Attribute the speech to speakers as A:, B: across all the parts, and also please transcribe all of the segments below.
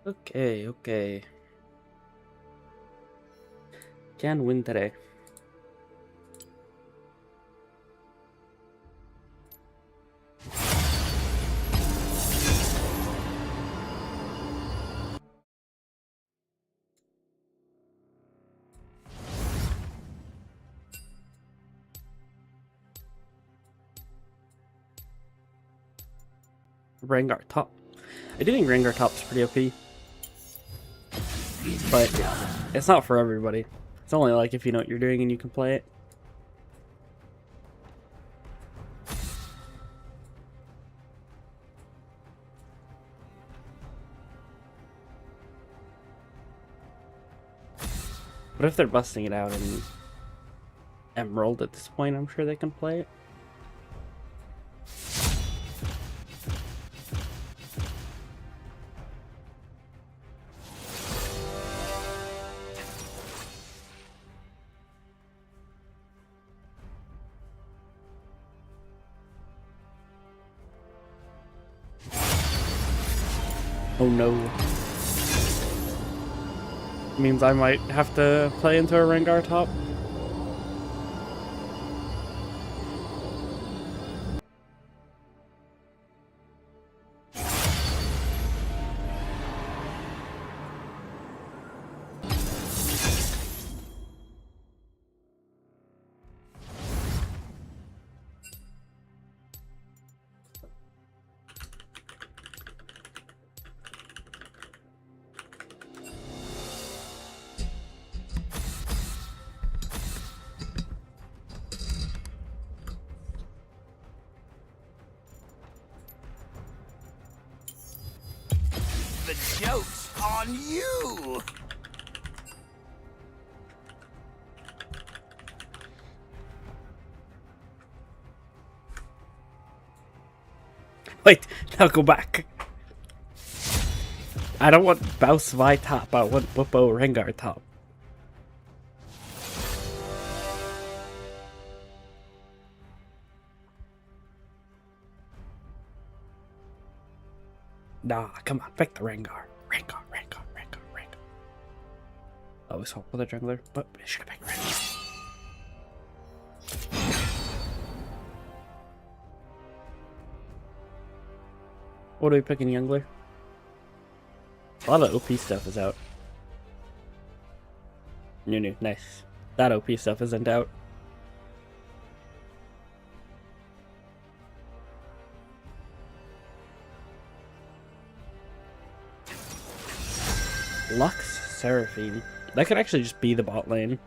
A: Okay, okay. Can win today. Rengar top. I do think Rengar top's pretty OP, but it's not for everybody. It's only like if you know what you're doing and you can play it. But if they're busting it out in Emerald at this point, I'm sure they can play it. Oh no. Means I might have to play into a Rengar top.
B: The joke's on you!
A: Wait, now go back. I don't want Baus Vi top, I want Buppo Rengar top. Nah, come on, pick the Rengar. Rengar. I always hope with a jungler, but I should have picked Rengar. What are we picking, jungler? A lot of OP stuff is out. New, nice. That OP stuff isn't out. Lux Seraphine. That could actually just be the bot lane.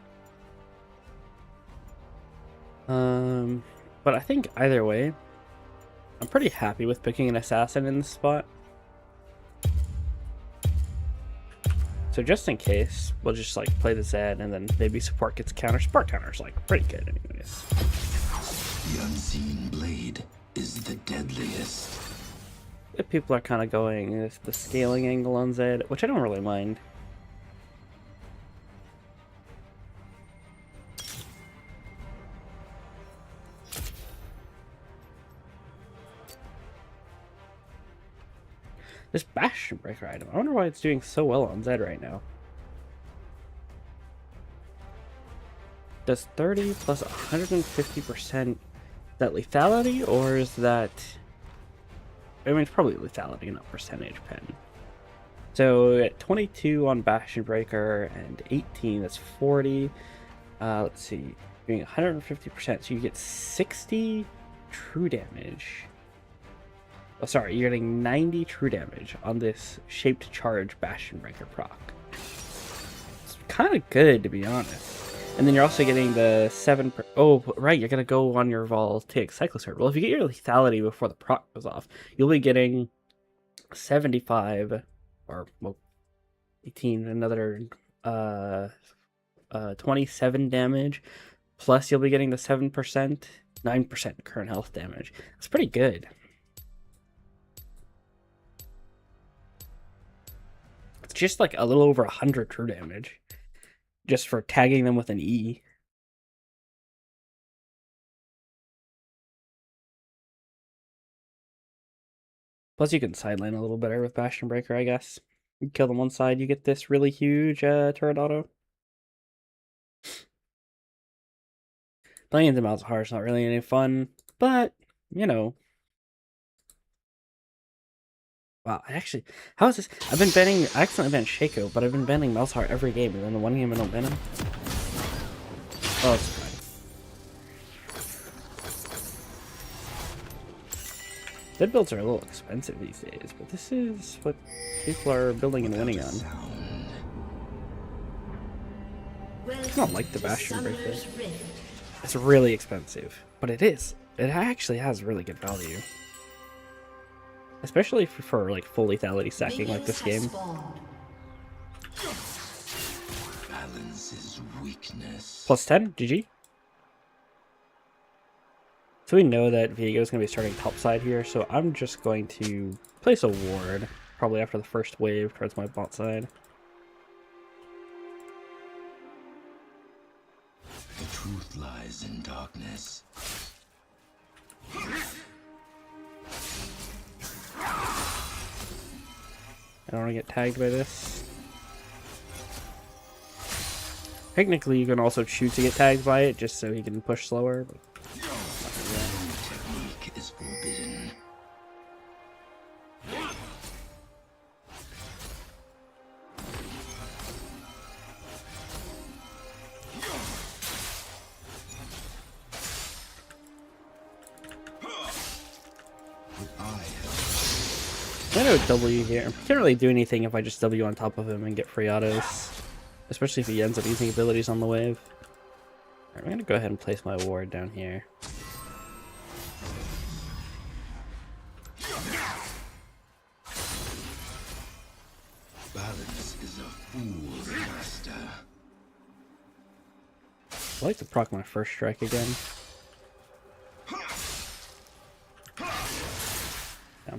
A: But I think either way, I'm pretty happy with picking an assassin in this spot. So just in case, we'll just like play the Zed and then maybe support gets counter. Support counter's like pretty good anyways.
C: The unseen blade is the deadliest.
A: If people are kind of going with the scaling angle on Zed, which I don't really mind. This Bastion Breaker item, I wonder why it's doing so well on Zed right now. Does 30 plus 150% that lethality, or is that... I mean, it's probably lethality, not percentage pen. So at 22 on Bastion Breaker and 18, that's 40. Let's see, doing 150%, so you get 60 true damage. Oh, sorry, you're getting 90 true damage on this Shaped Charge Bastion Breaker proc. It's kind of good, to be honest. And then you're also getting the 7... Oh, right, you're going to go on your Vol take Cyclosaur. Well, if you get your lethality before the proc goes off, you'll be getting 75, or, well, 18, another 27 damage, plus you'll be getting the 7%, 9% current health damage. That's pretty good. It's just like a little over 100 true damage, just for tagging them with an E. Plus you can sideline a little better with Bastion Breaker, I guess. You kill them one side, you get this really huge turret auto. Playing into Malzahar is not really any fun, but, you know. Wow, how is this? I've been banning, I accidentally banned Shaco, but I've been banning Malzahar every game, and then the one game I don't ban him. Oh, it's fine. Dead builds are a little expensive these days, but this is what people are building and winning on. I don't like the Bastion Breaker. It's really expensive, but it is. It actually has really good value. Especially for like full lethality stacking like this game.
C: Balance is weakness.
A: Plus 10, GG. So we know that Viego's going to be starting topside here, so I'm just going to place a ward, probably after the first wave towards my bot side.
C: The truth lies in darkness.
A: I don't want to get tagged by this. Technically, you can also choose to get tagged by it, just so he can push slower. But
C: Technique is forbidden.
A: I'm going to W here. Can't really do anything if I just W on top of him and get free autos. Especially if he ends up using abilities on the wave. Alright, I'm going to go ahead and place my ward down here.
C: Balance is a fool's master.
A: I like to proc my first strike again. Yeah.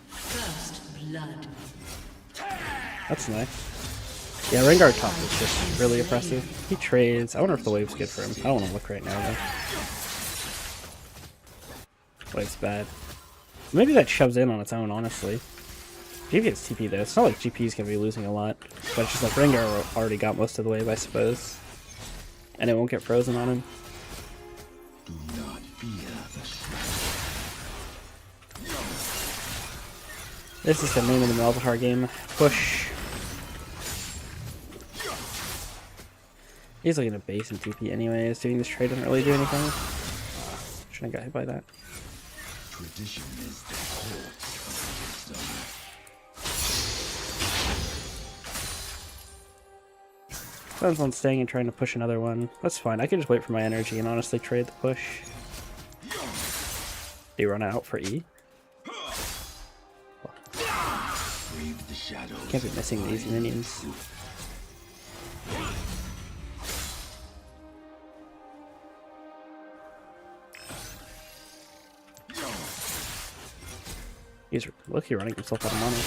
D: First blood.
A: That's nice. Yeah, Rengar top is just really oppressive. He trades. I wonder if the wave's good for him. I don't want to look right now, though. Wave's bad. Maybe that shoves in on its own, honestly. GP gets TP, though. It's not like GP's going to be losing a lot. But it's just like Rengar already got most of the wave, I suppose. And it won't get frozen on him.
C: Do not fear the shadow.
A: This is the name of the Malzahar game. Push. He's looking to base and TP anyways. Doing this trade doesn't really do anything. Shouldn't have got hit by that.
C: Tradition is the corpse of wisdom.
A: Plans on staying and trying to push another one. That's fine. I can just wait for my energy and honestly trade the push. Do you run out for E?
C: Brave the shadows.
A: Can't be missing these minions. He's lucky running himself out of money.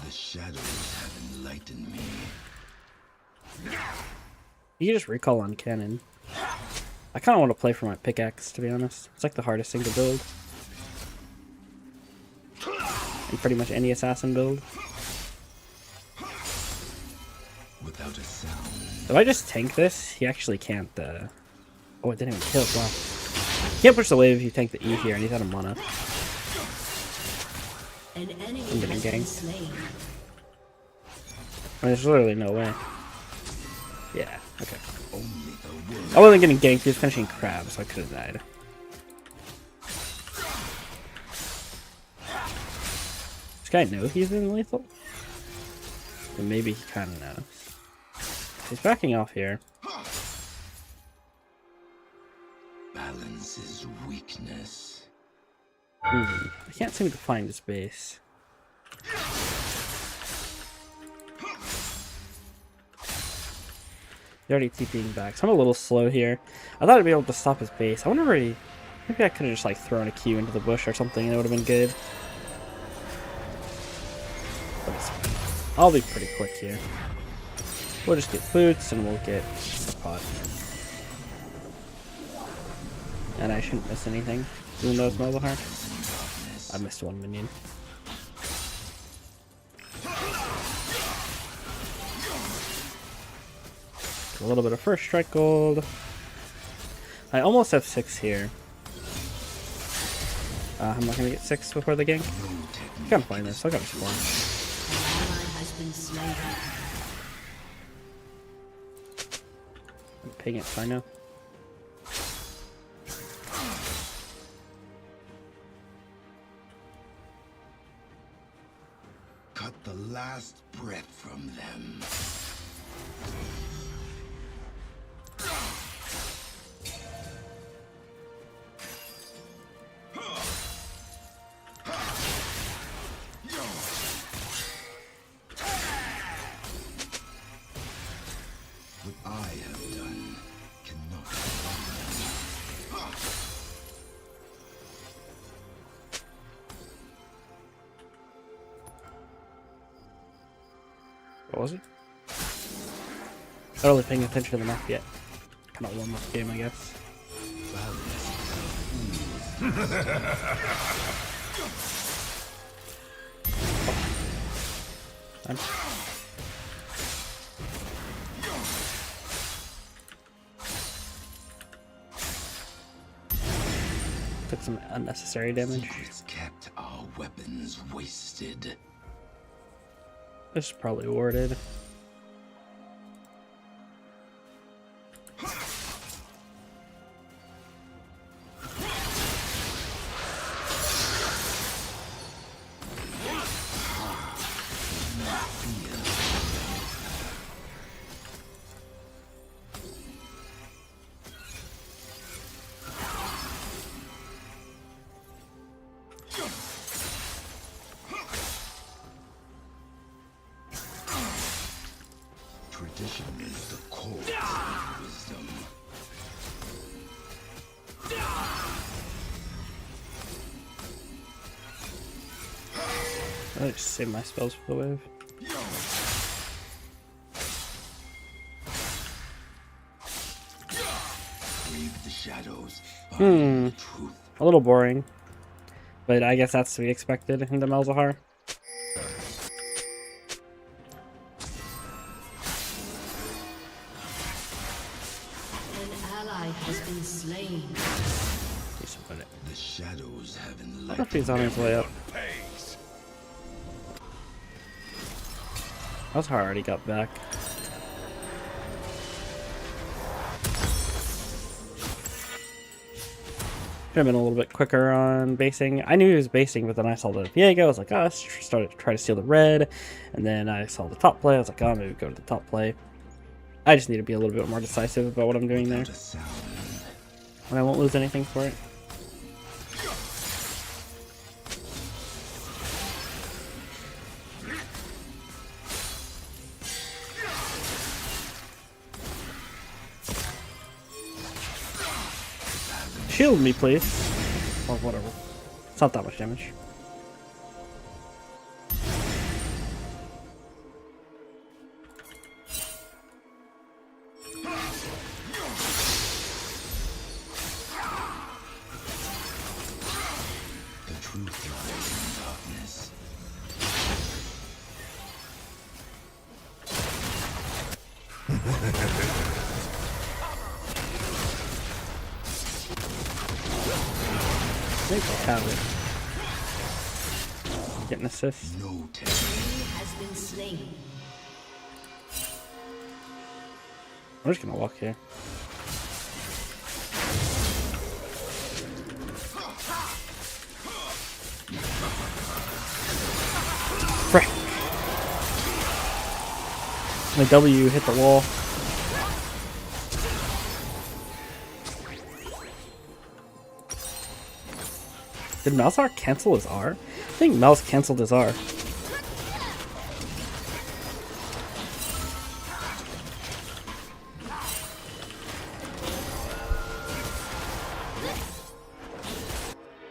C: The shadows have enlightened me.
A: You can just recall on cannon. I kind of want to play for my pickaxe, to be honest. It's like the hardest thing to build. In pretty much any assassin build.
C: Without a sound.
A: If I just tank this, he actually can't, Oh, it didn't even kill. Wow. He can't push the wave if you tank the E here, and he's out of mana.
D: An enemy
A: I'm getting
D: has been
A: ganked.
D: slain.
A: I mean, there's literally no way. Yeah, okay.
C: Only the will.
A: I wasn't getting ganked, he was finishing crab, so I could have died. This guy know he's in lethal? Or maybe he kind of knows. He's backing off here.
C: Balance is weakness.
A: I can't seem to find his base. He's already TPing back, so I'm a little slow here. I thought I'd be able to stop his base. I wonder where he... Maybe I could have just like thrown a Q into the bush or something and it would have been good. But I'll be pretty quick here. We'll just get boots and we'll get a pot. And I shouldn't miss anything, even though it's Malzahar. I missed one minion. A little bit of first strike gold. I almost have 6 here. I'm not gonna get 6 before the gank. I gotta find this. I gotta score.
D: An ally has been slain.
A: I'm ping it, so I know.
C: Cut the last breath from them. What I have done cannot be undone.
A: What was it? Not really paying attention to the map yet. Kind of warm up game, I guess. I'm... Took some unnecessary damage.
C: Secrets kept, our weapons wasted.
A: This is probably warded.
C: Tradition is the core of wisdom.
A: I just save my spells for the wave.
C: Brave the shadows. Find the truth.
A: A little boring, but I guess that's to be expected in the Malzahar.
D: An ally has been slain.
C: The shadows have
A: I wonder if
C: enlightened.
A: he's on his way up. Malzahar already got back. Should have been a little bit quicker on basing. I knew he was basing, but then I saw the Viego. I was like, oh, let's start to try to steal the red. And then I saw the top play. I was like, oh, maybe go to the top play. I just need to be a little bit more decisive about what I'm doing there.
C: Without a sound.
A: And I won't lose anything for it. Shield me, please. Or whatever. It's not that much damage.
C: The truth lies in darkness.
A: I think I have it. Get an assist.
C: No terror.
D: He has been slain.
A: I'm just gonna walk here. Frick! My W hit the wall. Did Malzahar cancel his R? I think Mal's canceled his R.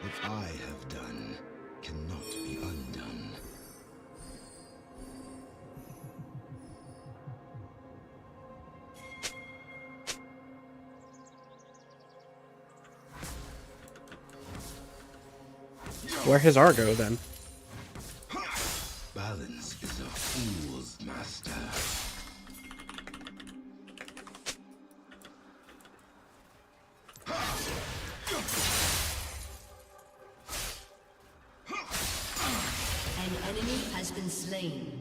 C: What I have done cannot be undone.
A: Where his R go then?
C: Balance is a fool's master.
D: slain.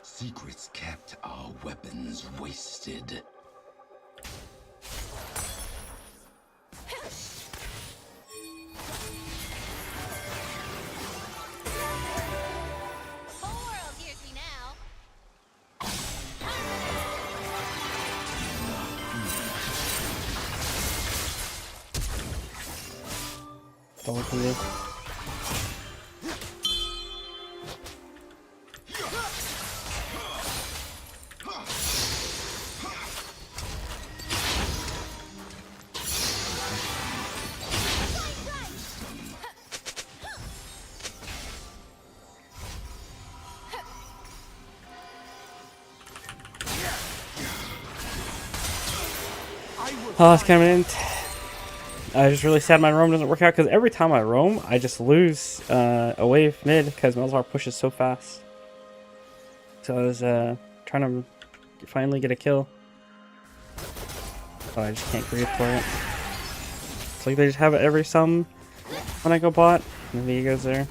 C: Secrets kept, our weapons wasted.
E: Whole world hears me now.
A: Don't do it. Oh, it's kind of mint. I just really sad my roam doesn't work out because every time I roam, I just lose away mid because Melzar pushes so fast. So I was trying to finally get a kill. Oh, I just can't create for it. It's like they just have it every sum when I go bot, and the Vigo's there.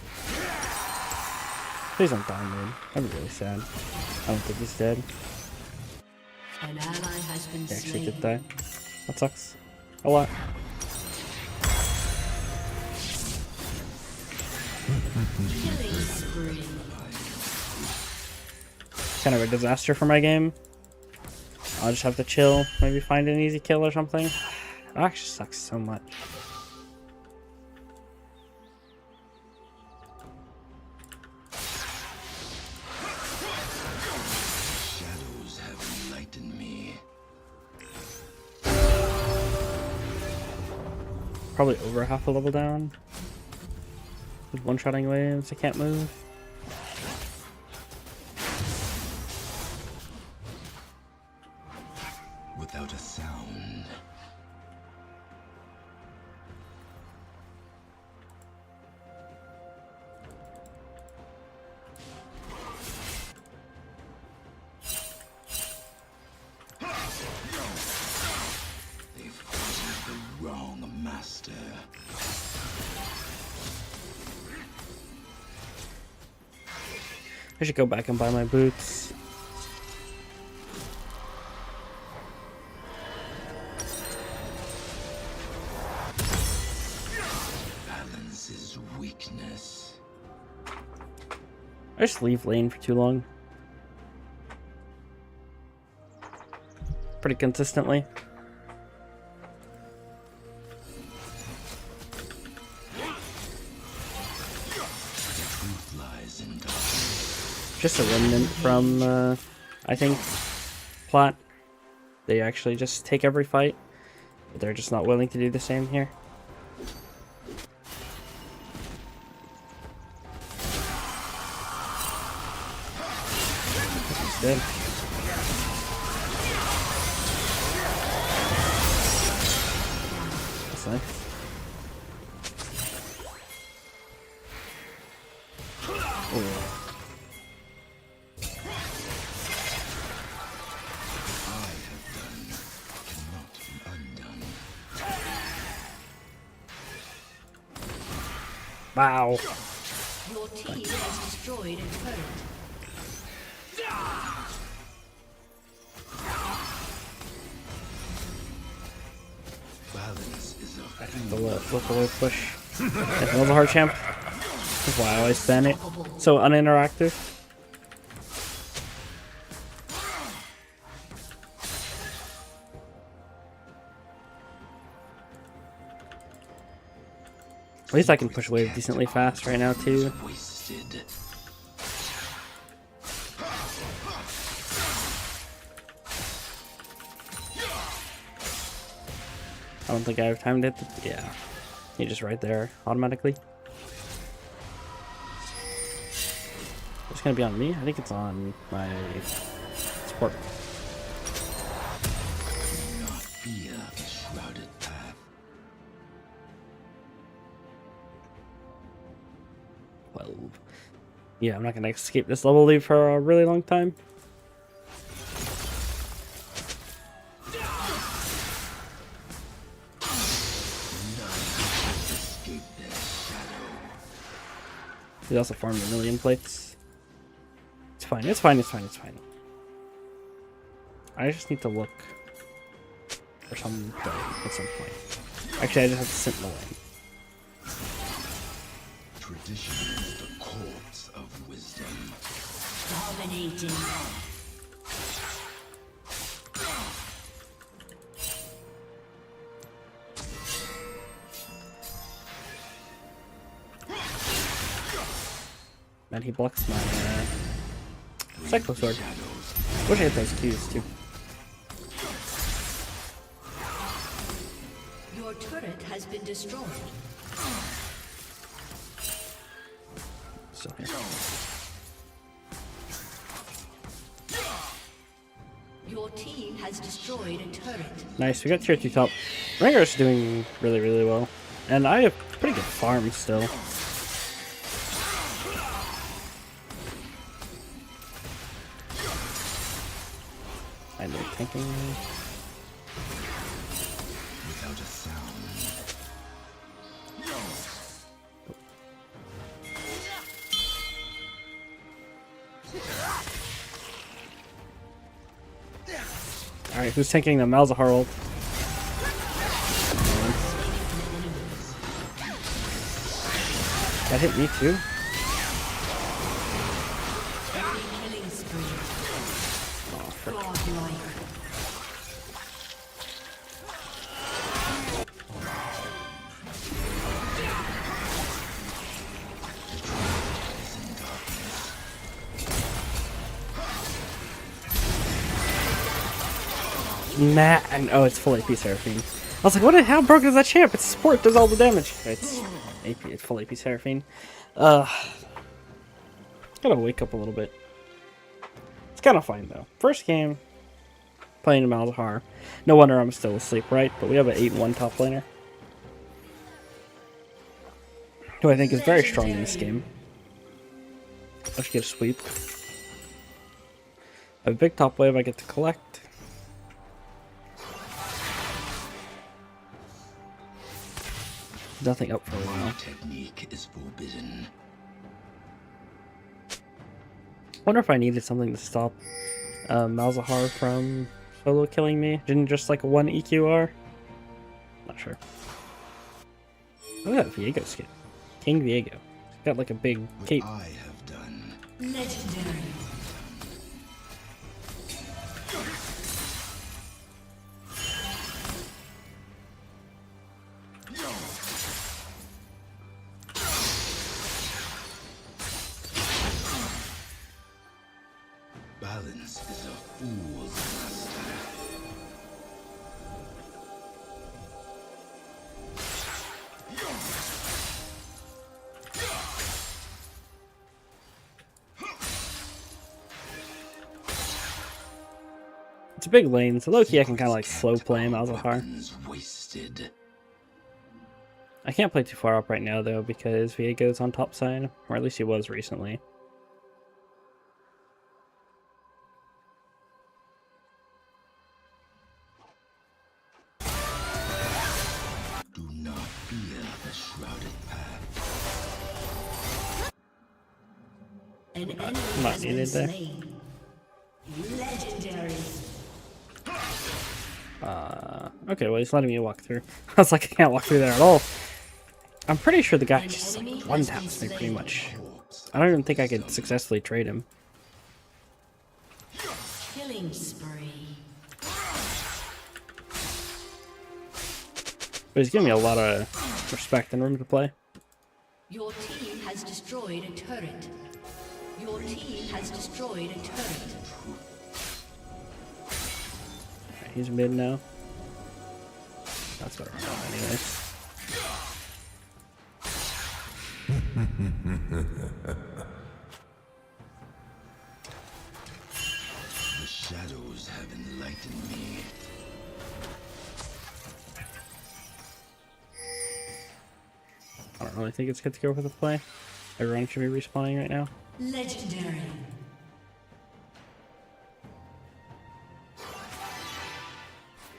A: Please don't die mid. That'd be really sad. I don't think he's dead.
D: An ally has been
A: He actually
D: slain.
A: did die. That sucks. A lot.
D: Killing spree.
A: Kind of a disaster for my game. I'll just have to chill, maybe find an easy kill or something. It actually sucks so much.
C: Shadows have enlightened me.
A: Probably over half a level down. With one-shotting waves, I can't move.
C: Without a sound. They've found the wrong master.
A: I should go back and buy my boots.
C: Balance is weakness.
A: I just leave lane for too long. Pretty consistently.
C: Truth lies in darkness.
A: Just a remnant from, I think, plot. They actually just take every fight, but they're just not willing to do the same here. He's dead. That's nice. Ooh.
C: I have done cannot be undone.
A: Wow.
D: Your team has destroyed a turret.
C: Balance is a
A: The local away push. That's another hard champ. That's why I always ban it. So uninteractive. At least I can push wave decently fast right now too.
C: wasted.
A: I don't think I have time to hit the... Yeah. You're just right there automatically. It's gonna be on me? I think it's on my support.
C: Do not fear the shrouded path.
A: Well, yeah, I'm not gonna escape this level lead for a really long time.
C: None escape their shadow.
A: He also farmed a million plates. It's fine, it's fine, it's fine, it's fine. I just need to look for some at some point. Actually, I just have to sentinel in.
C: Tradition is the corpse of wisdom.
D: Dominating.
A: And he blocks my Cyclo Sword. Wish I had those Qs too.
D: Your turret has been destroyed.
A: So here.
D: Your team has destroyed a turret.
A: Nice, we got tier 2 top. Rengar's doing really, really well. And I have pretty good farm still. I know tanking.
C: Without a sound.
A: Alright, who's tanking the Malzahar ult? That hit me too?
D: Killing spree.
A: Oh, frick.
D: Godlike.
A: Man, oh, it's full AP Seraphine. I was like, what? How broken is that champ? It's support, does all the damage. It's AP, it's full AP Seraphine. Gotta wake up a little bit. It's kind of fine though. First game, playing Malzahar. No wonder I'm still asleep, right? But we have an 8-1 top laner, who I think is very strong in this game. I should get a sweep. I have a big top wave I get to collect. Nothing up for a while.
C: Technique is forbidden.
A: Wonder if I needed something to stop Malzahar from solo killing me. Didn't just like one EQR? Not sure. Look at that Viego skin. King Viego. He's got like a big cape.
C: I have done.
D: Legendary.
C: Balance is a fool's master.
A: It's a big lane, so low-key I can kind of like slow play Malzahar.
C: Weapons wasted.
A: I can't play too far up right now though because Viego's on top side, or at least he was recently.
C: Do not fear the shrouded path.
D: An enemy
A: Not
D: has been
A: needed there.
D: slain. Legendary.
A: Okay, well he's letting me walk through. I was like, I can't walk through there at all. I'm pretty sure the guy just like one-taps me pretty much. I don't even think I could successfully trade him.
D: Killing spree.
A: But he's giving me a lot of respect and room to play.
D: Your team has destroyed a turret. Your team has destroyed a turret.
A: Okay, he's mid now. That's what I want anyways.
C: The shadows have enlightened me.
A: I don't really think it's good to go for the play. Everyone should be respawning right now.
D: Legendary.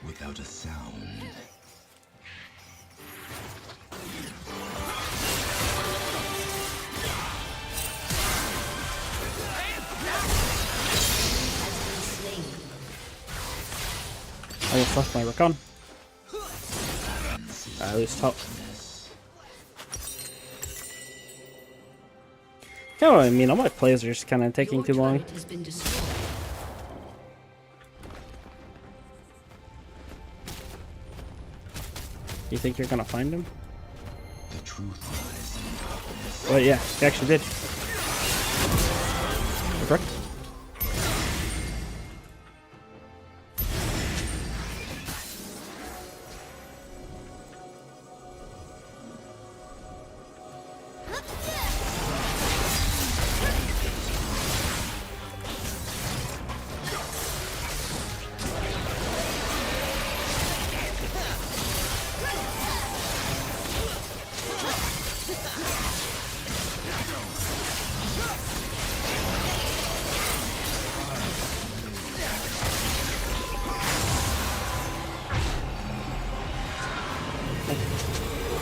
C: Without a sound.
A: I just left my recon. I lose top. Kind of what I mean. All my plays are just kind of taking too long.
D: Has been destroyed.
A: You think you're gonna find him?
C: The truth lies in darkness.
A: Well, yeah, he actually did. Correct?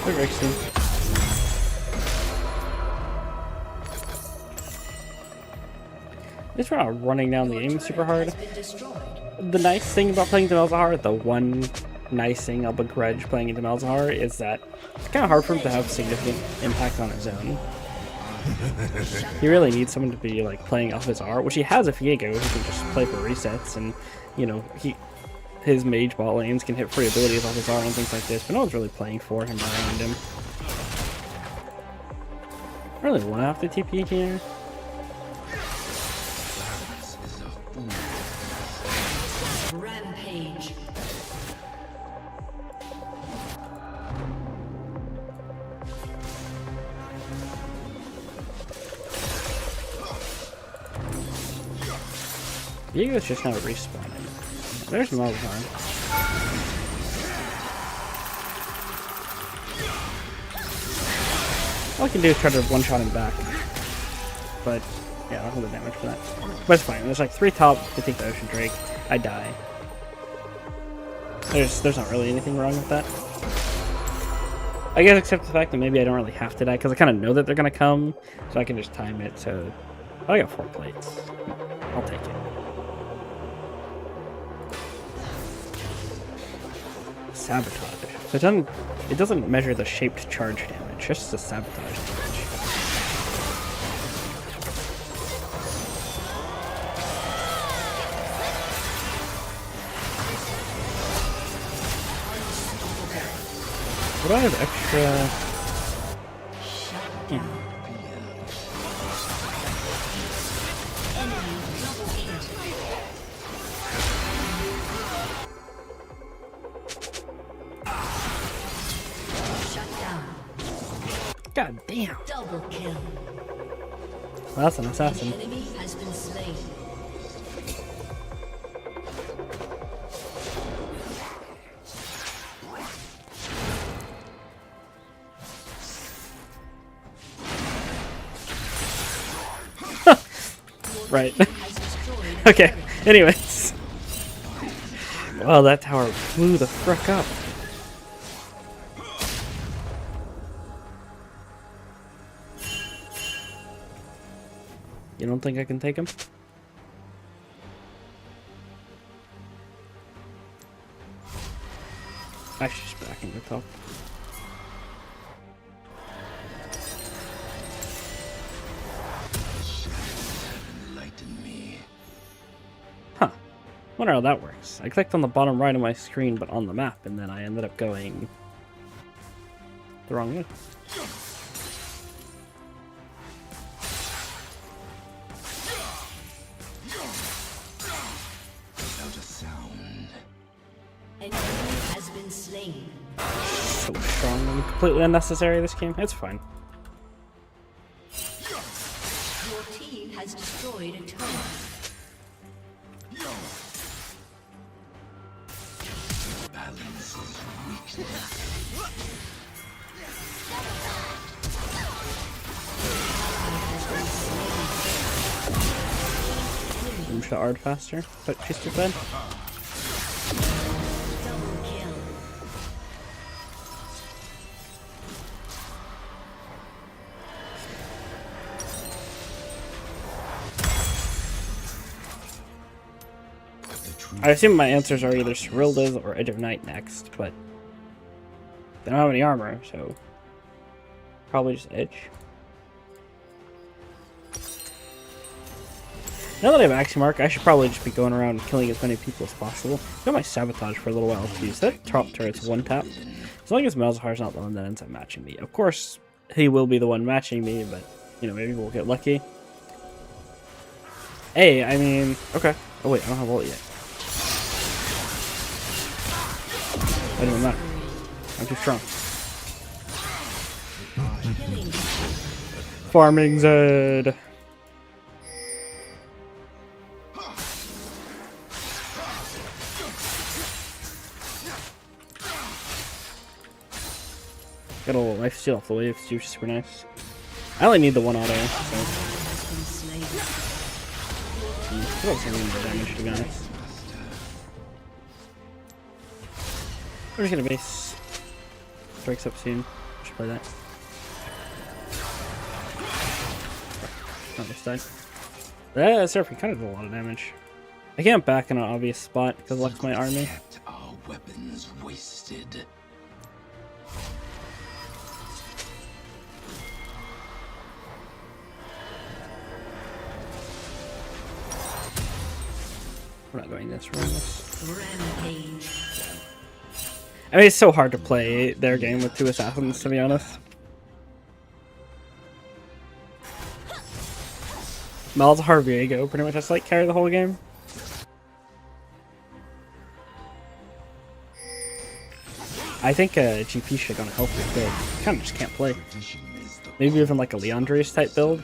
A: Vixen. It's not running down the aim super hard. The nice thing about playing Malzahar, the one nice thing I'll begrudge playing into Malzahar, is that it's kind of hard for him to have significant impact on his own. He really needs someone to be like playing off his R, which he has if Viego, who can just play for resets, and you know, his mage bot lanes can hit free abilities off his R and things like this, but no one's really playing for him around him. I really want to have to TP here.
D: Rampage.
A: Viego's just now respawning. There's Malzahar. All I can do is try to one-shot him back. But, yeah, I don't have the damage for that. But it's fine. There's like 3 top to take the Ocean Drake. I die. There's not really anything wrong with that. I guess except the fact that maybe I don't really have to die, because I kind of know that they're going to come, so I can just time it, so... I got 4 plates. I'll take it. Sabotage. So it doesn't measure the shaped charge damage, just the sabotage damage. Would I have extra? God damn.
D: Double kill.
A: Well, that's an assassin.
D: The enemy has been slain.
A: Right. Okay. Anyways. Well, that tower blew the frick up. You don't think I can take him? I should just back into top. Huh. Wonder how that works. I clicked on the bottom right of my screen, but on the map, and then I ended up going the wrong way.
D: An enemy has been slain.
A: So strong and completely unnecessary this game. It's fine.
D: Your team has destroyed a turret.
C: Balance is weakness.
A: I'm sure Ard faster, but she's too bad.
D: Double kill.
C: The truth
A: I assume my answers are either Cerilda's or Edge of Night next, but they don't have any armor, so probably just Edge. Now that I have Axiom Arc, I should probably just be going around killing as many people as possible. Got my Sabotage for a little while too, so that top turret's one tap. As long as Malzahar's not the one that ends up matching me. Of course, he will be the one matching me, but, you know, maybe we'll get lucky. Hey, I mean, okay. Oh wait, I don't have ult yet. That doesn't matter. I'm too strong. Farming Zed. Got a little life steal off the wave, which is super nice. I only need the one auto, so. I don't see any more damage, to be honest. We're just gonna base. Strikes up soon. Should play that. Not this time. That Seraphine kind of did a lot of damage. I can't back in an obvious spot because Luck's my army.
C: Kept our weapons wasted.
A: We're not going this room.
D: Rampage.
A: I mean, it's so hard to play their game with 2 assassins, to be honest. Malzahar Viego pretty much has to like carry the whole game. I think GP should have gone healthier build. Kind of just can't play. Maybe even like a Leandrius type build.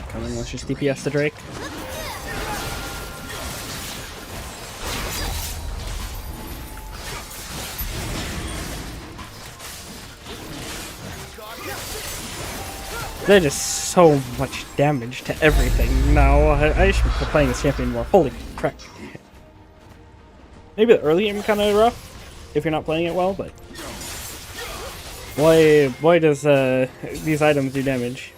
A: Coming, let's just DPS the Drake. They're just so much damage to everything. No, I should be playing this champion more. Holy crap. Maybe the early game kind of rough if you're not playing it well, but boy does these items do damage.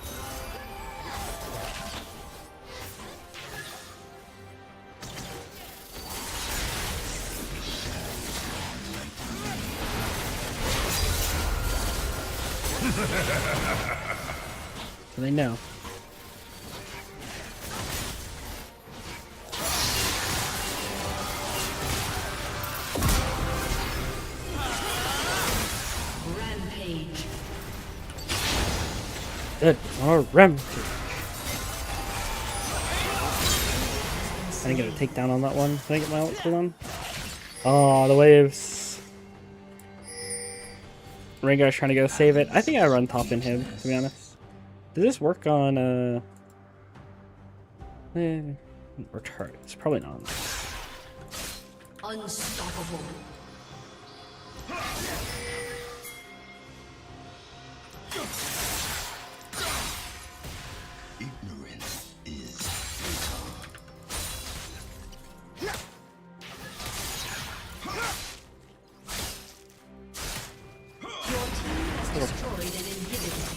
A: So they know.
D: Rampage.
A: Good. Or Rampage. I didn't get a takedown on that one. Did I get my ult cooldown? Oh, the waves. Rengar's trying to go save it. I think I run top in him, to be honest. Does this work on, or turrets? Probably not.
D: Unstoppable.
C: Ignorance is
D: Your team has destroyed an inhibitor.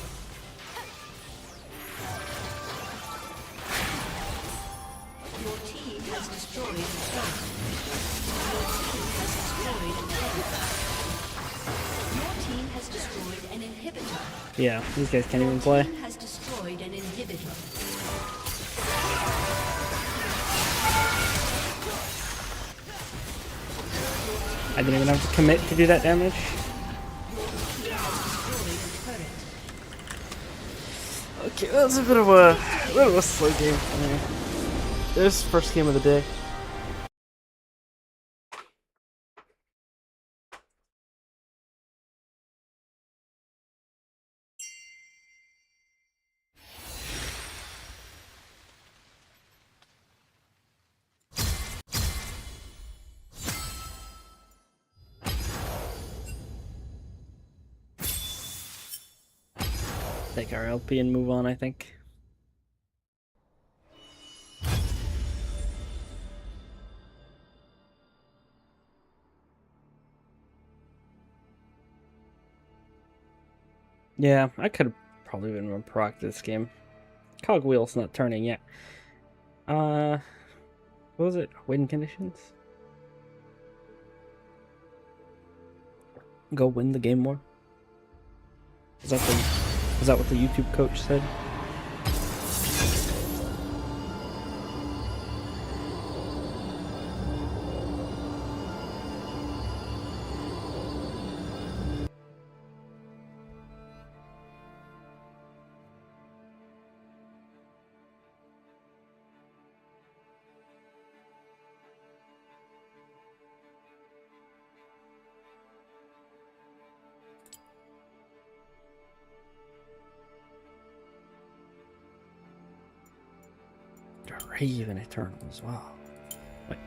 D: Your team has destroyed a turret. Your team has destroyed an inhibitor.
A: Yeah, these guys can't even play.
D: Your team has destroyed an inhibitor.
A: I didn't even have to commit to do that damage. Okay, that's a bit of a slow game for me. This is the first game of the day. Take our LP and move on, I think. Yeah, I could have probably been more proactive this game. Cogwheel's not turning yet. What was it? Win conditions? Go win the game more? Is that what the YouTube coach said? Raven Eternal as well. Wait.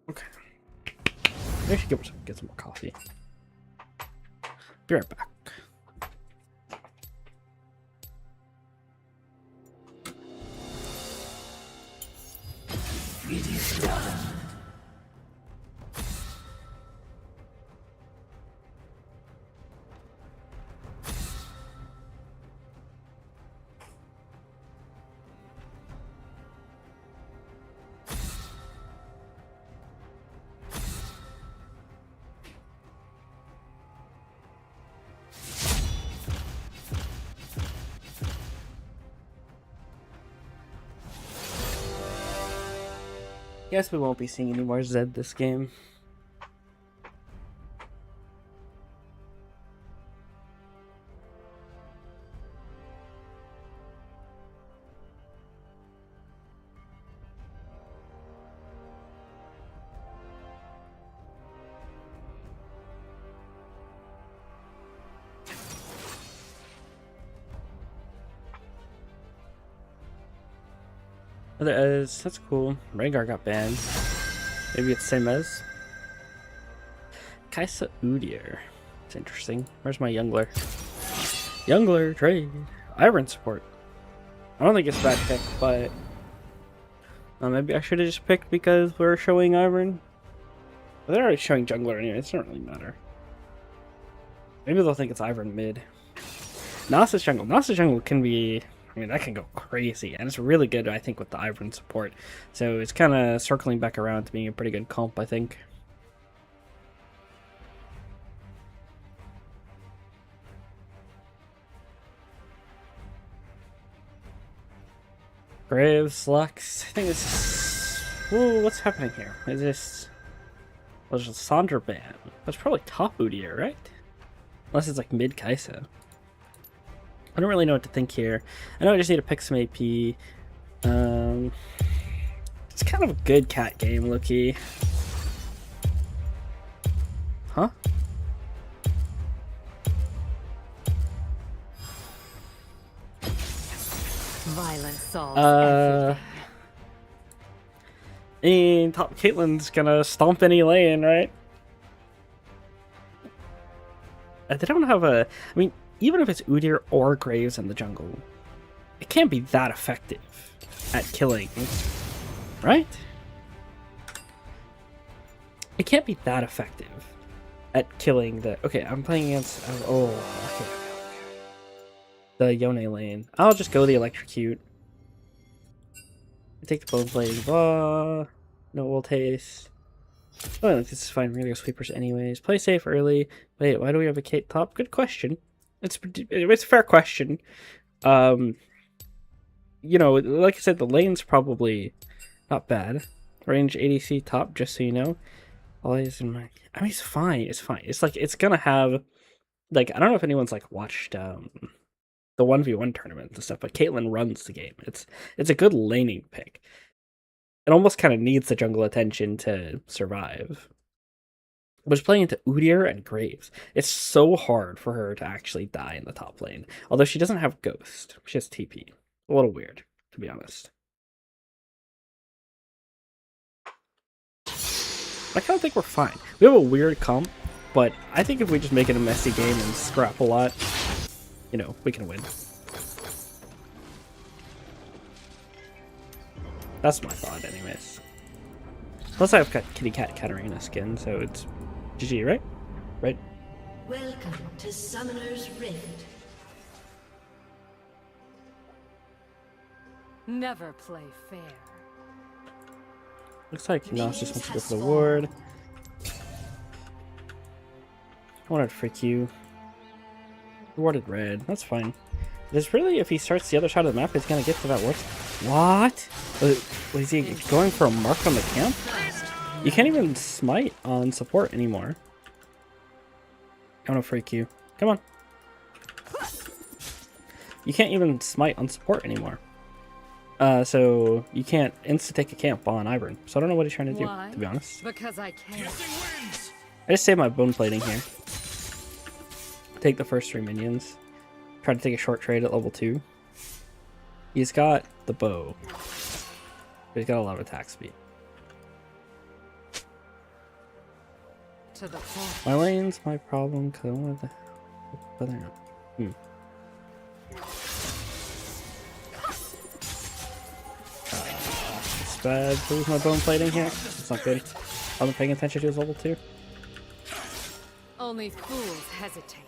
A: Okay. I should get some more coffee. Be right back.
C: It is done.
A: Guess we won't be seeing any more Zed this game. That's cool. Rengar got banned. Maybe it's the same as Kaisa Udyr. It's interesting. Where's my Youngler? Youngler trade. Iron support. I don't think it's a bad pick, but maybe I should have just picked because we're showing Iron. But they're already showing Jungler anyway. It doesn't really matter. Maybe they'll think it's Iron mid. Nasus jungle. Nasus jungle can be. I mean, that can go crazy, and it's really good, I think, with the Ivern support. So it's kind of circling back around to being a pretty good comp, I think. Graves, Lux. I think this is. Whoa, what's happening here? Is this. Well, there's a Sandra ban. That's probably top Udyr, right? Unless it's like mid Kaisa. I don't really know what to think here. I know I just need to pick some AP. It's kind of a good cat game, low-key. Huh?
F: Violence solves everything.
A: And top Caitlyn's gonna stomp any lane, right? They don't have a. I mean, even if it's Udyr or Graves in the jungle, it can't be that effective at killing, right? It can't be that effective at killing the. Okay, I'm playing against. Oh, okay. The Yone lane. I'll just go the electrocute. Take the bone blade. Blah. No will taste. Oh, like this is fine. We're gonna go sweepers anyways. Play safe early. Wait, why do we have a Kate top? Good question. It's a fair question. You know, like I said, the lane's probably not bad. Range ADC top, just so you know. Always in my. I mean, it's fine. It's fine. It's like it's gonna have, like, I don't know if anyone's like watched the 1v1 tournaments and stuff, but Caitlyn runs the game. It's a good laning pick. It almost kind of needs the jungle attention to survive. But playing into Udyr and Graves, it's so hard for her to actually die in the top lane. Although she doesn't have Ghost. She has TP. A little weird, to be honest. I kind of think we're fine. We have a weird comp, but I think if we just make it a messy game and scrap a lot, you know, we can win. That's my thought, anyways. Plus, I've got Kitty Cat Katarina skin, so it's GG, right? Right?
D: Welcome to Summoner's Rift.
F: Never play fair.
A: Looks like Nas just wants to go for the ward. I wanted free Q. Warded red. That's fine. There's really, if he starts the other side of the map, he's gonna get to that ward. What? Was he going for a mark on the camp? You can't even smite on support anymore. I want a free Q. Come on. You can't even smite on support anymore. So you can't insta-take a camp on Ivern. So I don't know what he's trying to do, to be honest.
F: Because I can.
A: I just saved my bone plating here. Take the first 3 minions. Try to take a short trade at level 2. He's got the bow. But he's got a lot of attack speed.
F: To the point.
A: My lane's my problem because I wanted to... But they're not. It's bad to lose my bone plating here. It's not good. I wasn't paying attention to his level 2.
F: Only fools hesitate.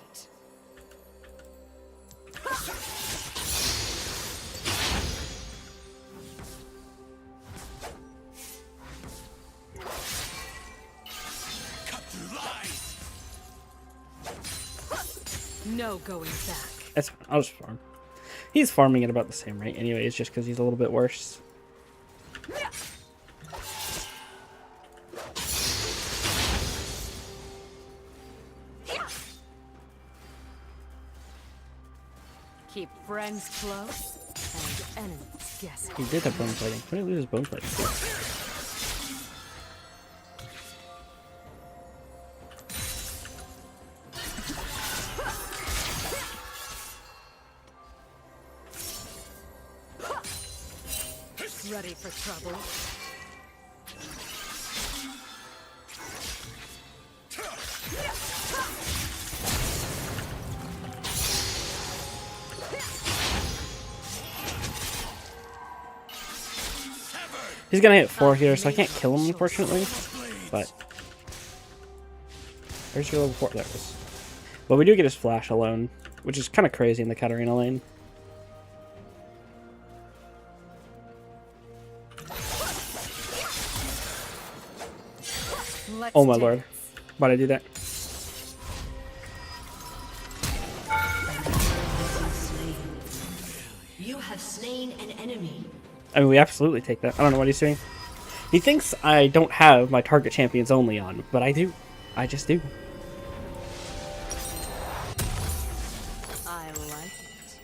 F: No going back.
A: That's fine. I'll just farm. He's farming at about the same rate anyways, just because he's a little bit worse.
F: Keep friends close and enemies guessing.
A: He did have bone plating. When did he lose his bone plating?
F: Ready for trouble?
A: He's gonna hit 4 here, so I can't kill him, unfortunately. But where's your level 4? There it is. But we do get his flash alone, which is kind of crazy in the Katarina lane. Oh my lord. Why'd I do that?
D: You have slain an enemy.
A: I mean, we absolutely take that. I don't know what he's doing. He thinks I don't have my target champions only on, but I do. I just do.
F: I like it.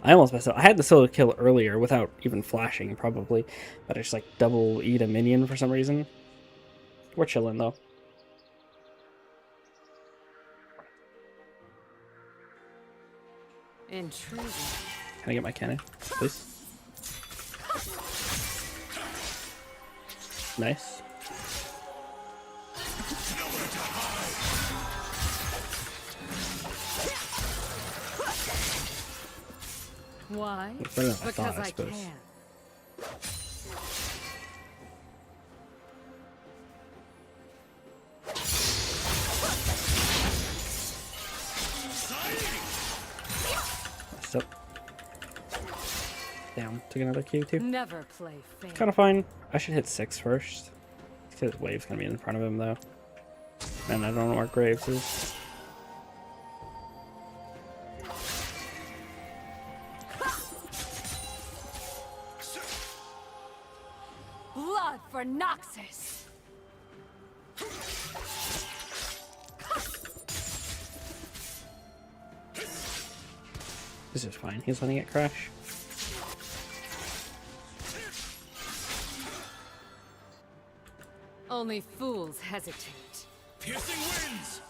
A: I almost messed up. I had the solo kill earlier without even flashing, probably. But I just like double eat a minion for some reason. We're chilling though.
F: Intriguing.
A: Can I get my cannon, please? Nice.
F: Why?
A: It's better than I
F: Because
A: thought, I
F: I
A: suppose.
F: can.
A: Messed up. Down. Took another Q too.
F: Never play fair.
A: Kind of fine. I should hit 6 first. Because Wave's gonna be in front of him though. And I don't know where Graves is.
F: Blood for Noxus.
A: This is fine. He's letting it crash.
F: Only fools hesitate.
B: Piercing winds!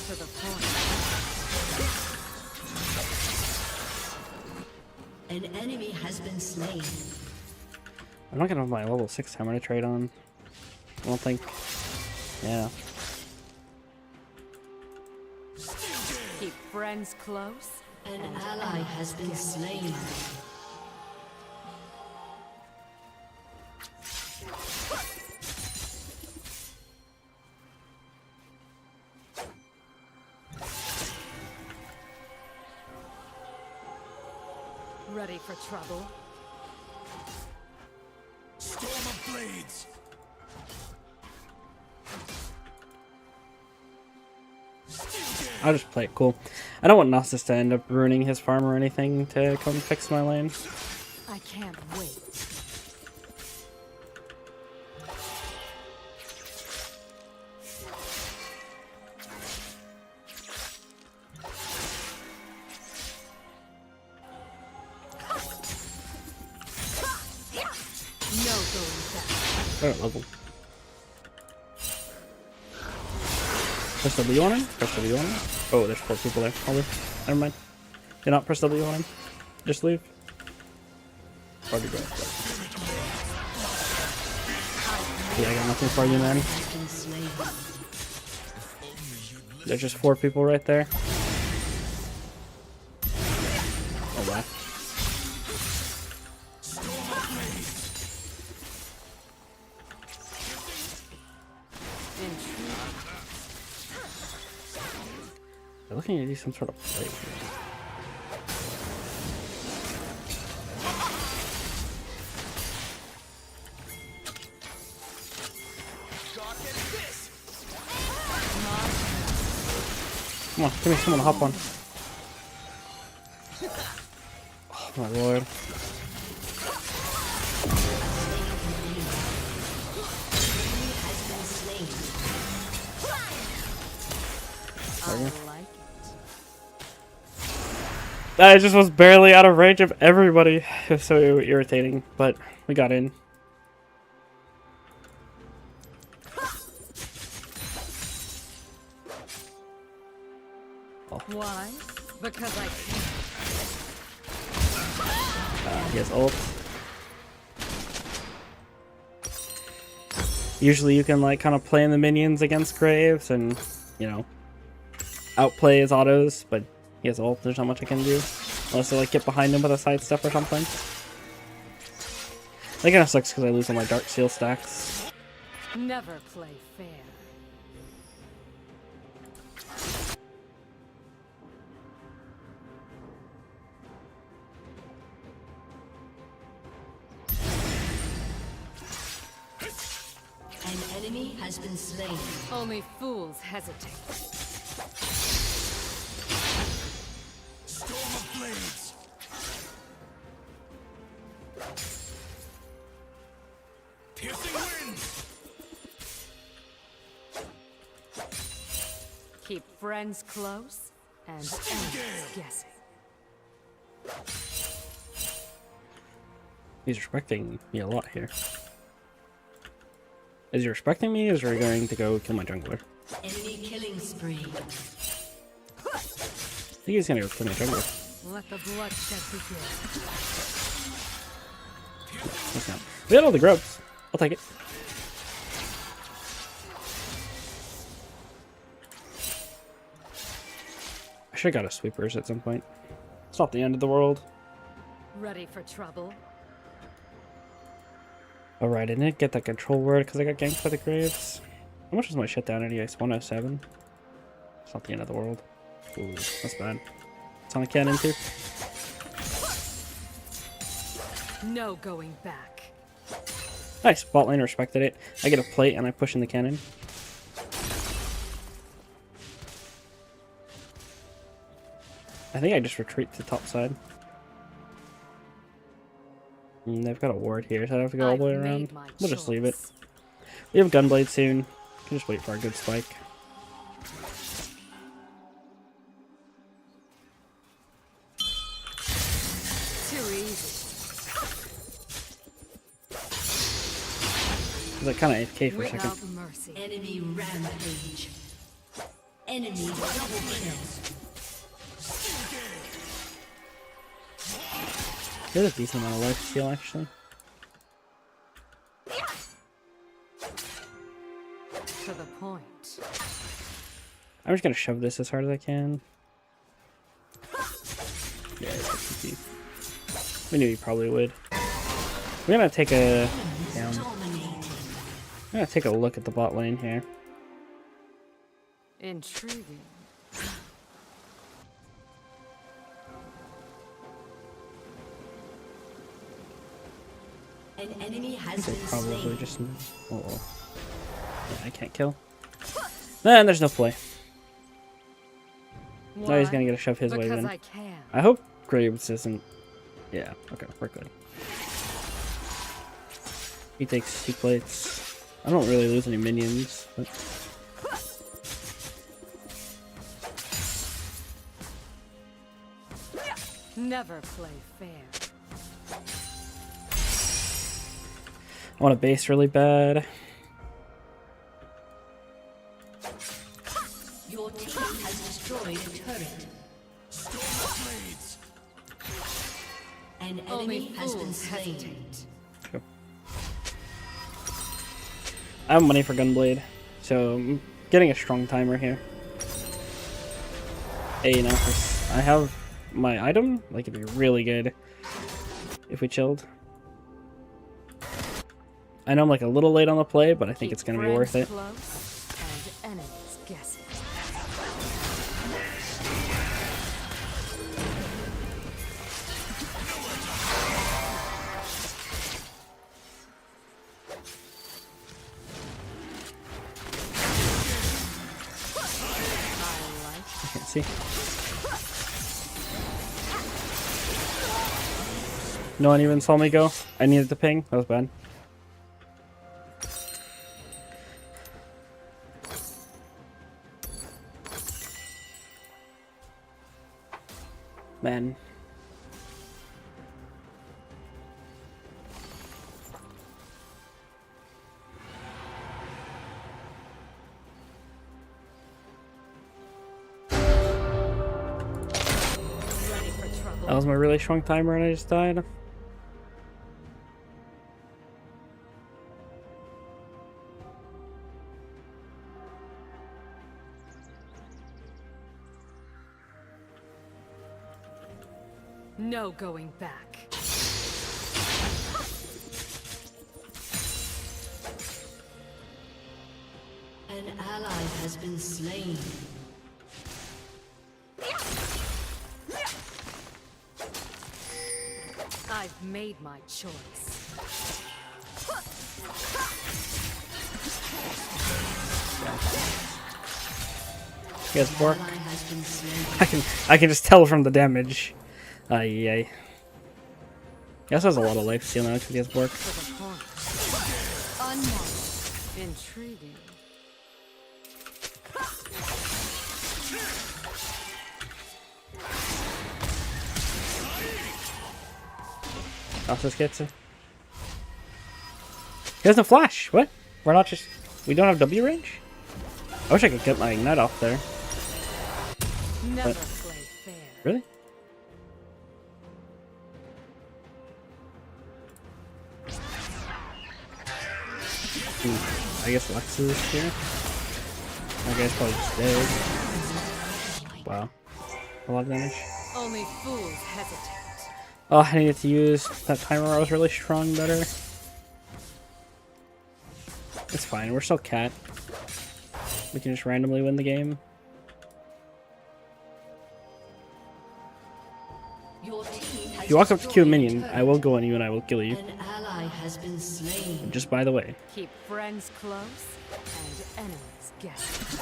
F: To the point.
D: An enemy has been slain.
A: I'm not gonna have my level 6 hammer to trade on. I don't think. Yeah.
F: Keep friends close.
D: An ally has been slain.
F: Ready for trouble?
B: Storm of blades.
A: I'll just play it cool. I don't want Gnosis to end up ruining his farm or anything to come fix my lane.
F: I can't wait. No going back.
A: Alright, level. Press W on him? Press W on him? Oh, there's 4 people there. Probably. Never mind. Do not press W on him. Just leave. Already go. Yeah, I got nothing for you, man.
D: Has been slain.
A: There's just 4 people right there. Oh, wow. They're looking to do some sort of play here. Come on, give me someone to hop on. Oh my lord.
F: I like it.
A: I just was barely out of range of everybody. It was so irritating, but we got in.
F: Why? Because I can.
A: He has ult. Usually you can like kind of play in the minions against Graves and, you know, outplay his autos, but he has ult. There's not much I can do. Unless I like get behind him with a side step or something. That kind of sucks because I lose all my Dark Seal stacks.
F: Never play fair.
D: An enemy has been slain.
F: Only fools hesitate.
B: Storm of blades. Piercing winds.
F: Keep friends close and enemies guessing.
A: He's respecting me a lot here. Is he respecting me, or is he going to go kill my jungler?
D: Enemy killing spree.
A: I think he's gonna go kill my jungler.
F: Let the bloodshed begin.
A: Let's not. We had all the grubs. I'll take it. I should have got a sweepers at some point. It's not the end of the world.
F: Ready for trouble?
A: Alright, I didn't get that control word because I got ganked by the Graves. How much was my shut down anyways? 107? It's not the end of the world. Ooh, that's bad. It's on a cannon too.
F: No going back.
A: Nice, bot lane respected it. I get a plate and I push in the cannon. I think I just retreat to the top side. And they've got a ward here, so I have to go all the way around. We'll just leave it. We have Gunblade soon. Can just wait for a good spike.
F: Too easy.
A: It's like kind of AFK for a second.
F: Without mercy.
D: Enemy rampage. Enemy double kill.
A: There's a decent amount of life steal, actually.
F: To the point.
A: I'm just gonna shove this as hard as I can. Yeah, it's TP. We knew he probably would. We're gonna take a... Damn. I'm gonna take a look at the bot lane here.
F: Intriguing.
D: An enemy has
A: They
D: been
A: probably
D: slain.
A: just... Oh, yeah, I can't kill. Then there's no play. Now he's gonna get a shove his way
F: Because
A: in.
F: I can.
A: I hope Graves isn't... Yeah, okay, we're good. He takes 2 plates. I don't really lose any minions, but...
F: Never play fair.
A: I want a base really bad.
D: Your team has destroyed a turret.
B: Storm of blades.
D: An
F: Only
D: enemy has been
F: fools
D: slain.
F: hesitate.
A: Sure. I have money for Gunblade, so I'm getting a strong timer here. Hey, now I have my item. Like, it'd be really good if we chilled. I know I'm like a little late on the play, but I think it's gonna be worth it.
F: Close and enemies guessing.
A: I can't see. No one even saw me go. I needed to ping. That was bad. Man.
F: Ready for trouble.
A: That was my really strong timer and I just died.
F: No going back.
D: An ally has been slain.
F: I've made my choice.
A: You guys work.
D: Ally has been slain.
A: I can just tell from the damage. Ay. He also has a lot of life steal now because he has work.
F: To the point. Unmarked. Intriguing.
A: Also gets it. He has no flash. What? We're not just... We don't have W range? I wish I could get my ignite off there.
F: Never
A: But-
F: play fair.
A: Really? I guess Lex is here. That guy's probably just dead. Wow. A lot of damage.
F: Only fools hesitate.
A: Oh, I needed to use that timer where I was really strong better. It's fine, we're still cat. We can just randomly win the game.
D: Your team has
A: If you walk up to kill a
D: destroyed
A: minion,
D: turret.
A: I will go on you and I will kill you.
D: An ally has been slain.
A: Just by the way.
F: Keep friends close and enemies guessing.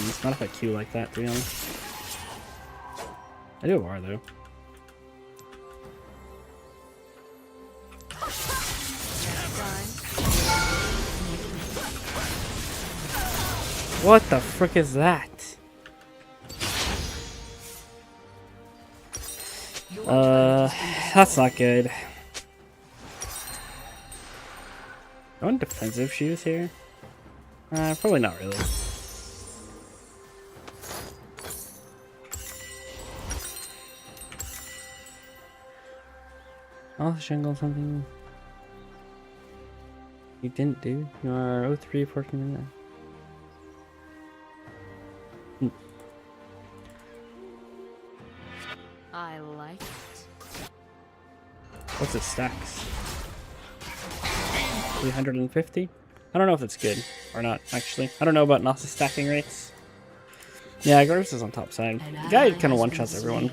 A: It's not if I Q like that, to be honest. I do have R though. What the frick is that? That's not good. I want defensive shoes here. Probably not really. Off shingle something you didn't do. You are 03 14 minutes.
F: I like it.
A: What's it stacks? 350? I don't know if it's good or not, actually. I don't know about Nasus stacking rates. Yeah, Graves is on top side. The guy kind of one-shots everyone.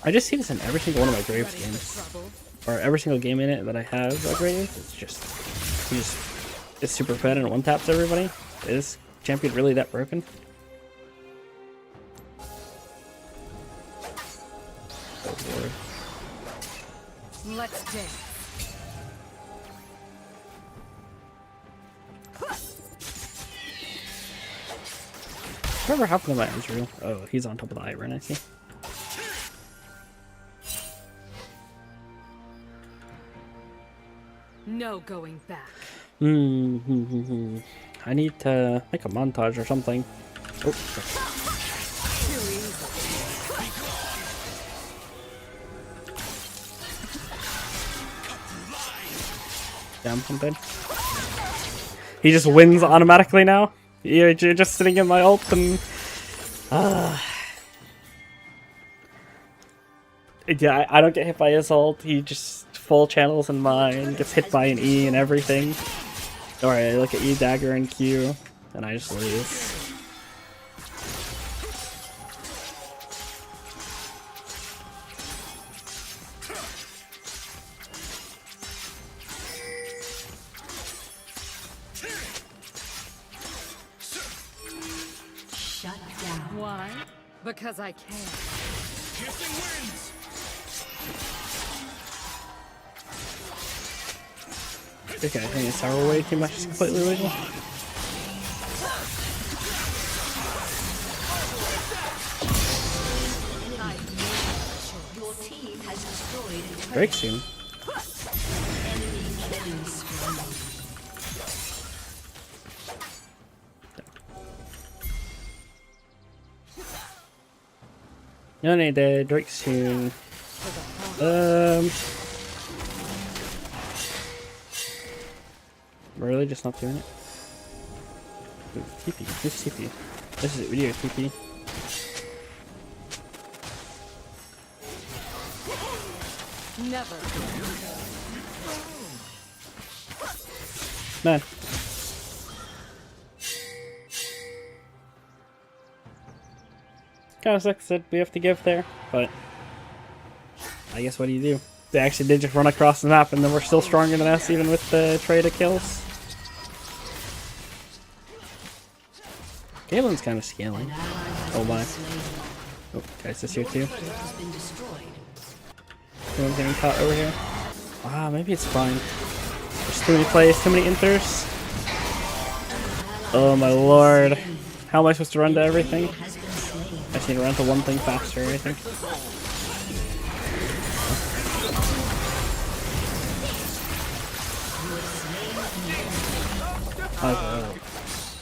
A: I just see this in every single one of my Graves games. Or every single game in it that I have a Graves. It's just... he just is super fed and one-taps everybody. Is champion really that broken? Oh lord.
F: Let's dance.
A: Whatever happened to my Ezreal? Oh, he's on top of the Iron, I see.
F: No going back.
A: I need to make a montage or something. Oh,
F: Too easy.
A: damn, I'm dead. He just wins automatically now. You're just sitting in my ult and... yeah, I don't get hit by his ult. He just full channels in mine, gets hit by an E and everything. Alright, I look at E, dagger, and Q, and I just lose.
D: Shut down.
F: Why? Because I can.
B: Gifting wins.
A: Okay, I think it's our way too much. It's completely legal.
D: Your team has destroyed a turret.
A: Break soon.
D: Enemy killing spree.
A: No need to Drake soon. Really just not doing it? Ooh, TP. Who's TP? This is video TP.
F: Never.
A: Man. Kinda sucks that we have to give there, but I guess what do you do? They actually did just run across the map and then we're still stronger than us even with the trade of kills. Galen's kind of scaling. Oh my. Oh, guys, this here too.
D: Has been destroyed.
A: Someone's getting caught over here. Ah, maybe it's fine. There's too many plays, too many enters. Oh my lord. How am I supposed to run to everything?
D: Has been slain.
A: I just need to run to one thing faster, I think.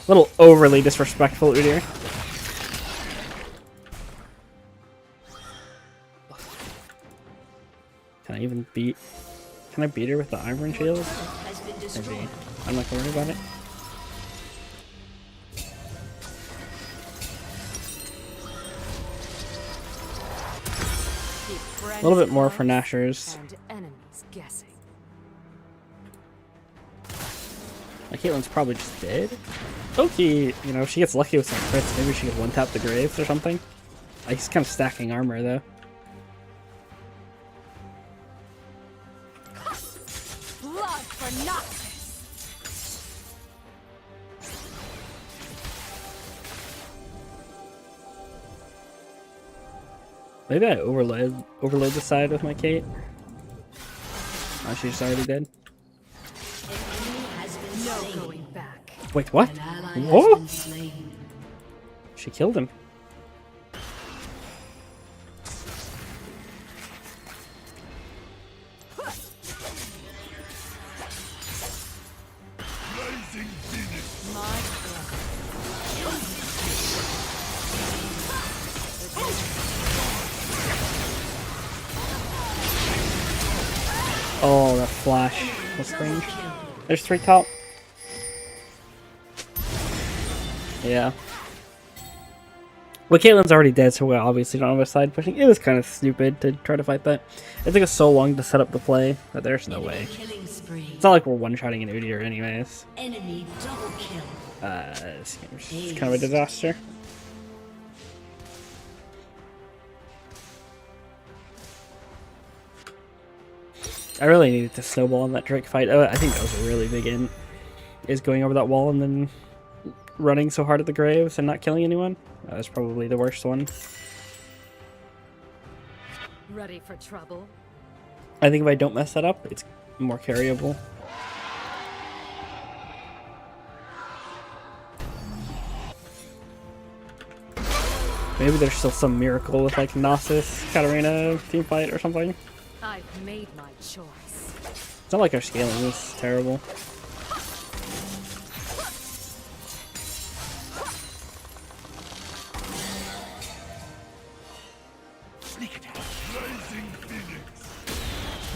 A: A little overly disrespectful, Udyr. Can I even beat... Can I beat her with the Iron Shield?
D: Has been destroyed.
A: Maybe. I'm not gonna worry about it. A little bit more for Nashers.
F: And enemies guessing.
A: My Caitlyn's probably just dead. Okay, you know, if she gets lucky with some crits, maybe she could one-tap the Graves or something. He's kind of stacking armor, though.
F: Blood for nothing.
A: Maybe I overload the side with my Kate. Oh, she's already dead.
D: Has been
F: No
D: slain.
F: going back.
A: Wait, what?
D: An ally has
A: Whoa!
D: been slain.
A: She killed him.
B: Blazing Phoenix.
F: My brother.
A: Oh, that flash was strange. There's 3 top. Yeah. Well, Caitlyn's already dead, so we obviously don't have a side pushing. It was kind of stupid to try to fight that. It took us so long to set up the play that there's no way.
D: Killing spree.
A: It's not like we're one-shotting an Udyr anyways.
D: Enemy double kill.
A: This game's kind of a disaster. I really needed to snowball in that Drake fight. Oh, I think that was a really big in. Is going over that wall and then running so hard at the graves and not killing anyone. That was probably the worst one.
F: Ready for trouble?
A: I think if I don't mess that up, it's more carryable. Maybe there's still some miracle with like Gnosis, Katarina team fight or something.
F: I've made my choice.
A: It's not like our scaling is terrible.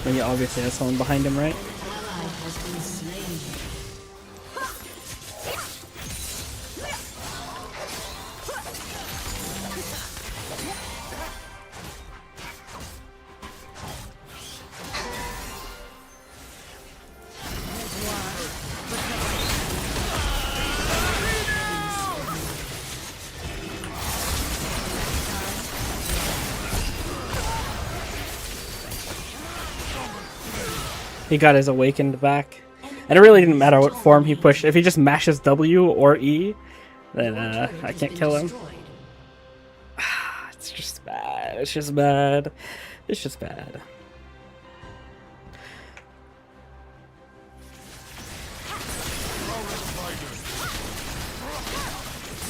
A: And he obviously has someone behind him, right?
D: Ally has been slain.
A: He got his awakened back. And it really didn't matter what form he pushed. If he just mashes W or E, then I can't kill him. It's just bad. It's just bad. It's just bad.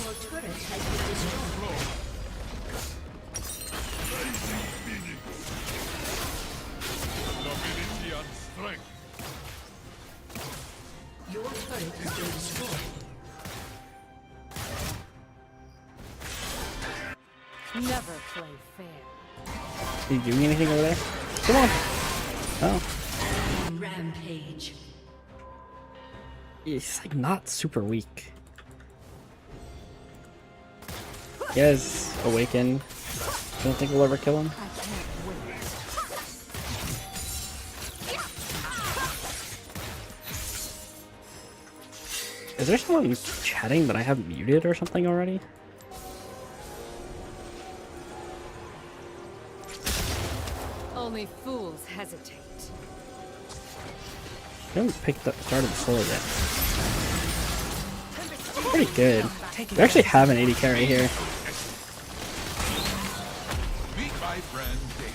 D: Your turret has been destroyed.
B: Nobility and strength.
D: Your turret has been destroyed.
F: Never play fair.
A: Are you doing anything over there? Come on. Oh.
D: Rampage.
A: He's like not super weak. He has awakened. Don't think we'll ever kill him.
F: I can't wait.
A: Is there someone chatting that I have muted or something already?
F: Only fools hesitate.
A: I haven't started the solo yet. Pretty good. We actually have an 80 carry here.
B: Meet my friend Dale.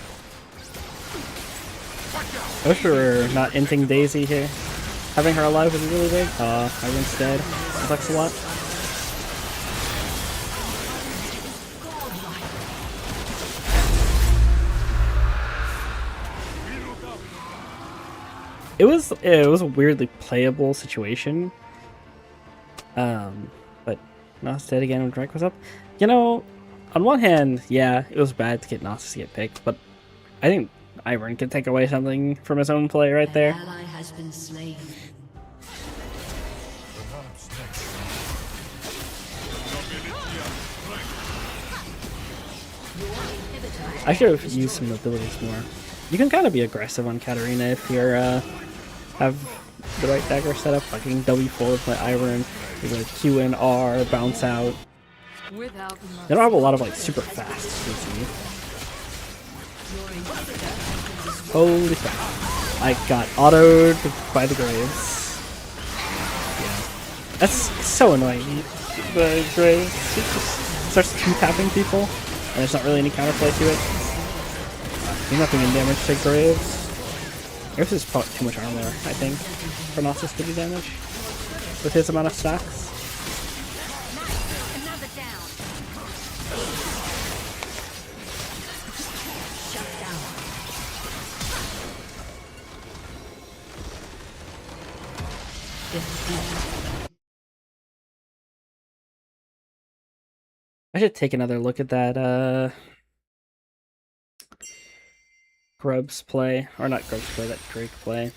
A: I wish we were not inting Daisy here. Having her alive would be really big. Everyone's dead. Sucks a lot. It was a weirdly playable situation. But Gnosis dead again when Drake was up. You know, on one hand, yeah, it was bad to get Gnosis to get picked, but I think Ivern could take away something from his own play right there.
D: An ally has been slain.
B: Perhaps next time. Nobility and strength.
D: Your inhibitor.
A: I should have used some abilities more. You can kind of be aggressive on Katarina if you're have the right dagger set up. Like you can W4 with my Ivern, you can Q in R, bounce out.
F: Without
A: They don't have a lot of like super fast CC. Holy crap. I got autoed by the graves. Yeah. That's so annoying. The graves it just starts two-tapping people, and there's not really any counterplay to it. There's nothing in damage to graves. Graves is probably too much armor, I think, for Gnosis to do damage. With his amount of stacks.
E: Another down.
D: Shut down.
A: I should take another look at that Grubs play, or not Grubs play, that Drake play.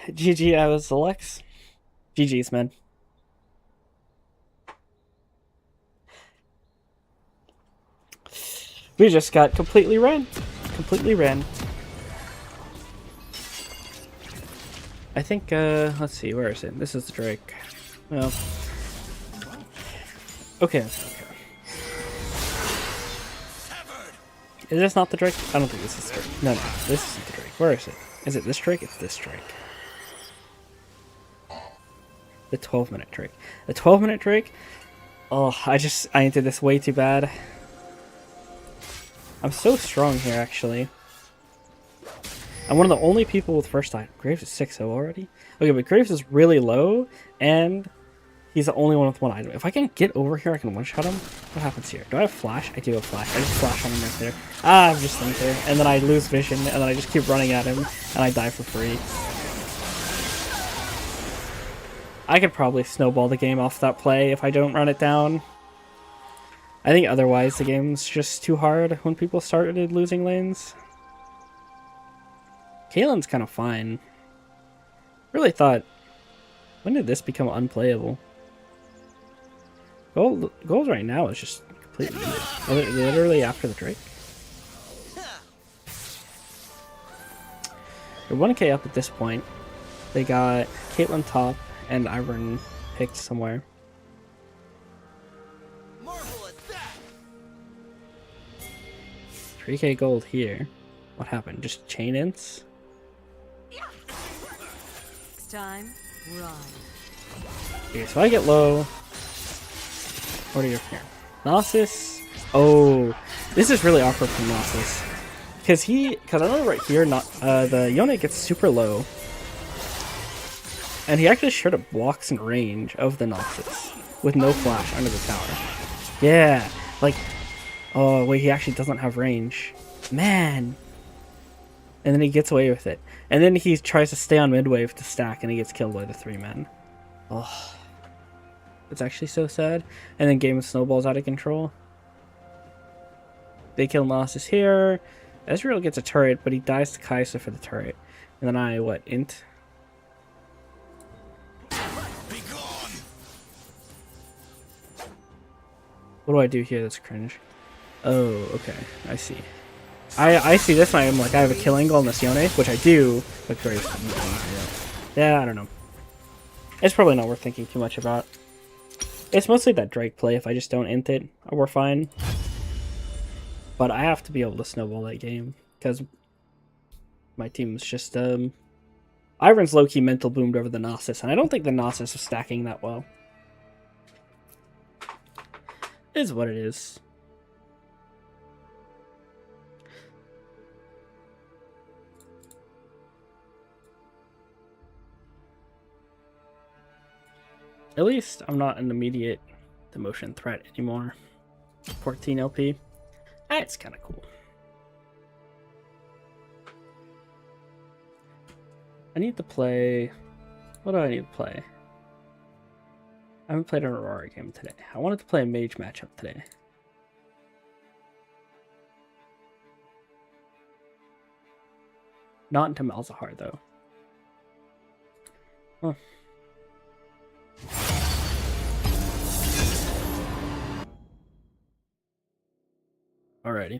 A: GG, I was Alex. GG's, man. We just got completely ran. Completely ran. I think, let's see, where is it? This is the Drake. Well. Okay. Is this not the Drake? I don't think this is the Drake. No, this isn't the Drake. Where is it? Is it this Drake? It's this Drake. The 12-minute Drake. The 12-minute Drake? Oh, I entered this way too bad. I'm so strong here, actually. I'm one of the only people with first item. Graves is 6-0 already? Okay, but Graves is really low, and he's the only one with one item. If I can get over here, I can one-shot him. What happens here? Do I have flash? I do have flash. I just flash on him right there. Ah, I'm just there. And then I lose vision, and then I just keep running at him, and I die for free. I could probably snowball the game off that play if I don't run it down. I think otherwise the game's just too hard when people started losing lanes. Caitlyn's kind of fine. Really thought, when did this become unplayable? Gold right now is just completely literally after the Drake. They're 1k up at this point. They got Caitlyn top and Ivern picked somewhere. 3k gold here. What happened? Just chain ints?
F: Next time, run.
A: Okay, so I get low. What are you here? Gnosis. Oh, this is really awkward from Gnosis. Because I remember right here, the Yone gets super low. And he actually straight up blocks in range of the Gnosis with no flash under the tower. Yeah, like, oh wait, he actually doesn't have range. Man. And then he gets away with it. And then he tries to stay on mid-wave to stack and he gets killed by the 3 men. Oh. It's actually so sad. And then game snowballs out of control. They kill Gnosis here. Ezreal gets a turret, but he dies to Kai'Sa for the turret. And then I, int? What do I do here that's cringe? Oh, okay. I see. I see this and I'm like, I have a kill angle on this Yone, which I do, but Graves couldn't do that. Yeah, I don't know. It's probably not worth thinking too much about. It's mostly that Drake play. If I just don't int it, we're fine. But I have to be able to snowball that game, because my team's just, Ivern's low-key mental boomed over the Gnosis, and I don't think the Gnosis is stacking that well. It is what it is. At least I'm not an immediate demotion threat anymore. 14 LP. That's kind of cool. I need to play... What do I need to play? I haven't played an Aurora game today. I wanted to play a mage matchup today. Not into Malzahar, though. Huh. Alrighty.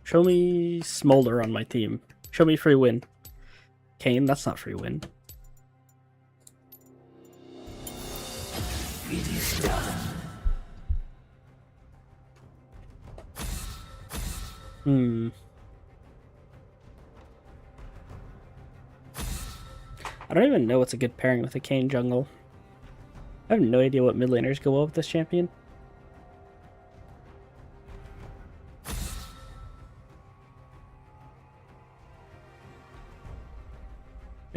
A: Show me Smolder on my team. Show me free win. Kane, that's not free win.
C: It is done.
A: I don't even know what's a good pairing with a Kane jungle. I have no idea what mid laners go well with this champion.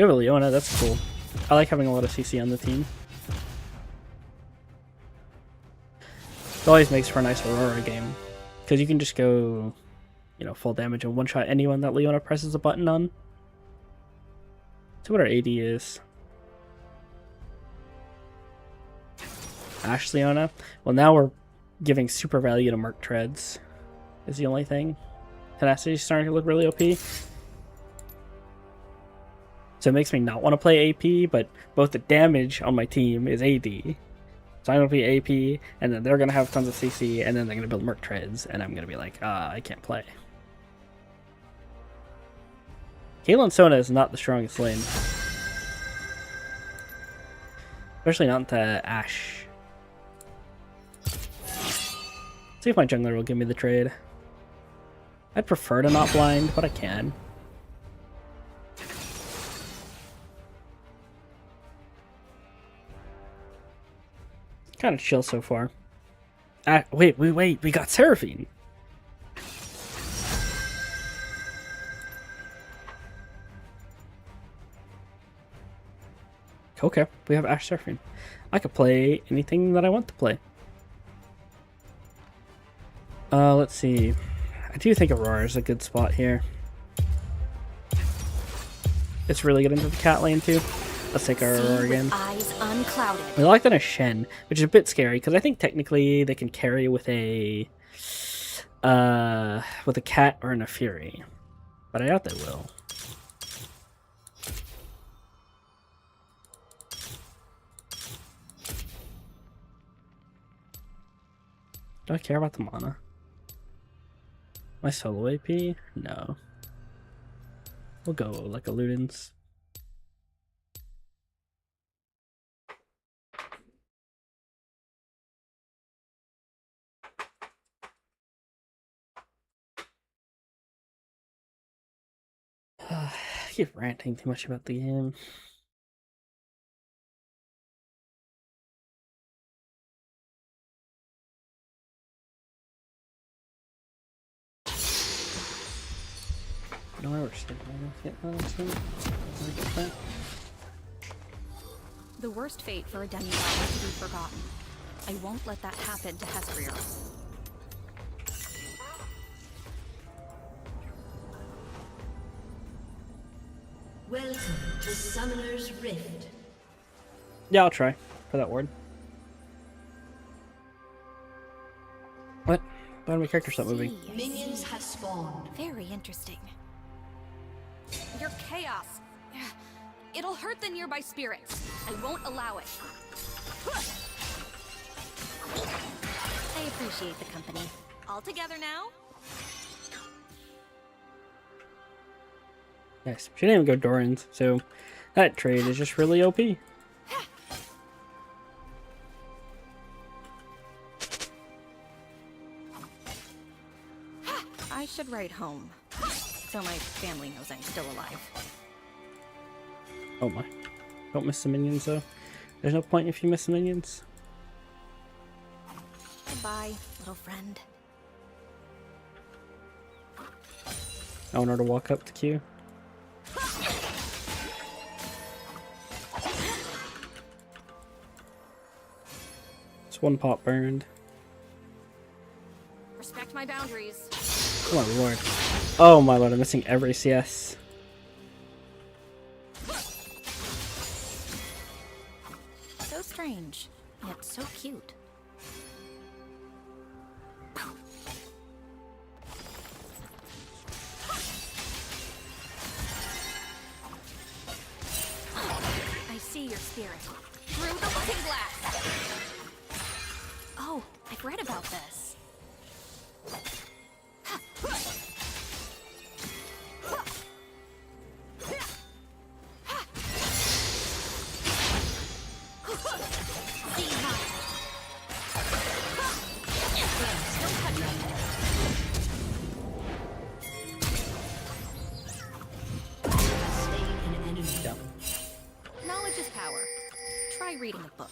A: You have a Leona, that's cool. I like having a lot of CC on the team. It always makes for a nice Aurora game. Because you can just go, you know, full damage and one-shot anyone that Leona presses a button on. See what our AD is. Ash Leona. Well, now we're giving super value to Merc Treads. Is the only thing. Tenacity is starting to look really OP. So it makes me not want to play AP, but both the damage on my team is AD. So I'm going to be AP, and then they're going to have tons of CC, and then they're going to build Merc Treads, and I'm going to be like, I can't play. Caitlyn Sona is not the strongest lane. Especially not into Ashe. See if my jungler will give me the trade. I'd prefer to not blind, but I can. Kind of chill so far. Wait, we got Seraphine. Okay, we have Ashe Seraphine. I could play anything that I want to play. Let's see. I do think Aurora is a good spot here. It's really good into the cat lane too. Let's take our Aurora again.
F: Eyes unclouded.
A: We like that a Shen, which is a bit scary because I think technically they can carry with a cat or a Fury, but I doubt they will. Do I care about the mana? My solo AP? No. We'll go like a Ludens. I keep ranting too much about the game. No, I ever said that.
F: The worst fate for a demigod is to be forgotten. I won't let that happen to Hesperia.
D: Welcome to Summoner's Rift.
A: Yeah, I'll try for that word. What? Why did my character stop moving?
D: Minions have spawned.
F: Very interesting. Your chaos. It'll hurt the nearby spirits. I won't allow it. I appreciate the company. All together now?
A: Nice. She didn't even go Doran's, so that trade is just really OP.
F: I should write home, so my family knows I'm still alive.
A: Oh my. Don't miss the minions though. There's no point if you miss the minions.
F: Goodbye, little friend.
A: I want her to walk up to Q. It's one pot burned.
F: Respect my boundaries.
A: Oh my lord. Oh my lord, I'm missing every CS.
F: So strange, yet so cute. I see your spirit. Through the looking glass! Oh, I've read about this.
A: Yeah.
F: Knowledge is power. Try reading a book.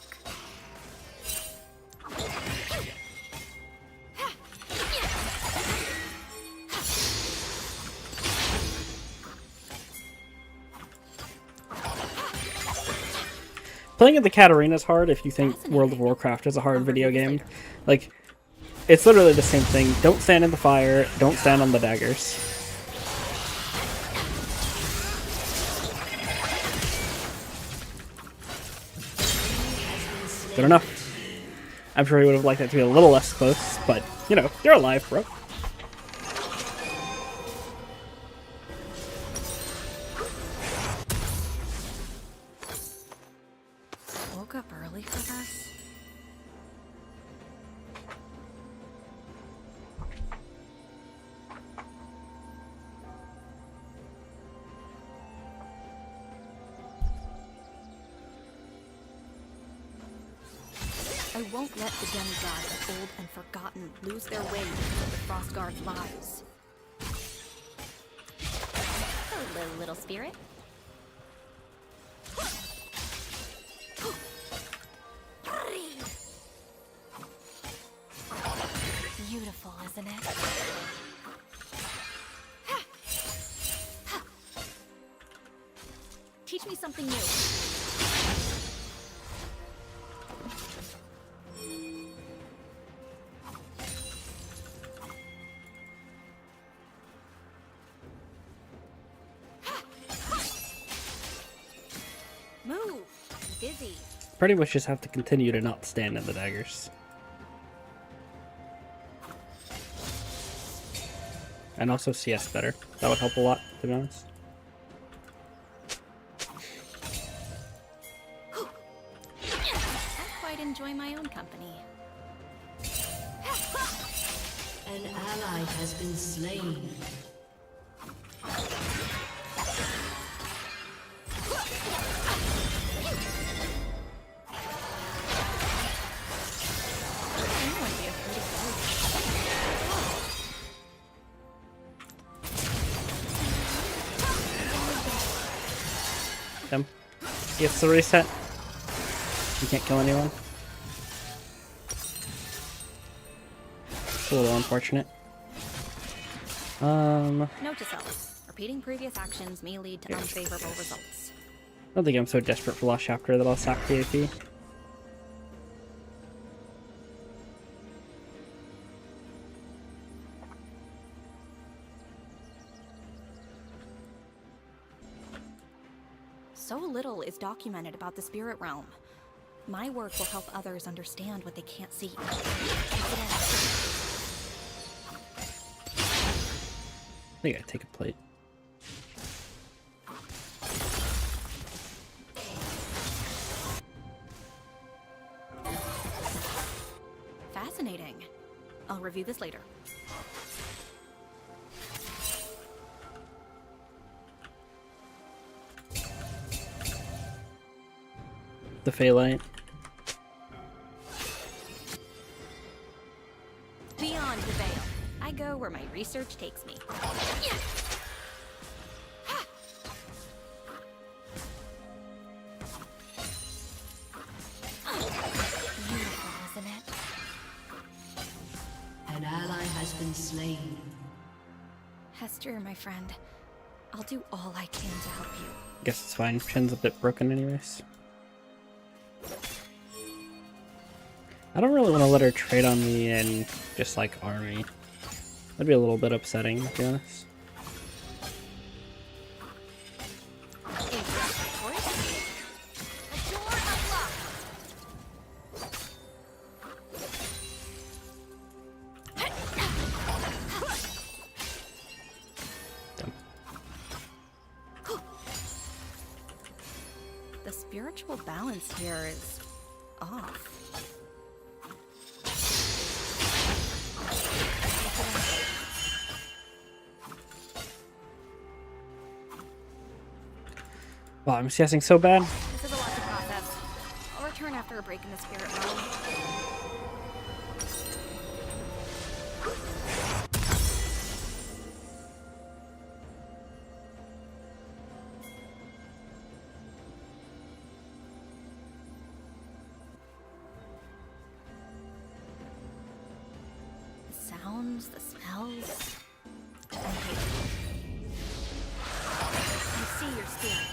A: Playing at the Katarina is hard if you think World of Warcraft is a hard video game. Like, it's literally the same thing. Don't stand in the fire. Don't stand on the daggers. Good enough. I'm sure he would have liked that to be a little less close, but, you know, you're alive, bro.
F: Woke up early for this? I won't let the demigods, old and forgotten, lose their way because of the Frostguard's lies.
E: Hello, little spirit.
F: Beautiful, isn't it? Teach me something new. Move! I'm busy.
A: Pretty much just have to continue to not stand in the daggers. And also CS better. That would help a lot, to be honest.
F: I quite enjoy my own company.
D: An ally has been slain.
A: Him. He gets the reset. You can't kill anyone. It's a little unfortunate.
F: Note to self. Repeating previous actions may lead to unfavorable results.
A: I don't think I'm so desperate for Lost Chapter that I'll sack the AP.
F: So little is documented about the spirit realm. My work will help others understand what they can't see.
A: I think I take a plate.
F: Fascinating. I'll review this later.
A: The Phaelite.
F: Beyond the veil. I go where my research takes me. Beautiful, isn't it?
D: An ally has been slain.
F: Hester, my friend, I'll do all I can to help you.
A: Guess it's fine. Chin's a bit broken anyways. I don't really want to let her trade on me and just like army. That'd be a little bit upsetting, to be honest.
F: The spiritual balance here is off.
A: Wow, I'm CSing so bad.
F: This is a lot to process. I'll return after a break in the spirit realm. The sounds, the smells. I hate it. I see your spirit.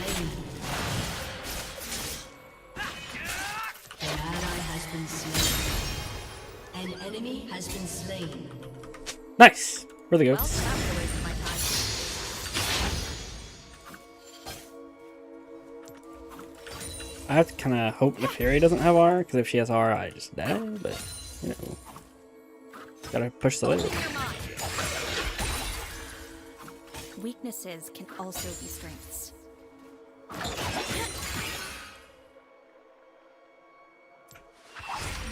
D: slain. An ally has been slain. An enemy has been slain.
A: Nice. Where the
F: Well,
A: goats?
F: that was a waste of my time.
A: I have to kind of hope the Fury doesn't have R, because if she has R, I just die. But you know, gotta push the
F: Open
A: limit.
F: your mind. Weaknesses can also be strengths. I'm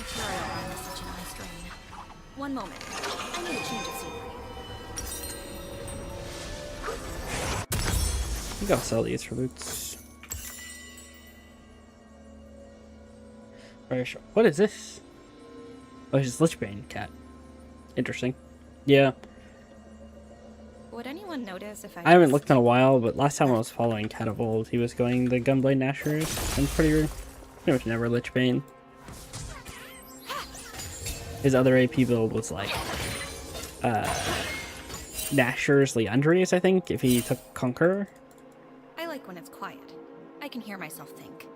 F: sure I don't want this such an eye strain. One moment. I need a change of scenery.
A: You gotta sell these for boots. Very sure. What is this? Oh, it's just Lichbane cat. Interesting. Yeah,
F: Would anyone notice if
A: I haven't looked in a while, but last time I was following Cat of Old, he was going the Gunblade Nashers, and pretty much never Lichbane. His other AP build was like Nashers Leandries, I think, if he took Conqueror.
F: I like when it's quiet. I can hear myself think.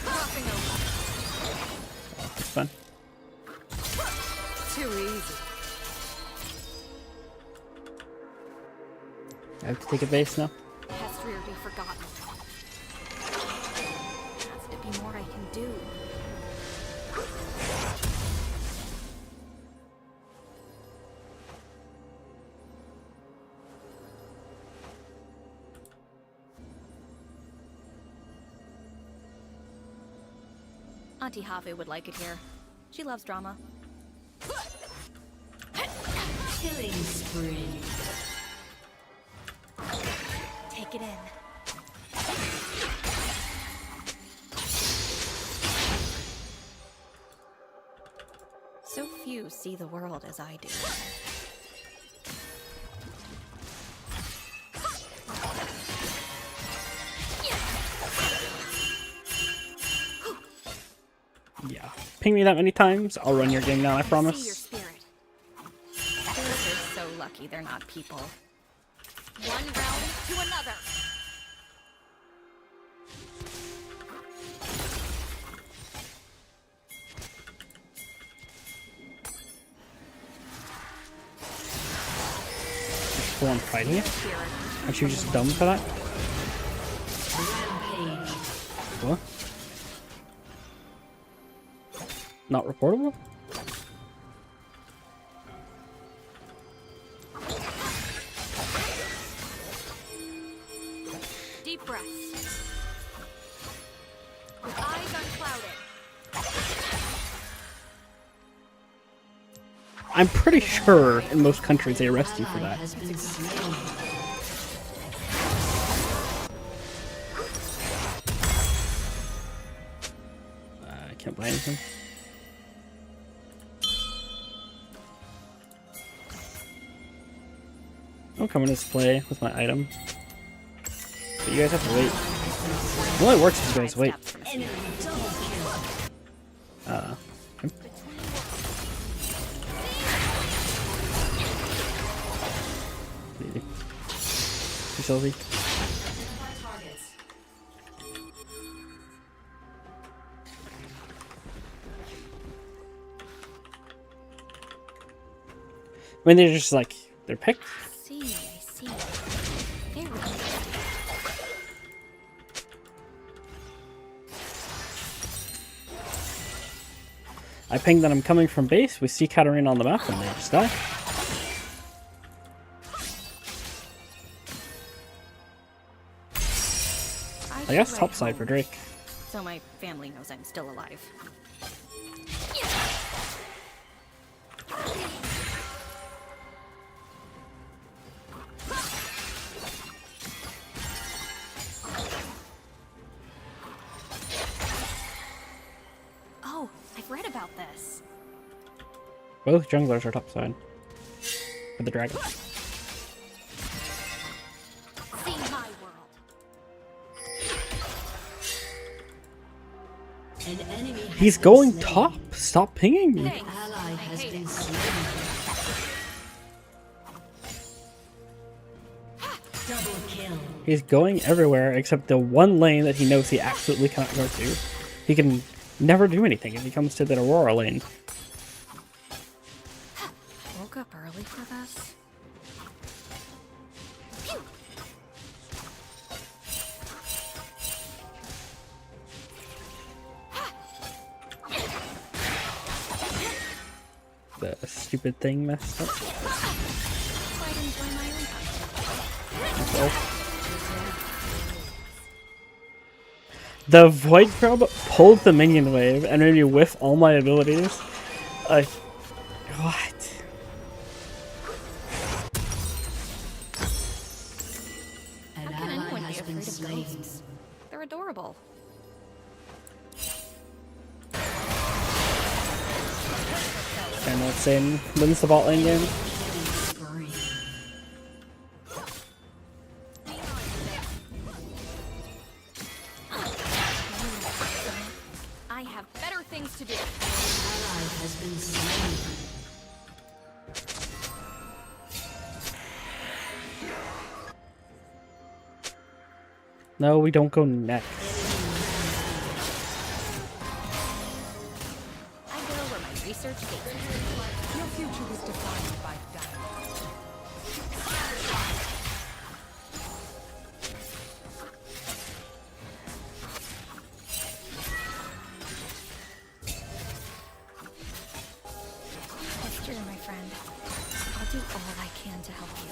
F: Crossing over.
A: It's fun.
F: Too easy.
A: I have to take a base now.
F: History or be forgotten. Has to be more I can do. Auntie Have would like it here. She loves drama.
D: Killing spree.
F: Take it in. So few see the world as I do.
A: Yeah. Ping me that many times, I'll run your game now, I
F: See your
A: promise.
F: spirit. Spirits are so lucky they're not people. One realm to another.
A: Full on fighting it?
F: Spirit.
A: Aren't you just dumb for that?
D: Rampage.
A: What? Not reportable?
F: Deep breaths. With eyes unclouded.
A: I'm pretty sure in most countries they arrest you for
D: Ally
A: that.
D: has been slain.
A: I can't buy anything. I'll come into this play with my item. But you guys have to wait. It only works if you guys wait.
F: Steps from a spirit.
D: Enemy double kill.
A: Facility.
D: Targets.
A: I mean, they're just like, they're picked.
F: I see. Very good.
A: I ping that I'm coming from base, we see Katarina on the map, and they just die. I guess
F: should
A: top
F: write
A: side for
F: home,
A: Drake.
F: so my family knows I'm still alive. Oh, I've read about this.
A: Both junglers are top side. For the dragon.
F: See my world.
D: An enemy has
A: He's
D: been
A: going
D: slain.
A: top! Stop pinging me!
F: Thanks.
D: Ally
F: I
D: has
F: hate
D: been
F: it.
D: slain. Double kill.
A: He's going everywhere except the one lane that he knows he absolutely cannot go to. He can never do anything if he comes to the Aurora lane.
F: Woke up early for this.
A: The stupid thing messed up.
F: Quite enjoy my own content.
A: Well, the Void Probe pulled the minion wave and made me whiff all my abilities. Like, what?
D: An
F: How can
D: ally
F: anyone be
D: has been
F: afraid of
D: slain.
F: ghosts? They're adorable.
A: And let's say wins the bot lane game.
D: Spree.
F: I have better things to do.
D: Ally has been slain.
A: No, we don't go next.
F: I go where my research takes me.
G: Your future was defined by doubt.
F: That's true, my friend. I'll do all I can to help you.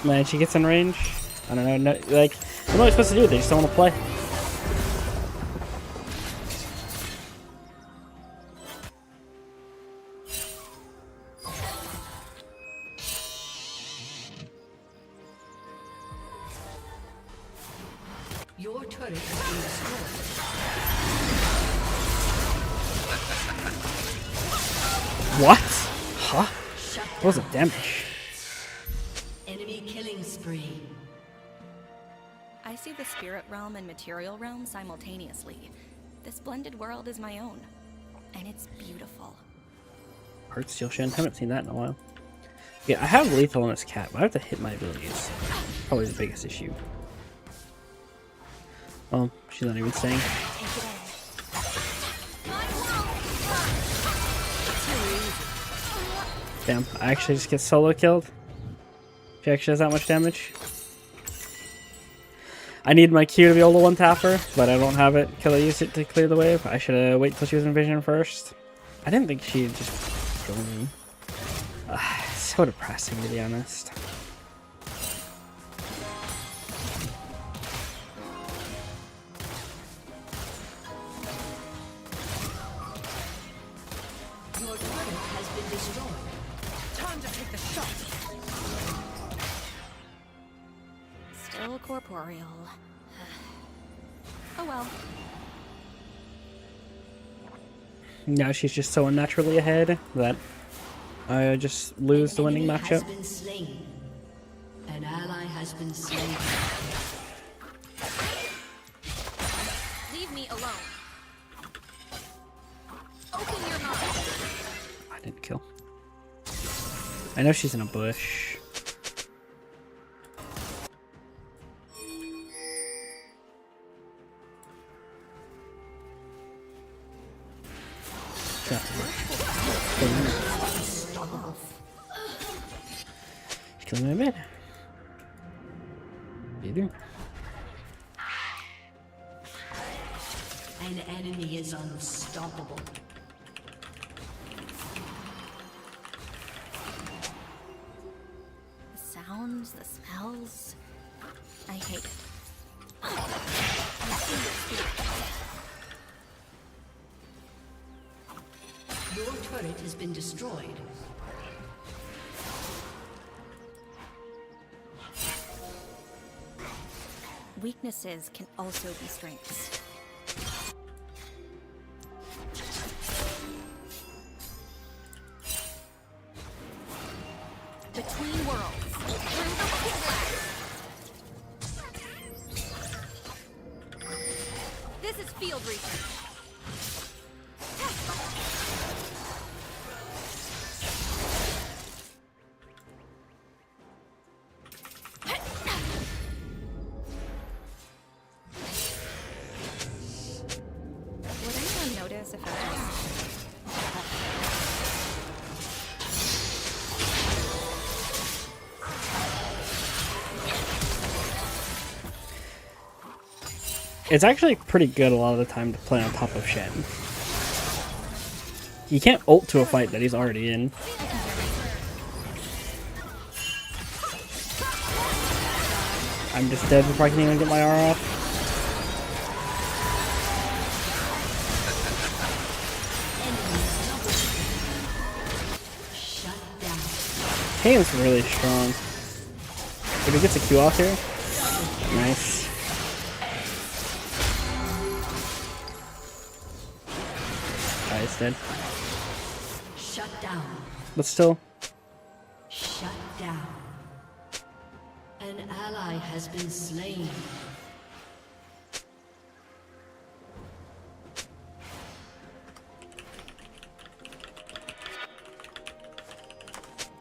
A: Man, she gets in range. I don't know. No, like, what am I supposed to do? They just don't want to play.
D: Your turret has been destroyed.
A: What? Huh? What was the damage?
D: Enemy killing spree.
F: I see the spirit realm and material realm simultaneously. This blended world is my own, and it's beautiful.
A: Heart Steel Shin. Haven't seen that in a while. Yeah, I have lethal on this cat, but I have to hit my abilities. Probably the biggest issue. Oh, she's not even staying. Damn, I actually just get solo killed. She actually does that much damage. I need my Q to be able to one-tap her, but I don't have it because I used it to clear the wave. I should have waited till she was in vision first. I didn't think she'd just kill me. It's so depressing, to be honest.
D: Your turret has been destroyed.
G: Time to take the shot.
F: Still corporeal. Oh well.
A: Now she's just so unnaturally ahead that I just lose the winning
D: Enemy has
A: matchup.
D: been slain. An ally has been slain.
F: Leave me alone. Open your mouth.
A: I didn't kill. I know she's in a bush. She's killing me a bit. What do you do?
D: An enemy is unstoppable.
F: The sounds, the smells. I hate it.
D: Your turret has been destroyed.
F: Weaknesses can also be strengths. Between worlds. Through the Field research. Would anyone notice if I just...
A: It's actually pretty good a lot of the time to play on top of Shen. He can't ult to a fight that he's already in. I'm just dead before I can even get my R off. Kane's really strong. If he gets a Q off here, nice. He's dead.
D: Shut down.
A: But still.
D: Shut down. An ally has been slain.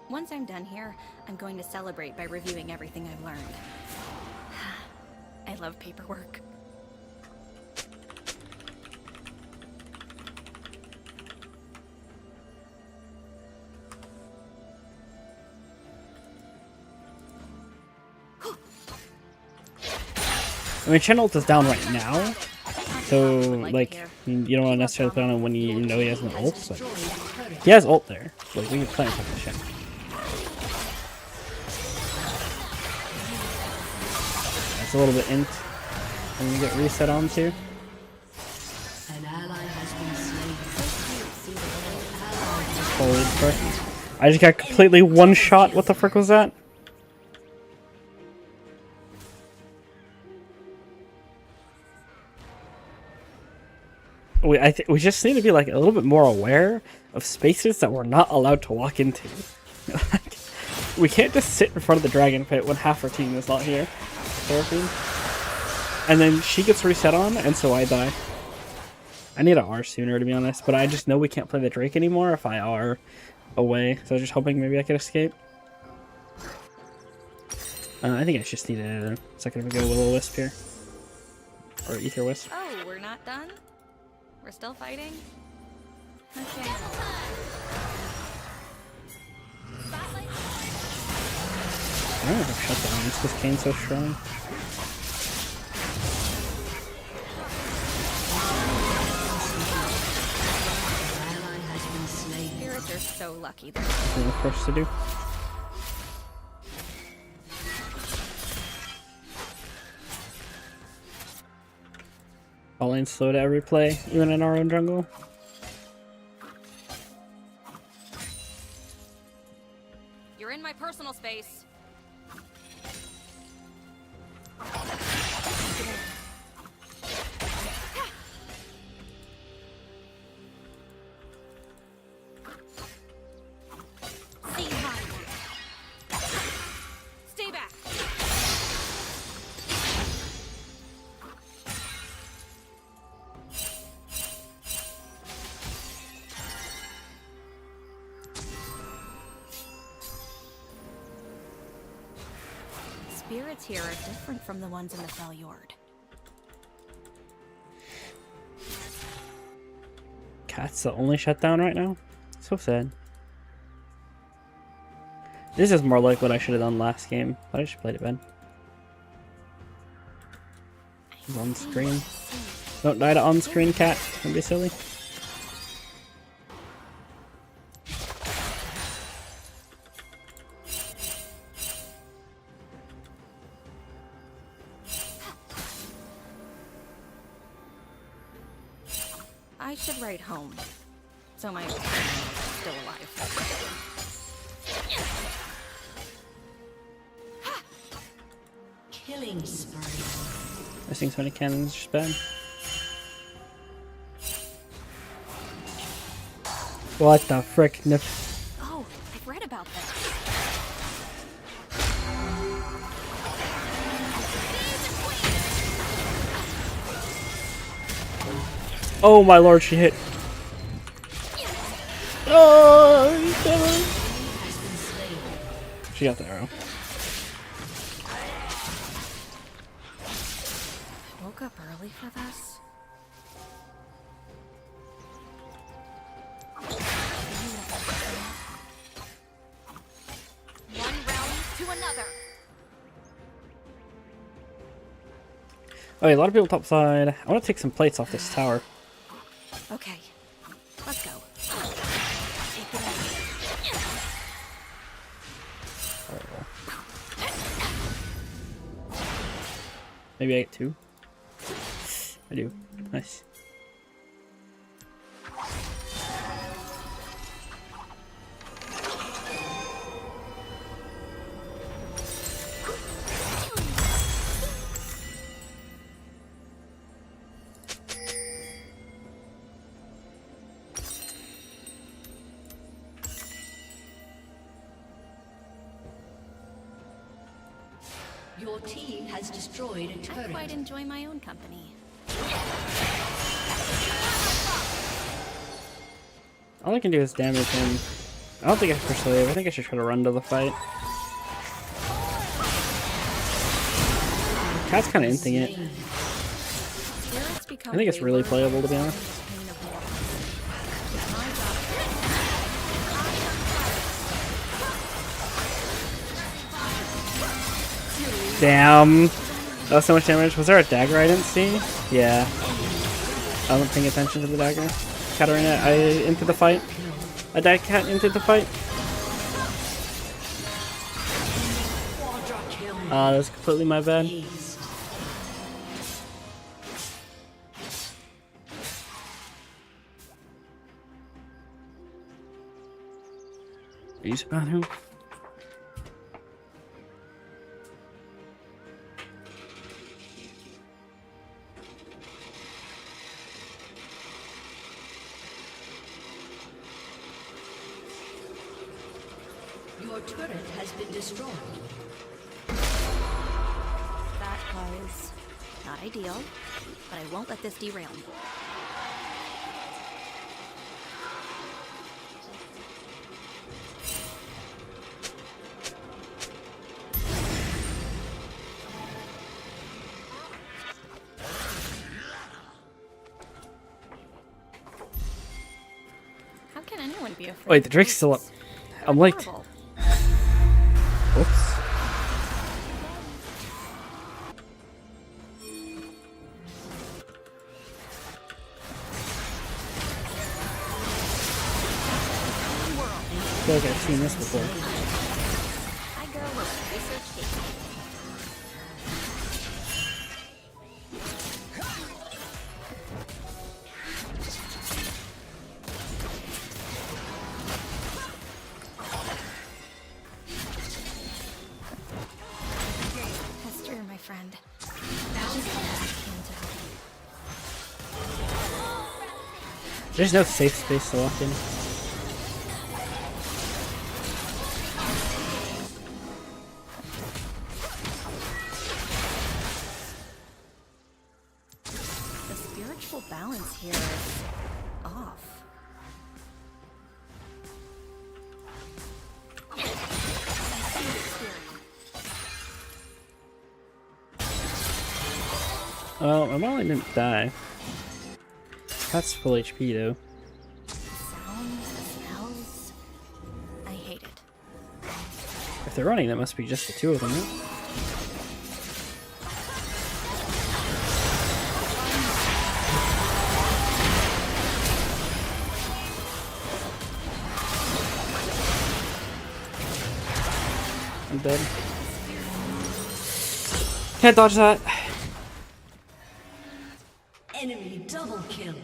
F: Once I'm done here, I'm going to celebrate by reviewing everything I've learned. I love paperwork.
A: I mean, Shen ult is down right now, so, like, you don't want to necessarily put on him when you know he has an ult, but he has ult there. Like, we can play on top of Shen. That's a little bit int, and you get reset on too.
D: An ally has been slain.
A: Holy frick. I just got completely one shot. What the frick was that? We just need to be like a little bit more aware of spaces that we're not allowed to walk into. Like, we can't just sit in front of the dragon pit when half our team is not here. And then she gets reset on, and so I die. I need an R sooner, to be honest, but I just know we can't play the Drake anymore if I R away. So I was just hoping maybe I could escape. I think I just need a second to go Will-O-Wisp here. Or Ether Wisp.
F: Oh, we're not done? We're still fighting? Okay.
A: I don't know if I've shut down. It's because Kane's so strong.
F: Spirits are so lucky.
A: Nothing of course to do. All lanes slow to every play, even in our own jungle.
F: You're in my personal space. Stay back. Spirits here are different from the ones in the Falyord.
A: Cat's the only shutdown right now? So sad. This is more like what I should have done last game, but I just played it bad. He's on screen. Don't die to on-screen cat. Don't be silly.
F: I should write home, so my family's still alive.
D: Killing spree.
A: I think so many cannons is just bad. What the frick, Nip?
F: Oh, I've read about that.
A: Oh my lord, she hit. Oh, she got the arrow.
F: I woke up early for this.
E: One realm to another.
A: Okay, a lot of people topside. I want to take some plates off this tower.
F: Okay, let's go. Take it away.
A: Maybe I get 2. I do. Nice.
D: Your team has destroyed a
F: I
D: turret.
F: quite enjoy my own company.
A: All I can do is damage him. I don't think I should persuade. I think I should try to run to the fight. Cat's kind of inting it. I think it's really playable, to be honest. Damn. That was so much damage. Was there a dagger I didn't see? Yeah. I wasn't paying attention to the dagger. Katarina, into the fight. A dead cat into the fight. That was completely my bad. Use about him.
D: Your turret has been destroyed.
F: That was not ideal, but I won't let this derail me. How can anyone be afraid?
A: Wait, the Drake's still up. I'm late.
F: Horrible.
A: Oops. I feel like I've seen this before.
E: I go where research takes me.
F: Hester, my friend.
A: There's no safe space to walk in.
F: The spiritual balance here is off.
A: Oh, my Molly didn't die. That's full HP though.
F: Sounds, smells. I hate it.
A: If they're running, that must be just the 2 of them, right? I'm dead. Can't dodge that.
D: Enemy double kill.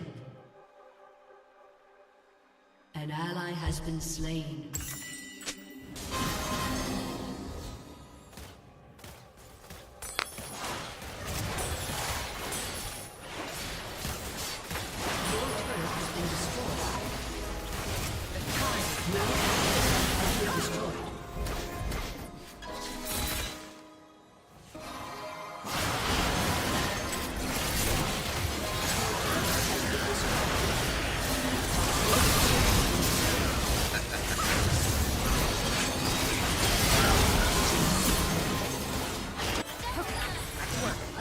D: An ally has been slain.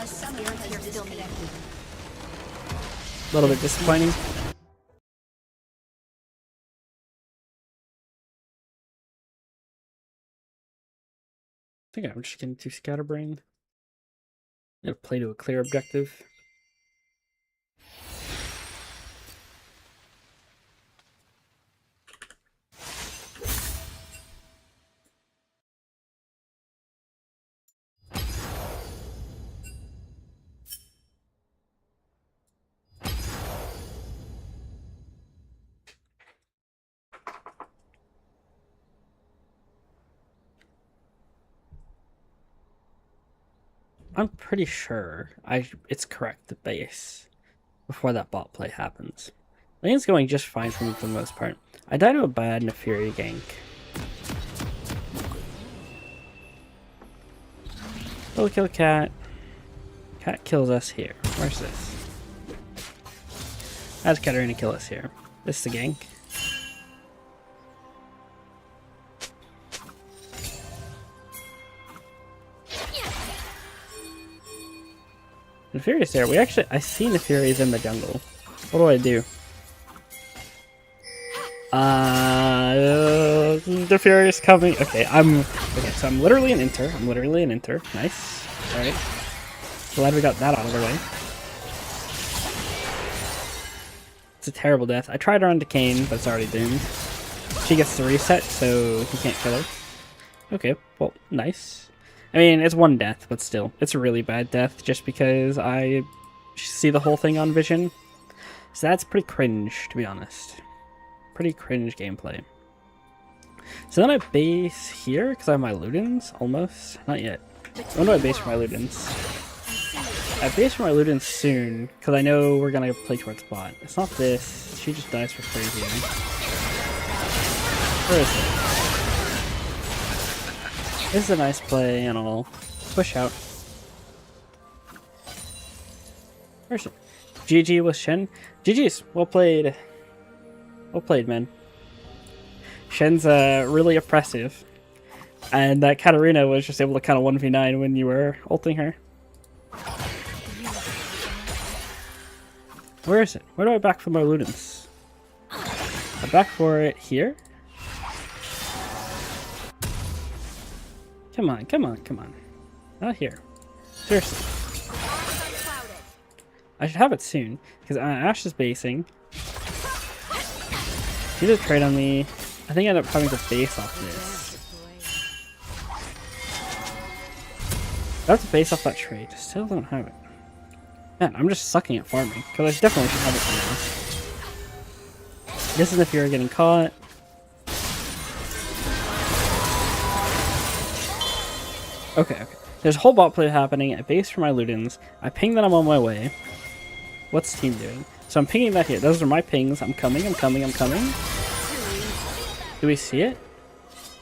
D: A summoner has disconnected.
A: A little bit disappointing. I think I'm just getting too scatterbrained. I'm gonna play to a clear objective. I'm pretty sure it's correct, the base, before that bot play happens. I think it's going just fine for me for the most part. I died to a bad Neferi gank. We'll kill Cat. Cat kills us here. Where's this? How's Katarina kill us here? This is the gank. Neferi's there. I see Neferi's in the jungle. What do I do? Neferi's coming. Okay, so I'm literally an inter. Nice. Alright. Glad we got that out of the way. It's a terrible death. I tried her on Decane, but it's already doomed. She gets the reset, so he can't kill her. Okay, well, nice. I mean, it's one death, but still. It's a really bad death, just because I see the whole thing on vision. So that's pretty cringe, to be honest. Pretty cringe gameplay. So then I base here, because I have my Ludens, almost. Not yet. When do I base for my Ludens? I base for my Ludens soon, because I know we're going to play towards bot. It's not this. She just dies for crazy. Where is it? This is a nice play, and I'll push out. Where's it? GG with Shen. GG's. Well played. Well played, man. Shen's really oppressive. And that Katarina was just able to kind of 1v9 when you were ulting her. Where is it? Where do I back for my Ludens? I back for it here? Come on. Not here. Seriously. I should have it soon, because Ash is basing. She did a trade on me. I think I end up having to base off this. I have to base off that trade. Still don't have it. Man, I'm just sucking at farming, because I definitely should have it by now. This is if you're getting caught. Okay. There's a whole bot play happening. I base for my Ludens. I ping that I'm on my way. What's team doing? So I'm pinging that here. Those are my pings. I'm coming. Do we see it?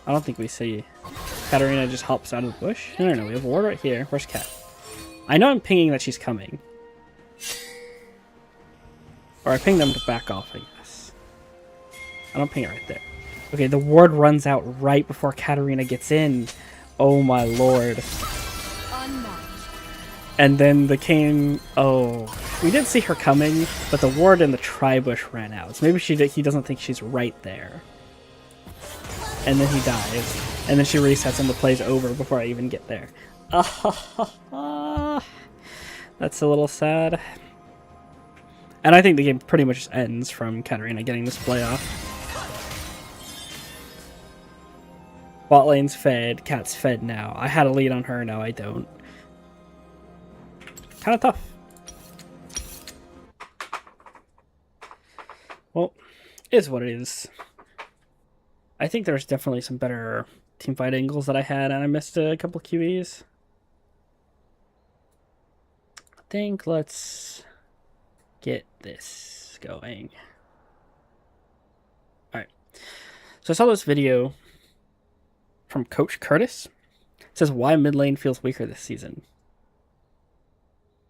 A: I don't think we see. Katarina just hops out of the bush. No. We have a ward right here. Where's Kat? I know I'm pinging that she's coming. Or I ping them to back off, I guess. I don't ping it right there. Okay, the ward runs out right before Katarina gets in. Oh my lord. And then the Kane... Oh. We did see her coming, but the ward in the tri-bush ran out. So maybe he doesn't think she's right there. And then he dies. And then she resets and the play's over before I even get there. That's a little sad. And I think the game pretty much ends from Katarina getting this play off. Bot lane's fed, Cat's fed now. I had a lead on her, now I don't. Kind of tough. Well, it is what it is. I think there's definitely some better teamfight angles that I had, and I missed a couple QEs. I think let's get this going. Alright. So I saw this video from Coach Curtis. It says why mid lane feels weaker this season.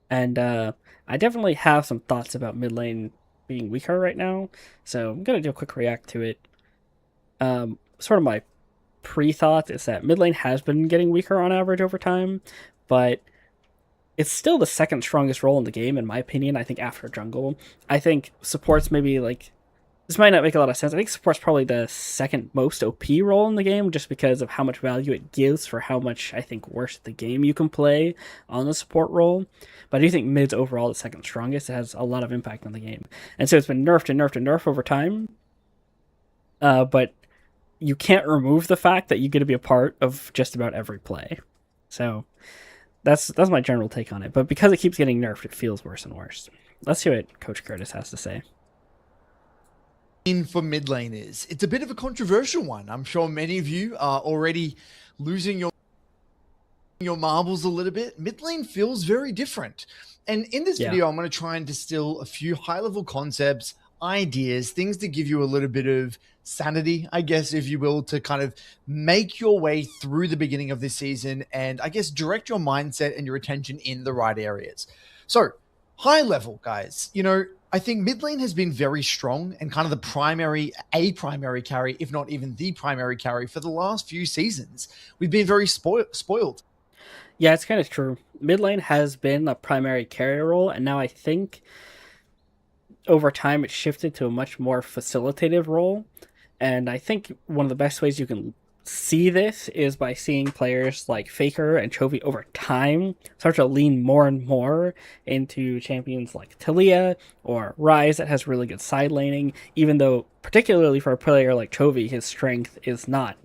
A: And I definitely have some thoughts about mid lane being weaker right now. So I'm going to do a quick react to it. Sort of my pre-thought is that mid lane has been getting weaker on average over time. But it's still the second strongest role in the game, in my opinion. I think after jungle, I think support's maybe like this might not make a lot of sense. I think support's probably the second most OP role in the game, just because of how much value it gives for how much I think worse the game you can play on the support role. But I do think mid's overall the second strongest. It has a lot of impact on the game, and so it's been nerfed and nerfed and nerfed over time. But you can't remove the fact that you get to be a part of just about every play. So that's my general take on it. But because it keeps getting nerfed, it feels worse and worse. Let's see what Coach Curtis has to say.
H: For mid laners, it's a bit of a controversial one. I'm sure many of you are already losing your marbles a little bit. Mid lane feels very different. And in this video, I'm going to try and distill a few high-level concepts, ideas, things to give you a little bit of sanity, I guess, if you will, to kind of make your way through the beginning of this season and I guess direct your mindset and your attention in the right areas. So high level, guys, you know, I think mid lane has been very strong and kind of the primary carry, if not even the primary carry for the last few seasons. We've been very spoiled.
A: Yeah, it's kind of true. Mid lane has been a primary carrier role, and now I think over time it shifted to a much more facilitative role. And I think one of the best ways you can see this is by seeing players like Faker and Chovy over time start to lean more and more into champions like Talia or Ryze that has really good side laning, even though particularly for a player like Chovy, his strength is not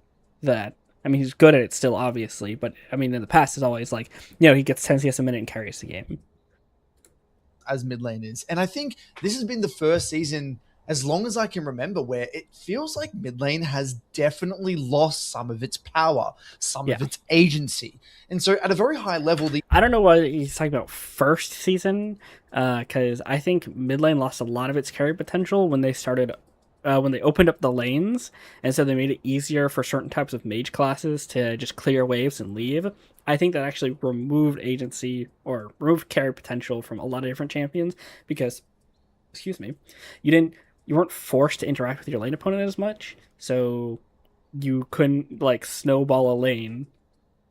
A: that. I mean, he's good at it still, obviously, but I mean, in the past, it's always like, you know, he gets 10 CS a minute and carries the game.
H: As mid laners. And I think this has been the first season, as long as I can remember, where it feels like mid lane has definitely lost some of its power, some of its agency. And so at a very high level,
A: I don't know what he's talking about first season, because I think mid lane lost a lot of its carry potential when they started when they opened up the lanes, and so they made it easier for certain types of mage classes to just clear waves and leave. I think that actually removed agency or removed carry potential from a lot of different champions because, excuse me, you weren't forced to interact with your lane opponent as much, so you couldn't like snowball a lane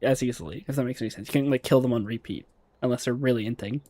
A: as easily, if that makes any sense. You can't like kill them on repeat unless they're really inting.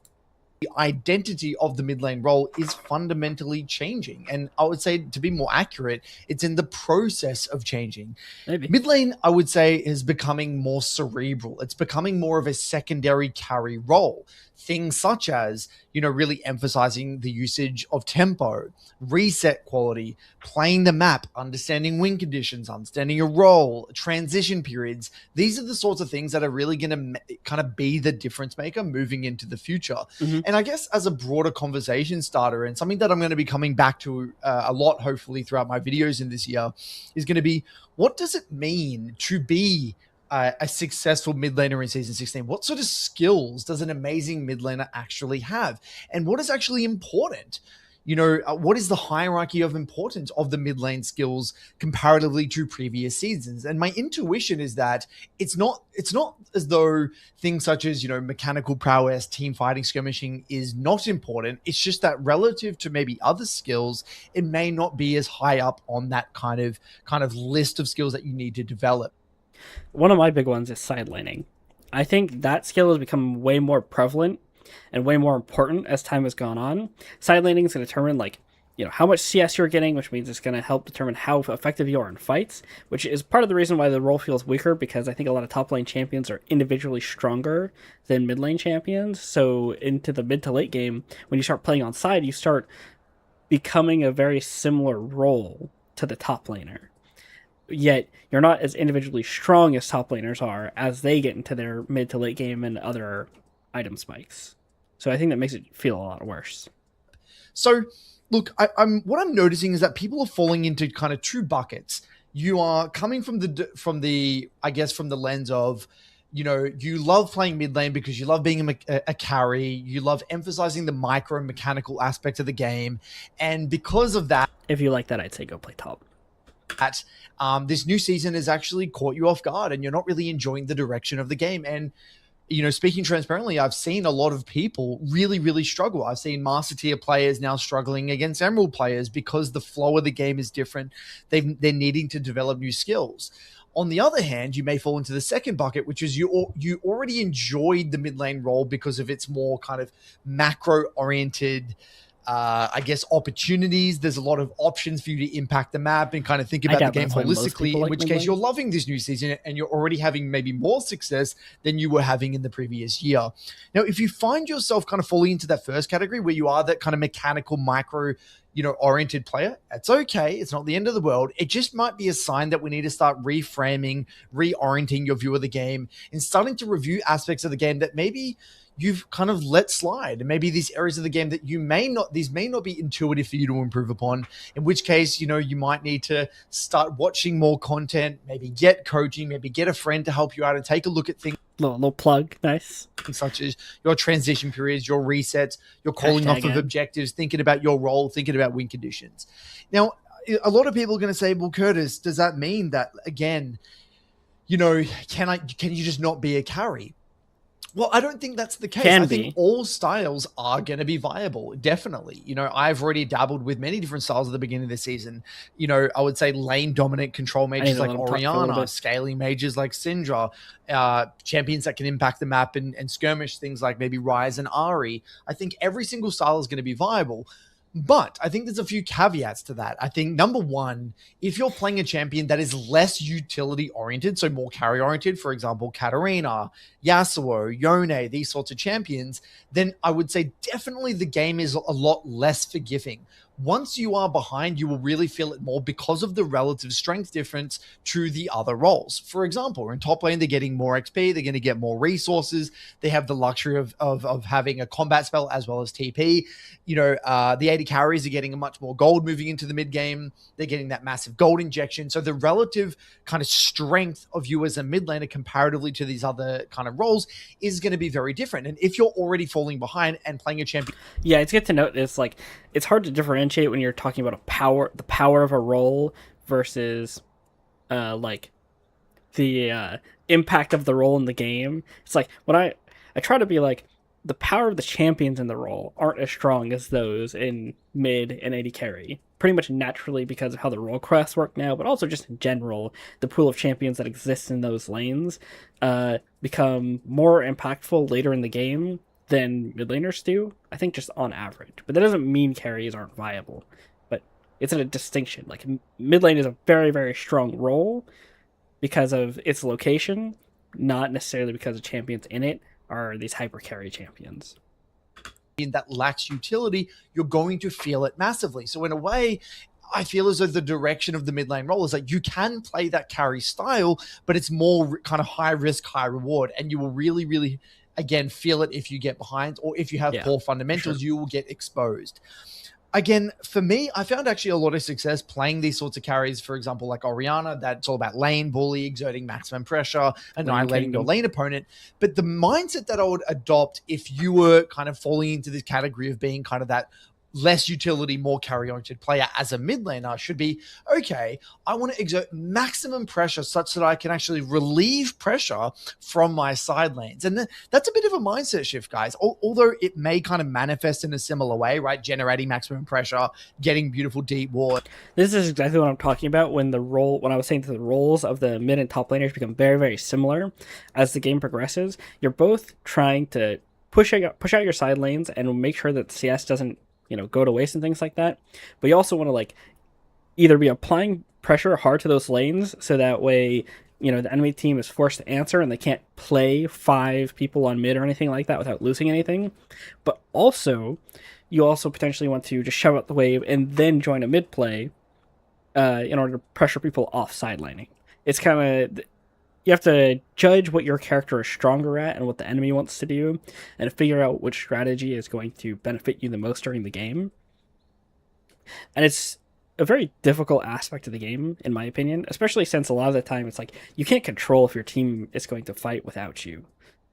H: The identity of the mid lane role is fundamentally changing. And I would say, to be more accurate, it's in the process of changing.
A: Maybe.
H: Mid lane, I would say, is becoming more cerebral. It's becoming more of a secondary carry role. Things such as, you know, really emphasizing the usage of tempo, reset quality, playing the map, understanding win conditions, understanding your role, transition periods. These are the sorts of things that are really going to kind of be the difference maker moving into the future. Mm-hmm. And I guess as a broader conversation starter, and something that I'm going to be coming back to a lot, hopefully, throughout my videos in this year, is going to be, what does it mean to be a successful mid laner in Season 16? What sort of skills does an amazing mid laner actually have? And what is actually important? You know, what is the hierarchy of importance of the mid lane skills comparatively to previous seasons? And my intuition is that it's not as though things such as, you know, mechanical prowess, team fighting, skirmishing is not important. It's just that relative to maybe other skills, it may not be as high up on that kind of list of skills that you need to develop.
A: One of my big ones is side laning. I think that skill has become way more prevalent and way more important as time has gone on. Side laning is going to determine, like, you know, how much CS you're getting, which means it's going to help determine how effective you are in fights, which is part of the reason why the role feels weaker, because I think a lot of top lane champions are individually stronger than mid lane champions. So into the mid to late game, when you start playing on side, you start becoming a very similar role to the top laner. Yet you're not as individually strong as top laners are as they get into their mid to late game and other item spikes. So I think that makes it feel a lot worse.
H: So, look, what I'm noticing is that people are falling into kind of two buckets. You are coming from the I guess from the lens of, you know, you love playing mid lane because you love being a carry, you love emphasizing the micro mechanical aspect of the game, and because of that,
A: if you like that, I'd say go play top.
H: This new season has actually caught you off guard and you're not really enjoying the direction of the game. And, you know, speaking transparently, I've seen a lot of people really, really struggle. I've seen master tier players now struggling against emerald players because the flow of the game is different. They're needing to develop new skills. On the other hand, you may fall into the second bucket, which is you already enjoyed the mid lane role because of its more kind of macro oriented, I guess, opportunities. There's a lot of options for you to impact the map and kind of think about the
A: doubt
H: game
A: that's why most
H: holistically,
A: people
H: in
A: like
H: which
A: mid
H: case
A: lane.
H: you're loving this new season and you're already having maybe more success than you were having in the previous year. Now, if you find yourself kind of falling into that first category where you are that kind of mechanical micro, oriented player, that's okay. It's not the end of the world. It just might be a sign that we need to start reframing, reorienting your view of the game and starting to review aspects of the game that maybe you've kind of let slide. And maybe these areas of the game that these may not be intuitive for you to improve upon, in which case, you might need to start watching more content, maybe get coaching, maybe get a friend to help you out and take a look at things
A: Little plug, nice.
H: such as your transition periods, your resets, your calling off of objectives, thinking about your role, thinking about win conditions. Now, a lot of people are going to say, well, Curtis, does that mean that, again, can you just not be a carry? Well, I don't think that's the case. I think all styles are going to be viable, definitely. I've already dabbled with many different styles at the beginning of the season. I would say lane dominant control mages like Orianna, scaling mages like Syndra, champions that can impact the map and skirmish things like maybe Ryze and Ahri. I think every single style is going to be viable. But I think there's a few caveats to that. I think, number one, if you're playing a champion that is less utility-oriented, so more carry-oriented, for example, Katarina, Yasuo, Yone, these sorts of champions, then I would say definitely the game is a lot less forgiving. Once you are behind, you will really feel it more because of the relative strength difference to the other roles. For example, in top lane, they're getting more XP, they're going to get more resources, they have the luxury of having a combat spell as well as TP. The AD carries are getting a much more gold moving into the mid game. They're getting that massive gold injection. So the relative kind of strength of you as a mid laner comparatively to these other kind of roles is going to be very different. And if you're already falling behind and playing a champion,
A: yeah, it's good to note. It's hard to differentiate when you're talking about the power of a role versus the impact of the role in the game. It's like when I try to be like, the power of the champions in the role aren't as strong as those in mid and AD carry. Pretty much naturally because of how the role quests work now, but also just in general, the pool of champions that exists in those lanes become more impactful later in the game than mid laners do, I think, just on average. But that doesn't mean carries aren't viable. But it's a distinction. Like, mid lane is a very, very strong role because of its location, not necessarily because of champions in it are these hyper carry champions.
H: That lacks utility, you're going to feel it massively. So in a way, I feel as though the direction of the mid lane role is like you can play that carry style, but it's more kind of high risk, high reward, and you will really, really, again, feel it if you get behind or if you have poor fundamentals, you will get exposed. Again, for me, I found actually a lot of success playing these sorts of carries. For example, like Orianna, that's all about lane bully, exerting maximum pressure, annihilating your lane opponent. But the mindset that I would adopt if you were kind of falling into this category of being kind of that less utility, more carry-oriented player as a mid laner should be, okay, I want to exert maximum pressure such that I can actually relieve pressure from my side lanes. And that's a bit of a mindset shift, guys. Although it may kind of manifest in a similar way, right? Generating maximum pressure, getting beautiful deep ward.
A: This is exactly what I'm talking about when I was saying that the roles of the mid and top laners become very, very similar as the game progresses. You're both trying to push out your side lanes and make sure that CS doesn't go to waste and things like that. But you also want to either be applying pressure hard to those lanes so that way, the enemy team is forced to answer and they can't play 5 people on mid or anything like that without losing anything. But also, you also potentially want to just shove out the wave and then join a mid play in order to pressure people off sidelining. It's kind of, you have to judge what your character is stronger at and what the enemy wants to do, and figure out which strategy is going to benefit you the most during the game. And it's a very difficult aspect of the game, in my opinion, especially since a lot of the time it's like you can't control if your team is going to fight without you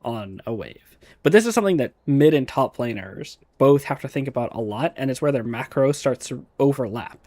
A: on a wave. But this is something that mid and top laners both have to think about a lot, and it's where their macro starts to overlap.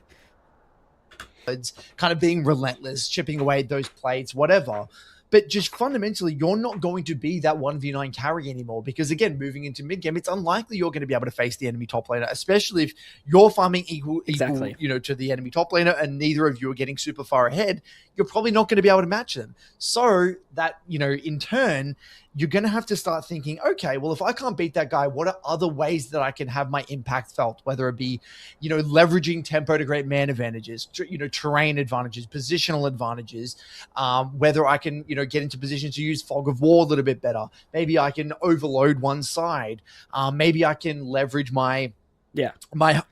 H: Kind of being relentless, chipping away at those plates, whatever. but just fundamentally, you're not going to be that 1v9 carry anymore because, again, moving into mid game, it's unlikely you're going to be able to face the enemy top laner, especially if you're farming equal,
A: Exactly.
H: to the enemy top laner, and neither of you are getting super far ahead. You're probably not going to be able to match them. So that, in turn, you're going to have to start thinking, okay, well, if I can't beat that guy, what are other ways that I can have my impact felt? Whether it be, leveraging tempo to create man advantages, terrain advantages, positional advantages, whether I can, get into position to use fog of war a little bit better. Maybe I can overload one side. Maybe I can leverage my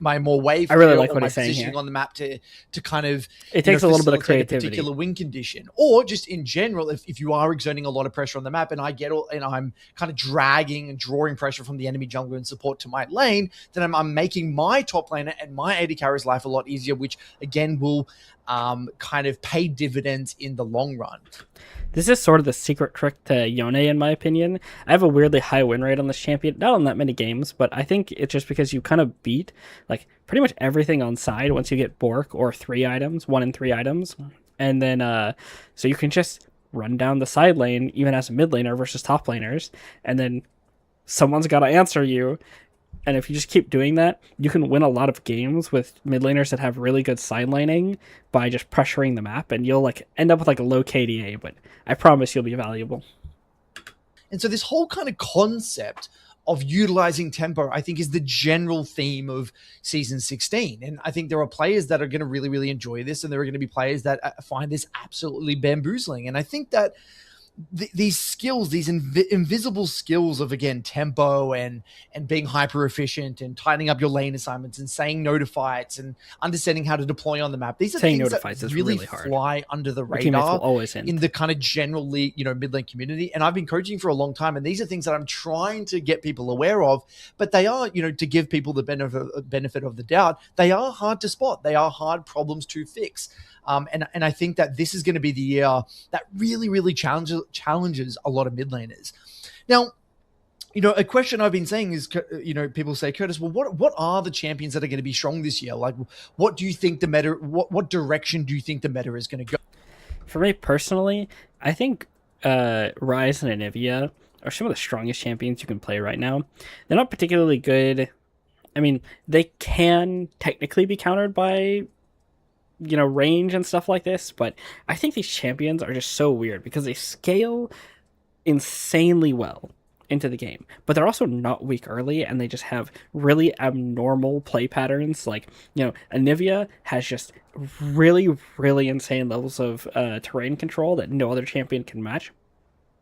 H: more wave.
A: I really like what
H: my
A: he's saying
H: positioning
A: here.
H: on the map to kind of
A: It takes a little bit of
H: facilitate a
A: creativity.
H: particular win condition, or just in general, if you are exerting a lot of pressure on the map, and I'm kind of dragging and drawing pressure from the enemy jungler and support to my lane, then I'm making my top laner and my AD carry's life a lot easier, which again will kind of pay dividends in the long run.
A: This is sort of the secret trick to Yone, in my opinion. I have a weirdly high win rate on this champion, not on that many games, but I think it's just because you kind of beat like pretty much everything on side once you get Bork or 1 in 3 items. And then so you can just run down the side lane even as a mid laner versus top laners, and then someone's got to answer you. And if you just keep doing that, you can win a lot of games with mid laners that have really good side laning by just pressuring the map, and you'll end up with a low KDA, but I promise you'll be valuable.
H: And so this whole kind of concept of utilizing tempo, I think, is the general theme of Season 16. And I think there are players that are going to really, really enjoy this, and there are going to be players that find this absolutely bamboozling. And I think that these skills, these invisible skills of, again, tempo and being hyper efficient and tightening up your lane assignments and saying no to fights and understanding how to deploy on the map. These are
A: saying
H: things
A: no to
H: that
A: fights is
H: really
A: hard.
H: fly under the
A: Your teammates will
H: radar
A: always hint.
H: in the kind of general league, mid lane community. And I've been coaching for a long time, and these are things that I'm trying to get people aware of. But they are, to give people the benefit of the doubt, they are hard to spot. They are hard problems to fix. And I think that this is going to be the year that really, really challenges a lot of mid laners. Now, a question I've been saying is, people say, Curtis, well, what are the champions that are going to be strong this year? Like, what do you think the meta, what direction do you think the meta is going to go?
A: For me personally, I think Ryze and Anivia are some of the strongest champions you can play right now. They're not particularly good. I mean, they can technically be countered by range and stuff like this, but I think these champions are just so weird because they scale insanely well into the game, but they're also not weak early, and they just have really abnormal play patterns. Like, Anivia has just really, really insane levels of terrain control that no other champion can match.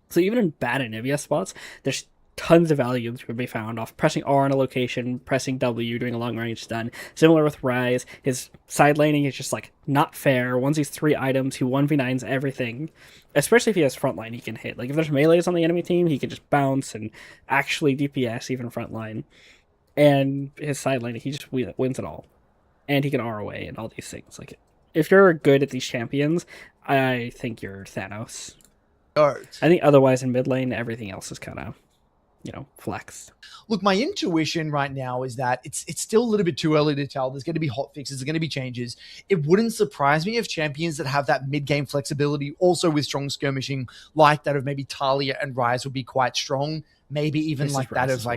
A: So even in bad Anivia spots, there's tons of value that can be found off pressing R on a location, pressing W, doing a long range stun. Similar with Ryze, his side laning is just not fair. Once he's 3 items, he 1v9s everything. Especially if he has frontline he can hit. Like, if there's melees on the enemy team, he can just bounce and actually DPS even frontline. And his side laning, he just wins it all. And he can R away and all these things. Like, if you're good at these champions, I think you're Thanos. I think otherwise in mid lane, everything else is kind of flex.
H: Look, my intuition right now is that it's still a little bit too early to tell. There's going to be hot fixes. There's going to be changes. It wouldn't surprise me if champions that have that mid-game flexibility, also with strong skirmishing, like that of maybe Talia and Ryze, would be quite strong. Maybe even like that of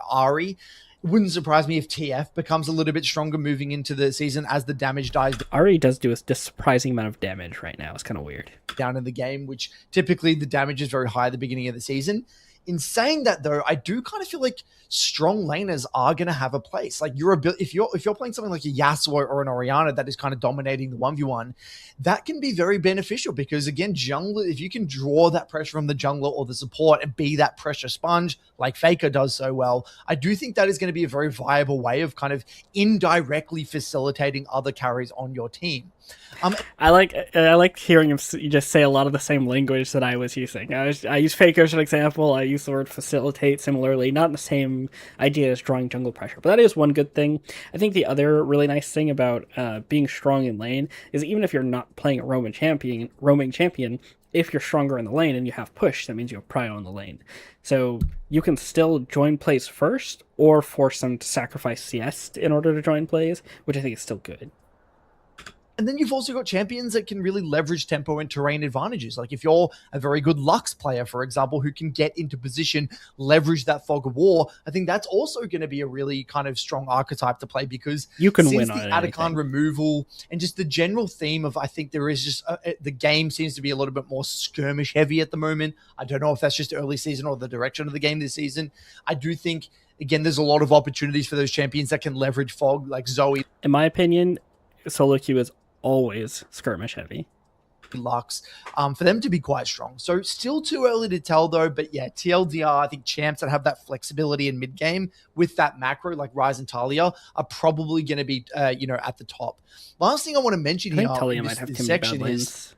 H: Ari. Wouldn't surprise me if TF becomes a little bit stronger moving into the season as the damage dies
A: Ari does do a surprising amount of damage right now. It's kind of weird.
H: Down in the game, which typically the damage is very high at the beginning of the season. In saying that, though, I do kind of feel like strong laners are going to have a place. Like, if you're playing something like a Yasuo or an Orianna that is kind of dominating the 1v1, that can be very beneficial because, again, jungler, if you can draw that pressure from the jungler or the support and be that pressure sponge like Faker does so well, I do think that is going to be a very viable way of kind of indirectly facilitating other carries on your team.
A: I like hearing him just say a lot of the same language that I was using. I use Faker as an example. I use the word facilitate similarly, not the same idea as drawing jungle pressure, but that is one good thing. I think the other really nice thing about being strong in lane is even if you're not playing a roaming champion, if you're stronger in the lane and you have push, that means you have prio in the lane. So you can still join plays first or force them to sacrifice CS in order to join plays, which I think is still good.
H: And then you've also got champions that can really leverage tempo and terrain advantages. Like if you're a very good Lux player, for example, who can get into position, leverage that fog of war, I think that's also going to be a really kind of strong archetype to play, because
A: You can
H: since
A: win
H: the
A: on
H: Atacon
A: anything.
H: removal and just the general theme of, I think there is just the game seems to be a little bit more skirmish heavy at the moment. I don't know if that's just early season or the direction of the game this season. I do think, again, there's a lot of opportunities for those champions that can leverage fog, like Zoe,
A: In my opinion, solo queue is always skirmish heavy.
H: Lux, for them to be quite strong. So still too early to tell though, but yeah, TLDR, I think champs that have that flexibility in mid game with that macro like Ryze and Talia are probably going to be, at the top. Last thing I want to mention
A: I
H: here
A: think Talia
H: in
A: might have
H: this
A: too many bad
H: section is
A: lanes.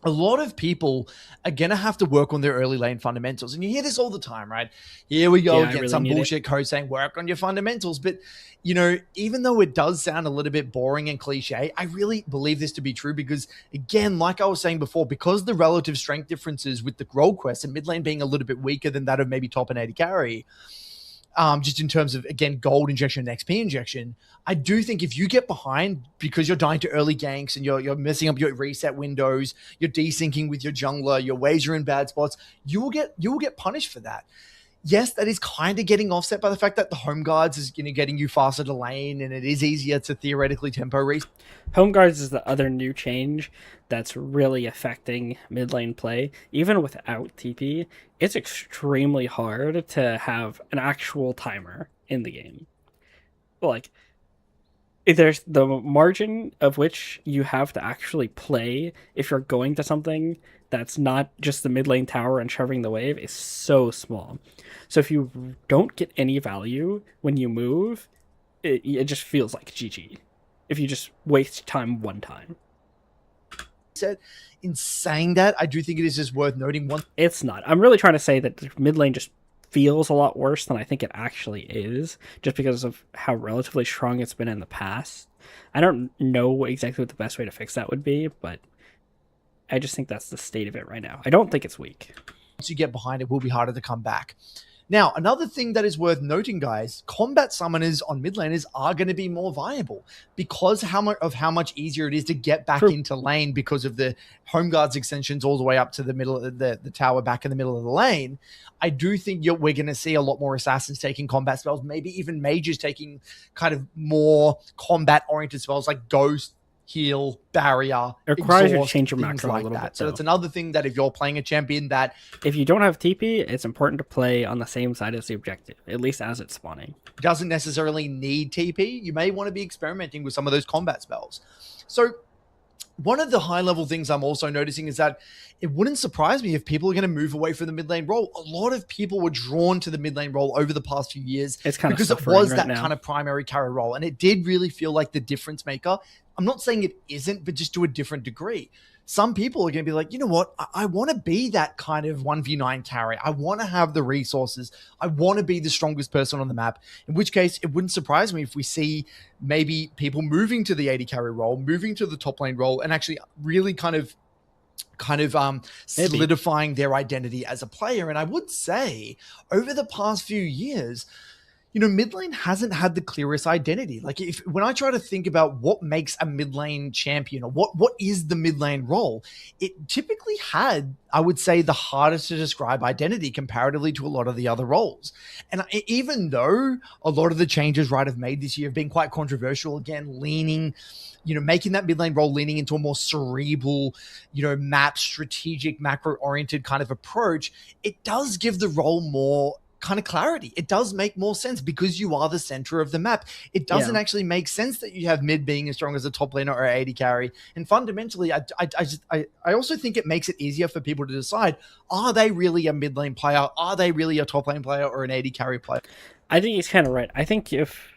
H: a lot of people are going to have to work on their early lane fundamentals. And you hear this all the time, right? Here we go
A: Yeah, I
H: again,
A: really
H: some
A: need
H: bullshit code saying work on your fundamentals. But, even though it does sound a little bit boring and cliche, I really believe this to be true because, again, like I was saying before, because the relative strength differences with the role quest and mid lane being a little bit weaker than that of maybe top and 80 carry, just in terms of, again, gold injection and XP injection, I do think if you get behind because you're dying to early ganks and you're messing up your reset windows, you're desyncing with your jungler, your waves are in bad spots, you will get punished for that. Yes, that is kind of getting offset by the fact that the home guards is getting you faster to lane, and it is easier to theoretically tempo reset.
A: Home guards is the other new change that's really affecting mid lane play. Even without TP, it's extremely hard to have an actual timer in the game. Like, there's the margin of which you have to actually play if you're going to something that's not just the mid lane tower and shoving the wave is so small. So if you don't get any value when you move, it just feels like GG. If you just waste time one time.
H: In saying that, I do think it is just worth noting one.
A: It's not. I'm really trying to say that mid lane just feels a lot worse than I think it actually is, just because of how relatively strong it's been in the past. I don't know exactly what the best way to fix that would be, but I just think that's the state of it right now. I don't think it's weak.
H: Once you get behind, it will be harder to come back. Now, another thing that is worth noting, guys, combat summoners on mid laners are going to be more viable because how much easier it is to get back into lane because of the home guards extensions all the way up to the middle of the tower back in the middle of the lane. I do think we're going to see a lot more assassins taking combat spells, maybe even mages taking kind of more combat-oriented spells like Ghost, Heal, Barrier,
A: It requires you to
H: Exhaust,
A: change your
H: things
A: macro a
H: like
A: little
H: that.
A: bit.
H: So that's another thing that if you're playing a champion that
A: If you don't have TP, it's important to play on the same side as the objective, at least as it's spawning.
H: doesn't necessarily need TP, you may want to be experimenting with some of those combat spells. So one of the high-level things I'm also noticing is that it wouldn't surprise me if people are going to move away from the mid lane role. A lot of people were drawn to the mid lane role over the past few years
A: It's kind of
H: because it
A: suffering
H: was
A: right
H: that
A: now.
H: kind of primary carry role, and it did really feel like the difference maker. I'm not saying it isn't, but just to a different degree. Some people are going to be like, you know what? I want to be that kind of 1v9 carry. I want to have the resources. I want to be the strongest person on the map, in which case it wouldn't surprise me if we see maybe people moving to the 80 carry role, moving to the top lane role, and actually really kind of solidifying their identity as a player. And I would say over the past few years, mid lane hasn't had the clearest identity. Like when I try to think about what makes a mid lane champion or what is the mid lane role, it typically had, I would say, the hardest to describe identity comparatively to a lot of the other roles. And even though a lot of the changes Riot have made this year have been quite controversial, again, leaning, making that mid lane role leaning into a more cerebral, map strategic, macro oriented kind of approach, it does give the role more kind of clarity. It does make more sense because you are the center of the map. It doesn't actually make sense that you have mid being as strong as a top laner or 80 carry. And fundamentally, I also think it makes it easier for people to decide, are they really a mid lane player? Are they really a top lane player or an 80 carry player?
A: I think he's kind of right. I think if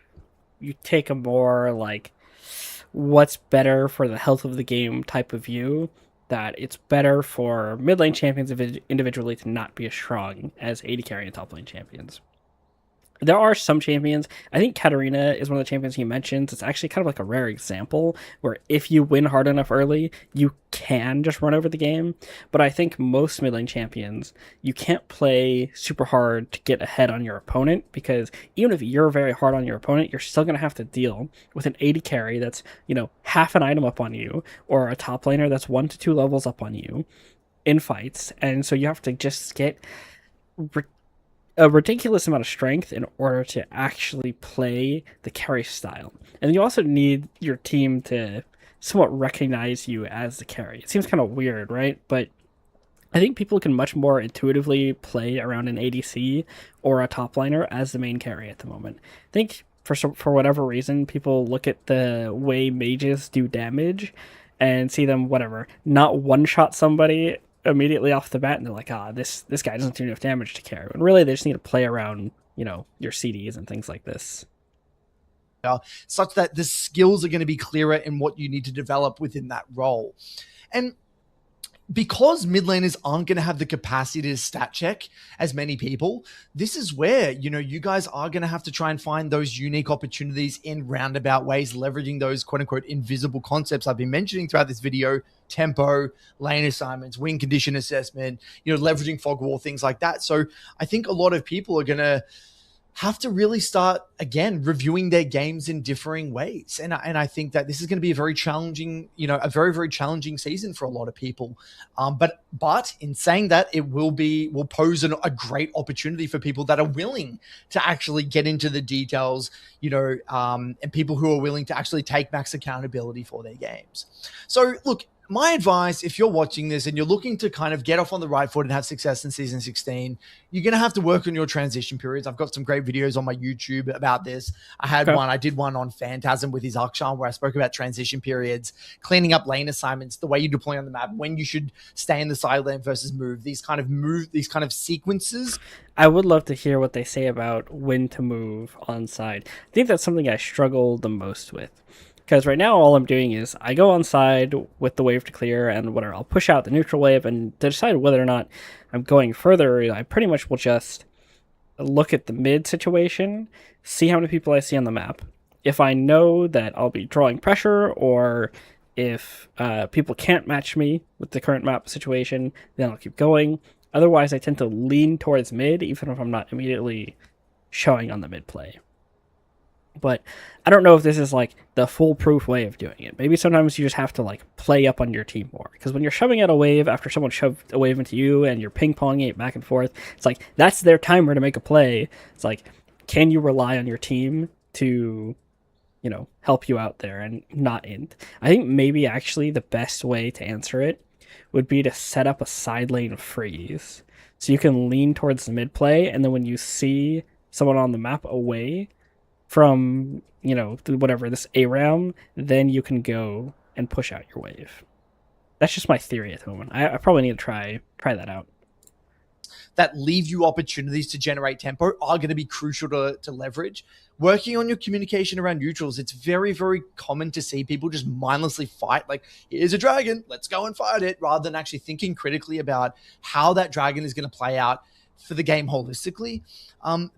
A: you take a more like what's better for the health of the game type of view, that it's better for mid lane champions individually to not be as strong as 80 carry and top lane champions. There are some champions. I think Katarina is one of the champions he mentions. It's actually kind of like a rare example where if you win hard enough early, you can just run over the game. But I think most mid lane champions, you can't play super hard to get ahead on your opponent, because even if you're very hard on your opponent, you're still going to have to deal with an 80 carry that's, half an item up on you, or a top laner that's 1 to 2 levels up on you in fights. And so you have to just get a ridiculous amount of strength in order to actually play the carry style. And you also need your team to somewhat recognize you as the carry. It seems kind of weird, right? But I think people can much more intuitively play around an ADC or a top liner as the main carry at the moment. I think for whatever reason, people look at the way mages do damage and see them, not one-shot somebody immediately off the bat, and they're like, this guy doesn't do enough damage to carry. And really, they just need to play around, your CDs and things like this.
H: Such that the skills are going to be clearer in what you need to develop within that role. And because mid laners aren't going to have the capacity to stat check as many people, this is where, you guys are going to have to try and find those unique opportunities in roundabout ways, leveraging those quote unquote invisible concepts I've been mentioning throughout this video: tempo, lane assignments, win condition assessment, leveraging fog wall, things like that. So I think a lot of people are going to have to really start, again, reviewing their games in differing ways. And I think that this is going to be a very challenging, a very, very challenging season for a lot of people. But in saying that, it will pose a great opportunity for people that are willing to actually get into the details, and people who are willing to actually take max accountability for their games. So look, my advice, if you're watching this and you're looking to kind of get off on the right foot and have success in Season 16, you're going to have to work on your transition periods. I've got some great videos on my YouTube about this. I did one on Phantasm with his Akshan where I spoke about transition periods, cleaning up lane assignments, the way you deploy on the map, when you should stay in the side lane versus move, these kind of sequences.
A: I would love to hear what they say about when to move on side. I think that's something I struggle the most with. Because right now, all I'm doing is I go on side with the wave to clear, and I'll push out the neutral wave, and to decide whether or not I'm going further, I pretty much will just look at the mid situation, see how many people I see on the map. If I know that I'll be drawing pressure, or if people can't match me with the current map situation, then I'll keep going. Otherwise, I tend to lean towards mid, even if I'm not immediately showing on the mid play. But I don't know if this is like the foolproof way of doing it. Maybe sometimes you just have to like play up on your team more. Because when you're shoving out a wave after someone shoved a wave into you and you're ping-ponging it back and forth, it's like that's their timer to make a play. It's like, can you rely on your team to, help you out there and not int? I think maybe actually the best way to answer it would be to set up a side lane freeze. So you can lean towards the mid play, and then when you see someone on the map away from, this ARAM, then you can go and push out your wave. That's just my theory at the moment. I probably need to try that out.
H: That leave you opportunities to generate tempo are going to be crucial to leverage. Working on your communication around neutrals, it's very, very common to see people just mindlessly fight. Like, here's a dragon, let's go and fight it, rather than actually thinking critically about how that dragon is going to play out for the game holistically.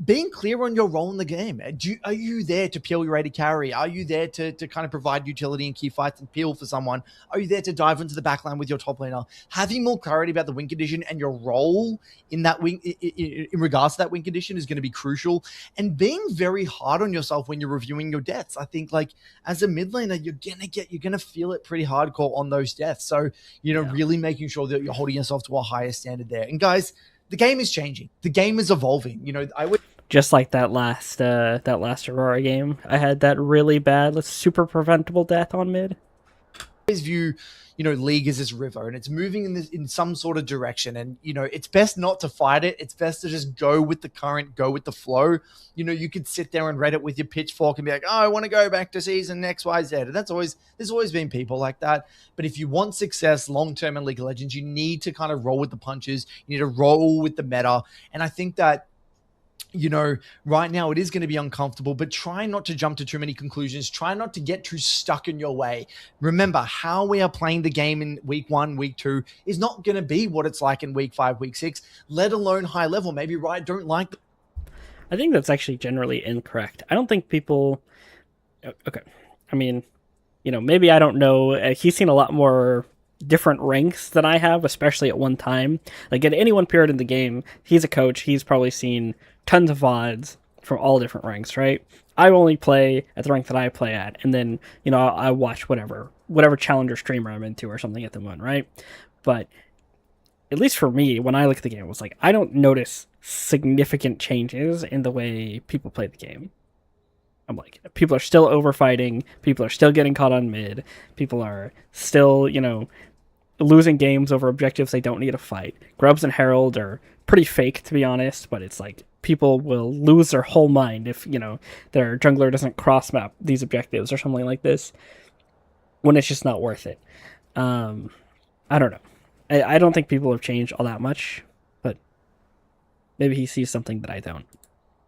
H: Being clear on your role in the game. Are you there to peel your rated carry? Are you there to kind of provide utility in key fights and peel for someone? Are you there to dive into the backline with your top laner? Having more clarity about the win condition and your role in that win, in regards to that win condition, is going to be crucial. And being very hard on yourself when you're reviewing your deaths. I think, like, as a mid laner, you're gonna feel it pretty hardcore on those deaths. So really making sure that you're holding yourself to a higher standard there. And guys, the game is changing. The game is evolving. I would
A: just like that last Aurora game. I had that really bad, super preventable death on mid.
H: always view, League as this river, and it's moving in some sort of direction. And it's best not to fight it. It's best to just go with the current, go with the flow. You could sit there and read it with your pitchfork and be like, oh, I want to go back to season XYZ. And there's always been people like that. But if you want success long term in League of Legends, you need to kind of roll with the punches. You need to roll with the meta. And I think that right now it is going to be uncomfortable, but try not to jump to too many conclusions. Try not to get too stuck in your way. Remember, how we are playing the game in week 1, week 2 is not going to be what it's like in week 5, week 6, let alone high level. Maybe Riot don't like
A: I think that's actually generally incorrect. I don't think people. Okay, I mean, maybe I don't know. He's seen a lot more different ranks than I have, especially at one time. Like at any one period in the game, he's a coach. He's probably seen tons of VODs from all different ranks, right? I only play at the rank that I play at, and then I watch whatever challenger streamer I'm into or something at the moment, right? But at least for me, when I look at the game, it was like I don't notice significant changes in the way people play the game. I'm like, people are still overfighting, people are still getting caught on mid, people are still, losing games over objectives they don't need to fight. Grubs and Herald are pretty fake, to be honest, but it's like people will lose their whole mind if, their jungler doesn't cross map these objectives or something like this, when it's just not worth it. I don't know. I don't think people have changed all that much, but maybe he sees something that I don't.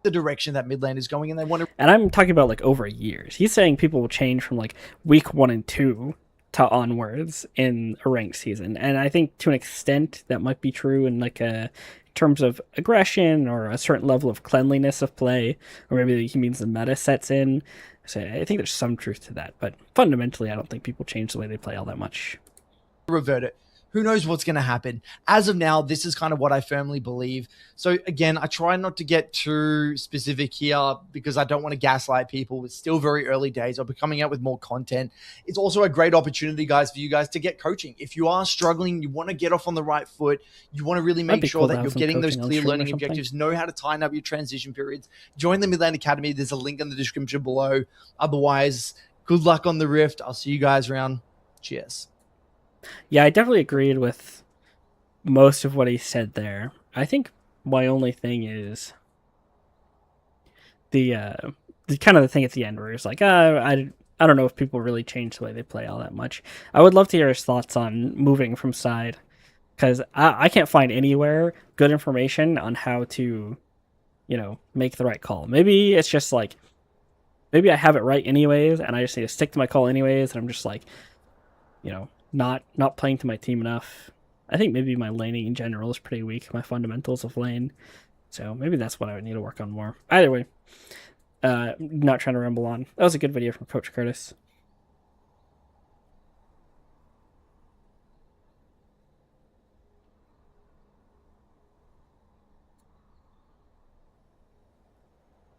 H: The direction that mid lane is going, and they want to.
A: And I'm talking about like over years. He's saying people will change from like week 1 and 2 to onwards in a ranked season, and I think to an extent that might be true in like a terms of aggression or a certain level of cleanliness of play, or maybe he means the meta sets in. So I think there's some truth to that, but fundamentally, I don't think people change the way they play all that much.
H: Revert it. Who knows what's going to happen? As of now, this is kind of what I firmly believe. So again, I try not to get too specific here because I don't want to gaslight people. It's still very early days. I'll be coming out with more content. It's also a great opportunity, guys, for you guys to get coaching. If you are struggling, you want to get off on the right foot, you want to really make sure that you're getting those clear learning objectives, know how to tighten up your transition periods, join the Midland Academy. There's a link in the description below. Otherwise, good luck on the Rift. I'll see you guys around. Cheers.
A: Yeah, I definitely agreed with most of what he said there. I think my only thing is the kind of the thing at the end where he's like, I don't know if people really change the way they play all that much. I would love to hear his thoughts on moving from side, because I can't find anywhere good information on how to, make the right call. Maybe it's just like, maybe I have it right anyways, and I just need to stick to my call anyways, and I'm just like, not playing to my team enough. I think maybe my laning in general is pretty weak, my fundamentals of lane. So maybe that's what I would need to work on more. Either way, not trying to ramble on. That was a good video from Coach Curtis.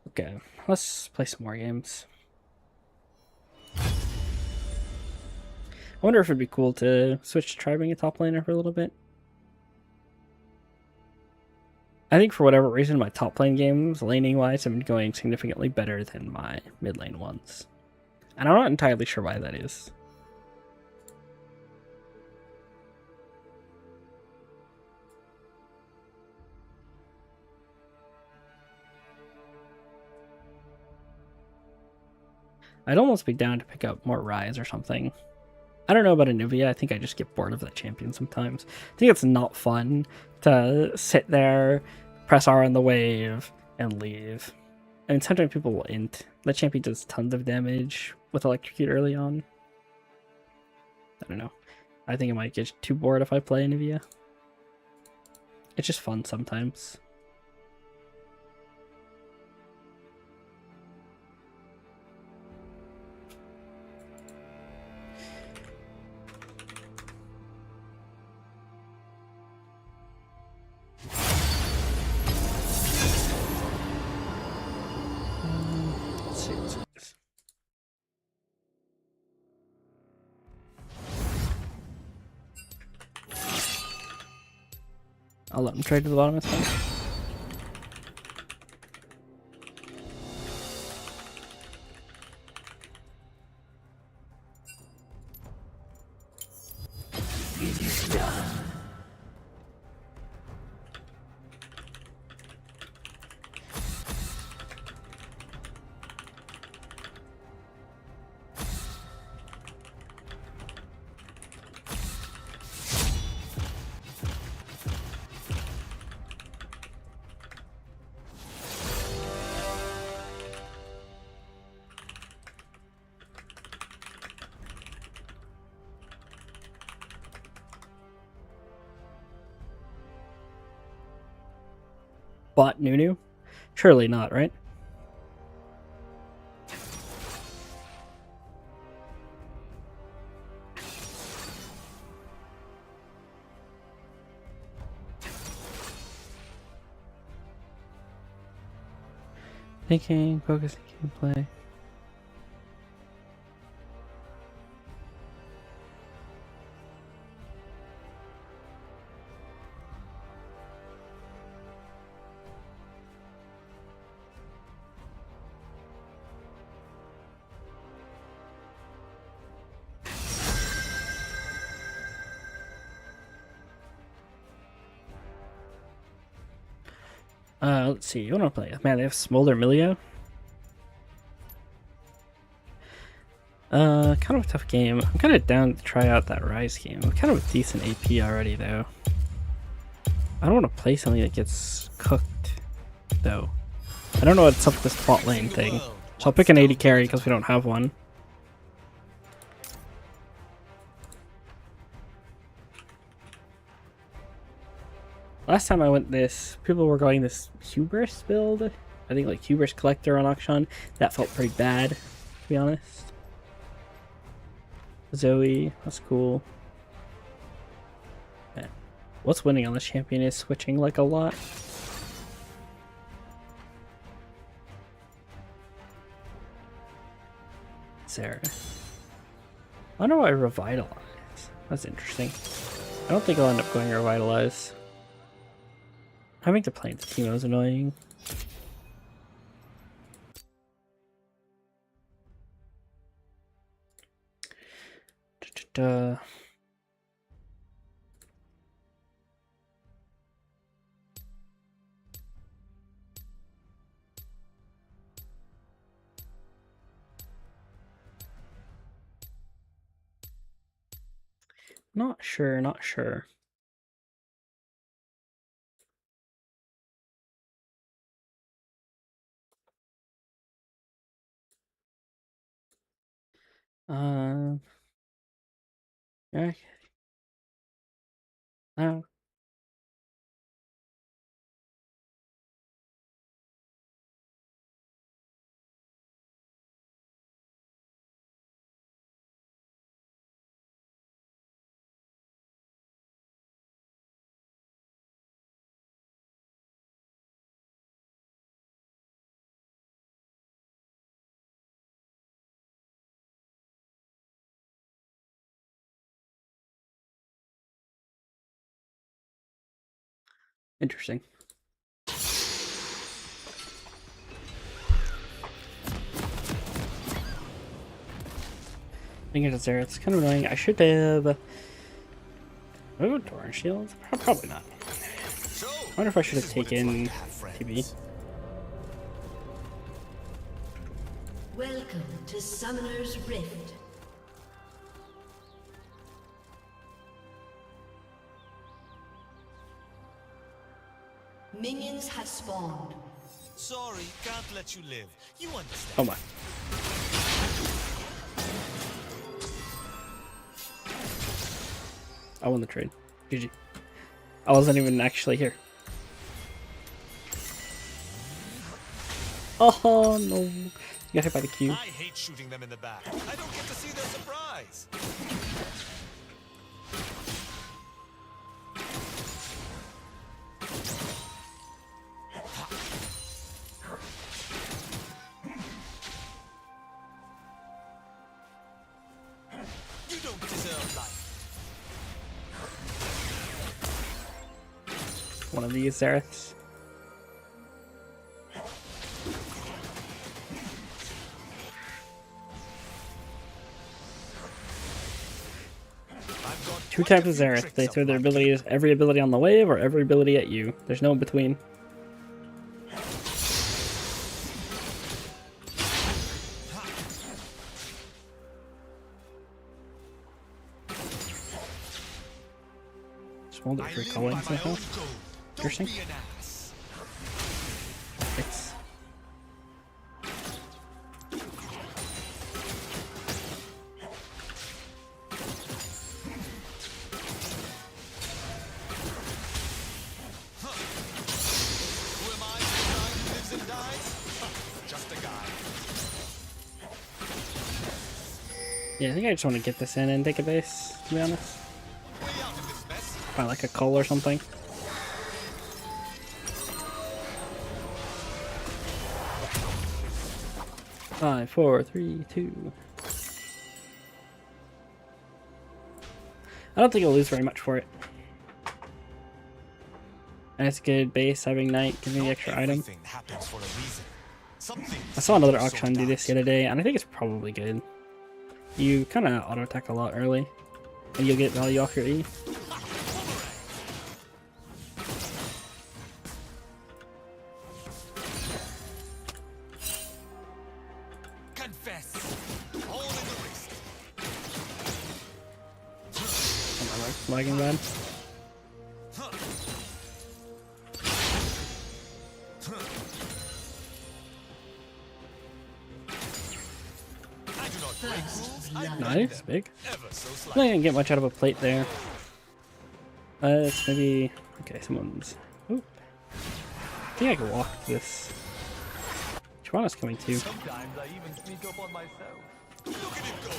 A: Okay, let's play some more games. I wonder if it'd be cool to switch to tribing a top laner for a little bit. I think for whatever reason, my top lane games, laning-wise, have been going significantly better than my mid lane ones. And I'm not entirely sure why that is. I'd almost be down to pick up more Rise or something. I don't know about Anivia. I think I just get bored of that champion sometimes. I think it's not fun to sit there, press R on the wave, and leave. And sometimes people will int. That champion does tons of damage with Electrocute early on. I don't know. I think I might get too bored if I play Anivia. It's just fun sometimes. I'll let him trade to the bottom, it's fine. Bought Nunu. Surely not, right? Thinking, focusing, gameplay. Let's see. You want to play? Man, they have Smolder Milio. Kind of a tough game. I'm kind of down to try out that Rise game. I'm kind of a decent AP already, though. I don't want to play something that gets cooked, though. I don't know what's up with this bot lane thing. So I'll pick an 80 carry because we don't have one. Last time I went this, people were going this Hubris build. I think like Hubris Collector on auction. That felt pretty bad, to be honest. Zoe, that's cool. Man, what's winning on this champion is switching like a lot. Sarah. I wonder why Revitalize. That's interesting. I don't think I'll end up going Revitalize. Having to play the Teemo is annoying. Not sure, not sure. Yeah. Oh. Interesting. Thinking it's there. It's kind of annoying. I should have. Oh, Torrent Shield? Probably not. I wonder if I should have taken TB.
D: Welcome to Summoner's Rift. Minions have spawned.
I: Sorry, can't let you live. You understand.
A: Oh my. I won the trade. GG. I wasn't even actually here. Oh no. You got hit by the Q.
I: I hate shooting them in the back. I don't get to see their surprise. You don't deserve life.
A: One of these Zereths. Two types of Zereth. They throw their abilities, every ability on the wave or every ability at you. There's no in between. Smolder for calling somehow. Interesting. It's Yeah, I think I just want to get this in and take a base, to be honest.
I: Way out in this mess.
A: By like a cull or something. Five, four, three, two. I don't think I'll lose very much for it. And it's good base, having knight, giving me the extra item.
I: Everything happens for a reason. Something
A: I saw another
I: so
A: auction do this the other day, and I think it's probably good. You kind of auto attack a lot early, and you'll get value off your E.
I: Confess. All in the wrist.
A: Am I lagging bad?
I: I do not break rules. I bend
A: Nice,
I: them.
A: big.
I: Ever so
A: I
I: slightly.
A: didn't get much out of a plate there. It's maybe... Okay, someone's... Oop. I think I can walk this. Chwana's coming too.
I: Sometimes I even sneak up on myself. Look at him go.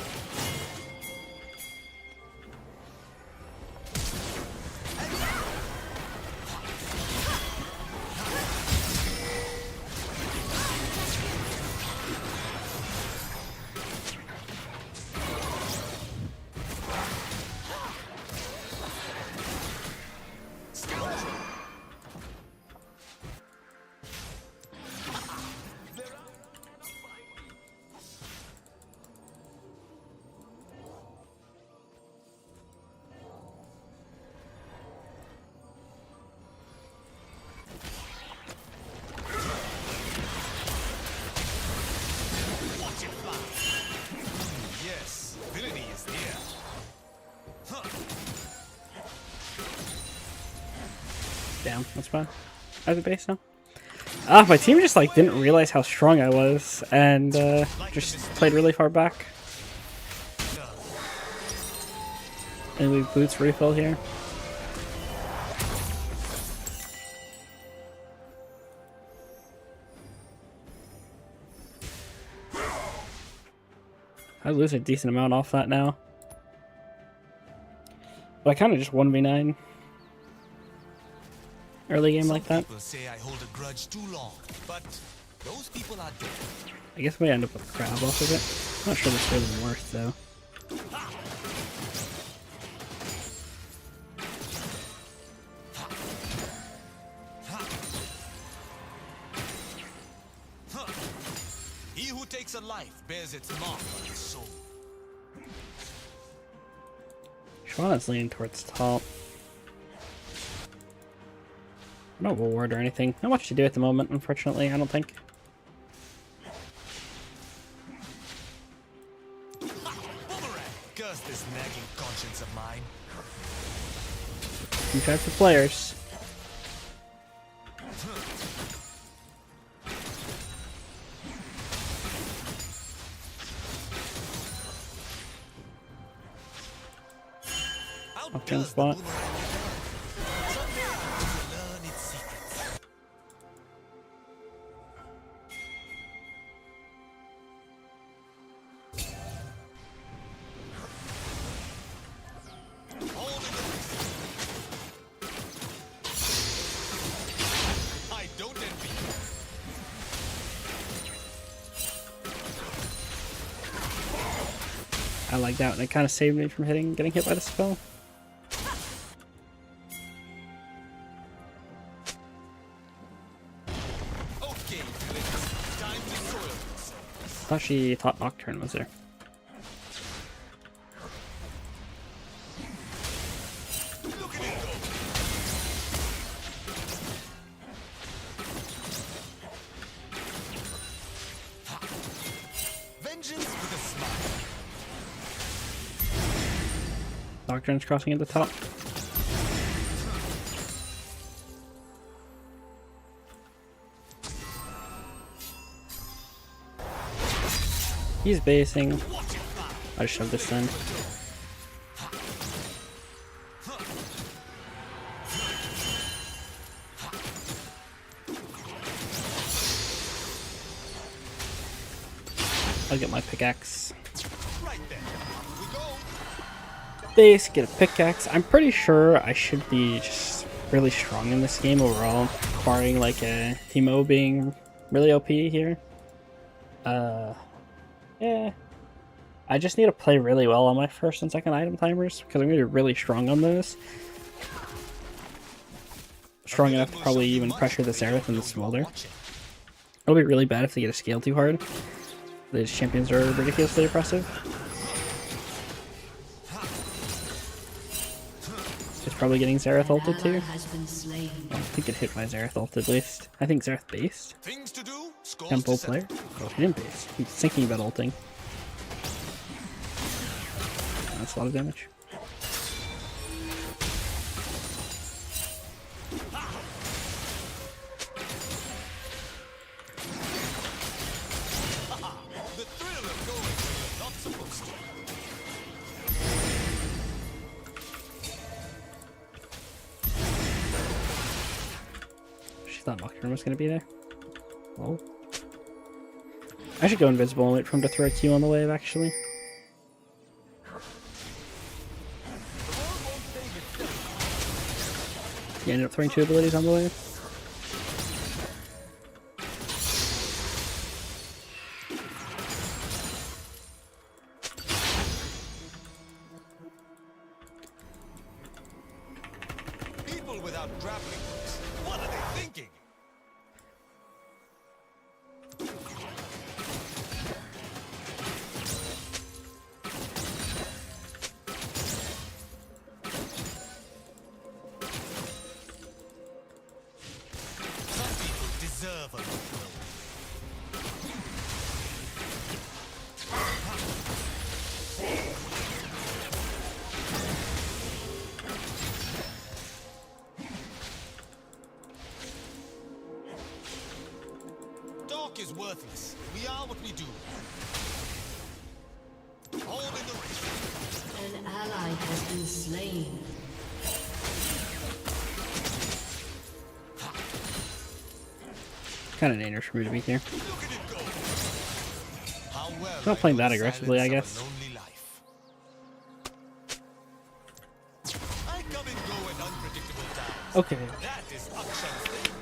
I: Watch it fly. Yes, ability is here.
A: Damn, that's fine. I have a base now. Ah, my team just like didn't realize how strong I was, and just played really far back. And we boots refill here. I lose a decent amount off that now. But I kind of just 1v9 early game like that.
I: People say I hold a grudge too long, but those people are dead.
A: I guess we end up with a crab off of it. Not sure that's really worth though.
I: He who takes a life bears its mark on his soul.
A: Shwana's leaning towards top. No reward or anything. Not much to do at the moment, unfortunately, I don't think.
I: Boomerang! Curse this nagging conscience of mine.
A: Two types of players. Okay,
I: Outdoes the
A: spot.
I: boomerang. Someday you'll learn its secrets. Hold in the wrist. I don't envy you.
A: I like that, and it kind of saved me from getting hit by the spell.
I: Okay, Flynn. Time to soil this.
A: I thought she thought Nocturne was there.
I: Look at it go. Vengeance with a smile.
A: Nocturne's crossing at the top. He's basing. I just shoved this in. I'll get my pickaxe.
I: Right there.
A: base, get a pickaxe. I'm pretty sure I should be just really strong in this game overall, barring like a Teemo being really OP here. Yeah. I just need to play really well on my first and second item timers because I'm going to be really strong on those. Strong enough to probably even pressure the Xerath and the Smolder. It'll be really bad if they get a scale too hard. These champions are ridiculously impressive. It's probably getting Xerath ulted too. I don't think it hit my Xerath ult at least. I think Xerath based.
I: Things to do, scores
A: Tempo
I: to settle.
A: player? Oh, he didn't base. He's thinking about ulting. That's a lot of damage.
I: The thrill of going where you're not supposed to.
A: She thought Nocturne was going to be there. Oh. I should go invisible and wait for him to throw a Q on the wave, actually. He ended up throwing 2 abilities on the wave.
I: People without grappling hooks, what are they thinking? Some people deserve a look blow. Talk is worthless. We are what we do. All in the race.
D: An ally has been slain.
A: Kind of dangerous for me to be here.
I: Look at it go. How well
A: Not playing
I: I know
A: that
I: the
A: aggressively, I
I: silence
A: guess.
I: of a lonely life. I come and go at unpredictable times.
A: Okay.
I: That is Akshan's thing.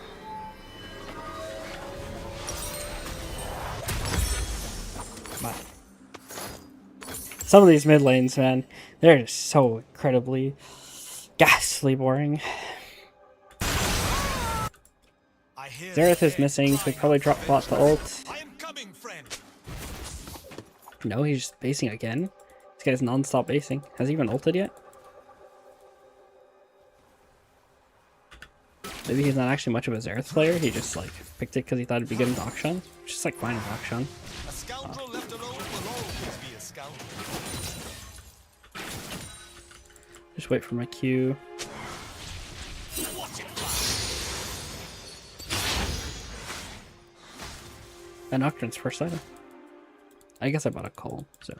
A: Bye. Some of these mid lanes, man, they're just so incredibly ghastly boring.
I: I hear
A: Xerath is
I: the
A: missing, so he
I: crying
A: probably
I: out
A: drop
I: for
A: bot the
I: vengeance.
A: ult.
I: I am coming, friend.
A: No, he's just basing again. This guy's non-stop basing. Has he even ulted yet? Maybe he's not actually much of a Xerath player. He just like picked it because he thought it'd be good in Akshan. Which is like fine in Akshan.
I: A scoundrel left alone will always be a scoundrel.
A: Just wait for my Q.
I: Watch it fly.
A: And Nocturne's first item. I guess I bought a Cole, so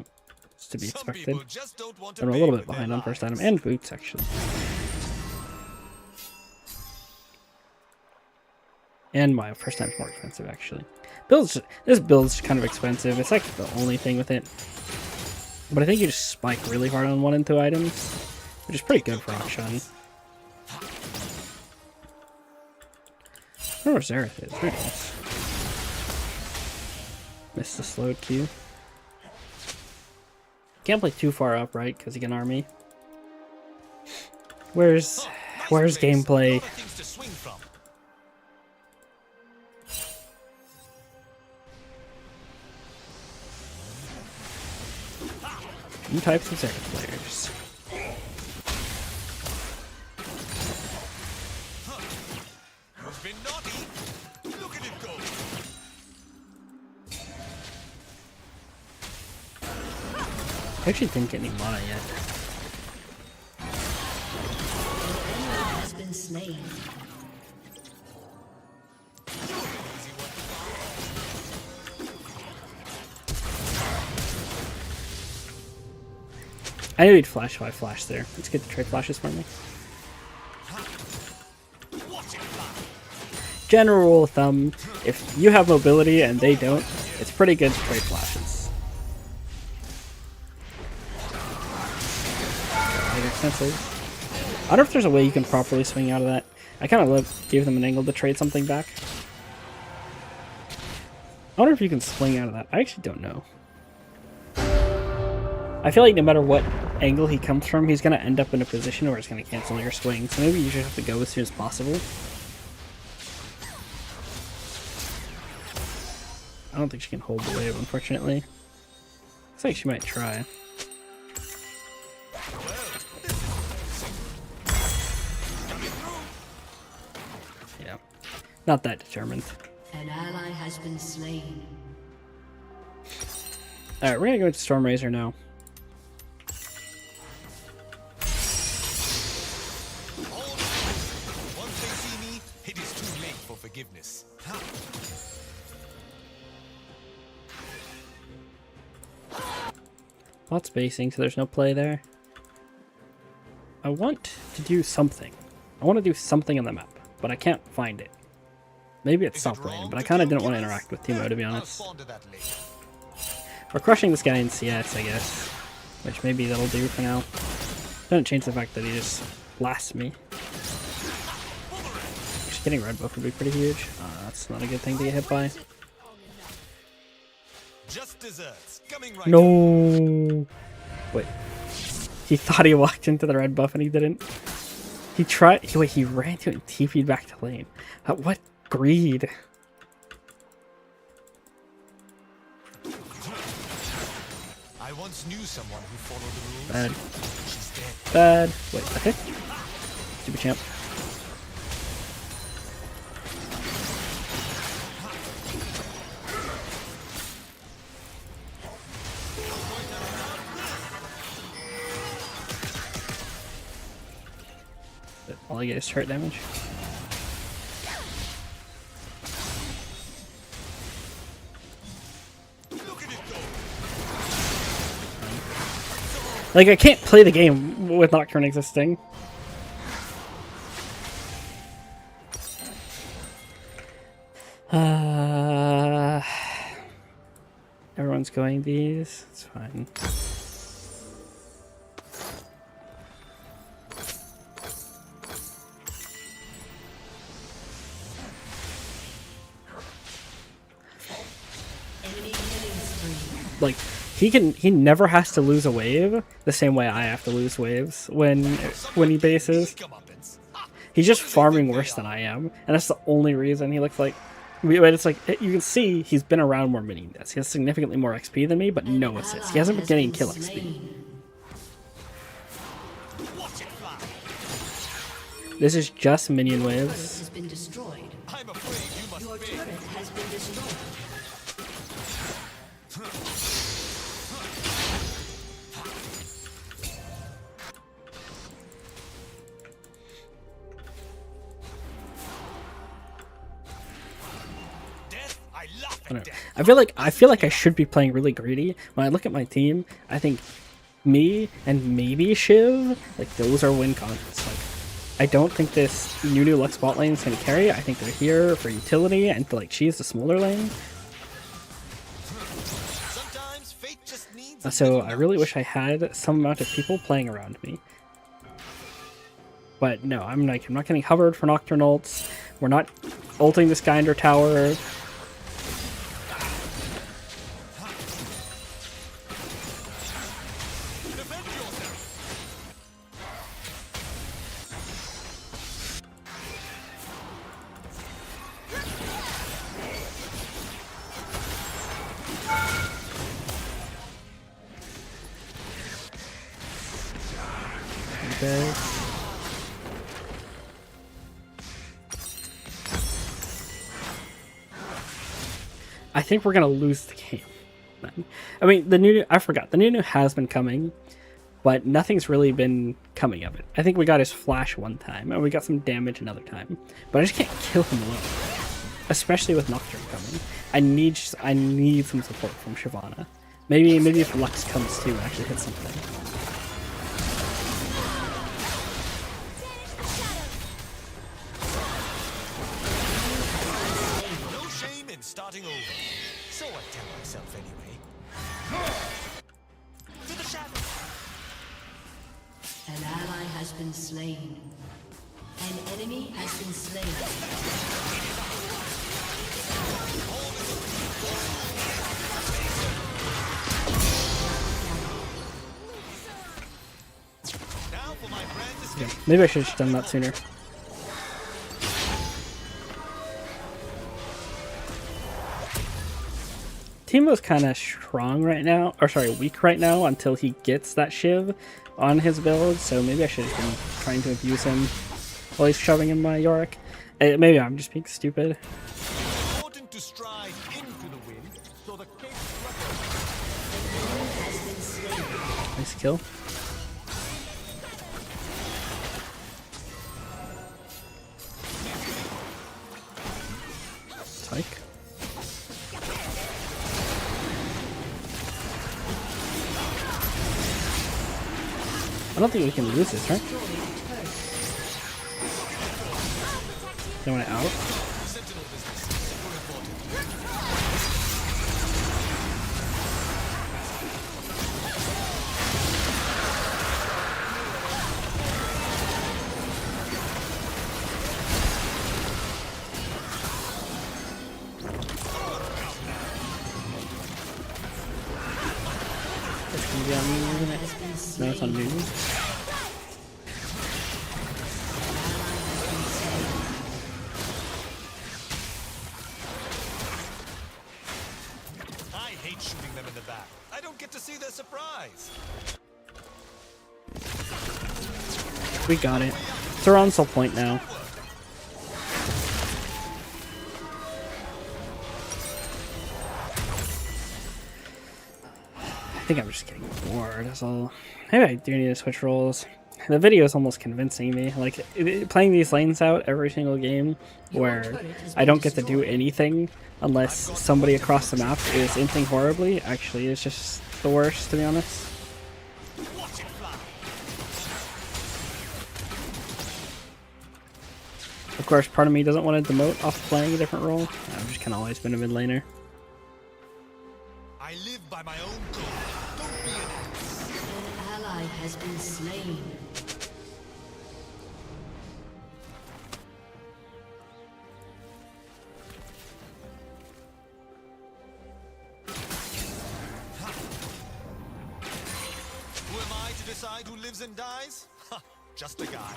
A: it's to be
I: Some
A: expected.
I: people just don't want to
A: I'm a
I: pay
A: little
I: with
A: bit
I: their
A: behind on first item,
I: lives.
A: and boots actually. And my first time's more expensive actually. This build's kind of expensive. It's like the only thing with it. But I think you just spike really hard on 1 and 2 items, which is pretty good for Akshan. I don't know where Xerath is. There it is. Missed the slowed Q. Can't play too far up, right? Because he can army. Where's
I: Nice place.
A: gameplay?
I: A lot of things to swing from.
A: Two types of Xerath players.
I: Who's been naughty? Look at it go.
A: I actually didn't get any mana yet.
D: Has been slain.
I: Easy one.
A: I knew he'd flash, so I flashed there. Let's get the trade flashes for me.
I: Watch it fly.
A: General rule of thumb, if you have mobility and they don't, it's pretty good to trade flashes. defenses. I wonder if there's a way you can properly swing out of that. I kind of gave them an angle to trade something back. I wonder if you can swing out of that. I actually don't know. I feel like no matter what angle he comes from, he's going to end up in a position where it's going to cancel your swing. So maybe you just have to go as soon as possible. I don't think she can hold the wave, unfortunately. Looks like she might try. Yeah, not that determined.
D: An ally has been slain.
A: Alright, we're gonna go into Storm Razor now.
I: Once they see me, it is too late for forgiveness.
A: Lot spacing, so there's no play there. I want to do something. I want to do something on the map, but I can't find it. Maybe it's top lane, but I kind of didn't want to interact with Teemo, to be honest. We're crushing this guy in CS, I guess. Which maybe that'll do for now. Doesn't change the fact that he just blasts me. Actually, getting red buff would be pretty huge. That's not a good thing to get hit by.
I: Just desserts coming right.
A: No. Wait. He thought he walked into the red buff and he didn't. He tried. Wait, he ran to it and TP'd back to lane. What greed.
I: I once knew someone who followed the rules.
A: Bad.
I: She's dead.
A: Bad. Wait, okay. Stupid champ. All I get is turret damage. Like, I can't play the game with Nocturne existing. Everyone's going these. It's fine. Like, he never has to lose a wave the same way I have to lose waves when he bases. He's just farming worse than I am, and that's the only reason he looks like. But it's like, you can see he's been around more than he does. He has significantly more XP than me, but no assists. He hasn't been getting kill XP. This is just minion waves.
D: Has been destroyed.
I: I'm afraid you must
D: Your
I: pay.
D: turret has been destroyed.
I: Death, I laugh
A: I don't
I: at
A: know.
I: death.
A: I feel like I should be playing really greedy. When I look at my team, I think me and maybe Shiv, like, those are win cons. Like, I don't think this new Lux bot lane is going to carry. I think they're here for utility and to, like, cheese the smaller lane.
I: Sometimes fate just needs
A: So I really wish I had some amount of people playing around me. But no, I'm not getting hovered for Nocturne ults. We're not ulting this guy under tower.
I: defend yourself.
A: Okay. I think we're gonna lose the game. Then. I mean, I forgot, the new has been coming, but nothing's really been coming of it. I think we got his flash one time, and we got some damage another time, but I just can't kill him alone, especially with Nocturne coming. I need some support from Shyvana. Maybe if Lux comes too and actually hits something.
I: No shame in starting over. So I tell myself anyway. To the shadows.
D: An ally has been slain. An enemy has been slain.
I: Now for my grand escape.
A: Yeah, maybe I should have just done that sooner. Teemo's kind of strong right now, or sorry, weak right now until he gets that Shiv on his build, so maybe I should have been trying to abuse him while he's shoving in my Yorick. Maybe I'm just being stupid.
I: Important to stride into the wind, so the case
A: Nice kill. Tyke. I don't think we can lose this, right? They want it out? It's gonna be on me, isn't it? No, it's on me.
I: I hate shooting them in the back. I don't get to see their surprise.
A: We got it. So we're on soul point now. I think I'm just getting bored, that's all. Maybe I do need to switch roles. The video is almost convincing me. Like, playing these lanes out every single game where I don't get to do anything unless somebody across the map is inting horribly, actually is just the worst, to be honest.
I: Watch it fly.
A: Of course, part of me doesn't want to demote off playing a different role. I've just kind of always been a mid laner.
I: I live by my own code. Don't be an ass.
D: An ally has been slain.
I: Who am I to decide who lives and dies? Ha, just a guy.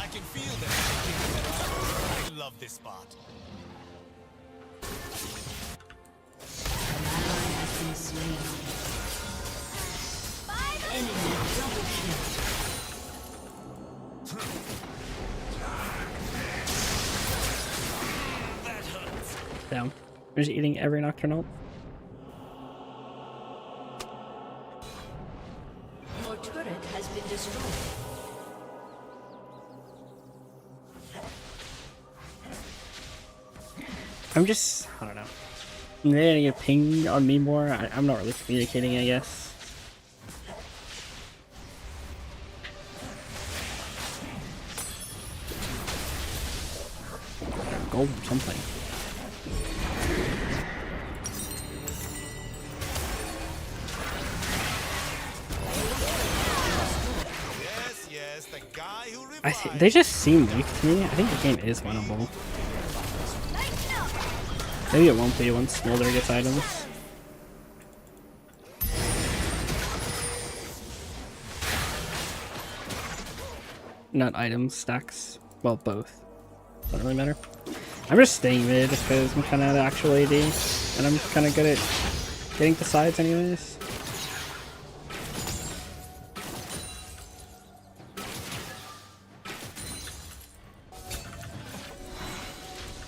I: I can feel them. I love this spot.
D: An ally has been slain. Enemy double kill.
A: Down. I'm just eating every Nocturnal.
D: Your turret has been destroyed.
A: I'm just, I don't know. They're gonna get pinged on me more. I'm not really communicating, I guess. Gold or something.
I: Yes, yes, the guy who
A: I
I: revived.
A: they just seem weak to me. I think the game is winnable. Maybe it won't be once Smolder gets items. Not items, stacks. Well, both. Doesn't really matter. I'm just staying mid because I'm kind of the actual AD, and I'm kind of good at getting to sides anyways.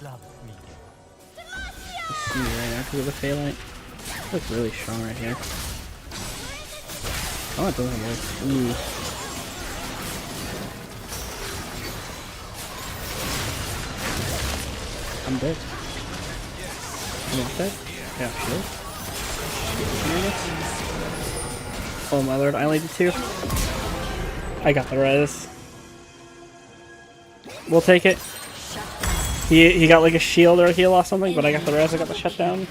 A: I see me right now because of the Phalanx. I look really strong right here. Oh, it doesn't work. Ooh. I'm dead. I'm not dead? Yeah, sure. Oh my lord, I only did 2. I got the res. We'll take it. He got like a shield or a heal or something, but I got the res, I got the shutdown.
D: An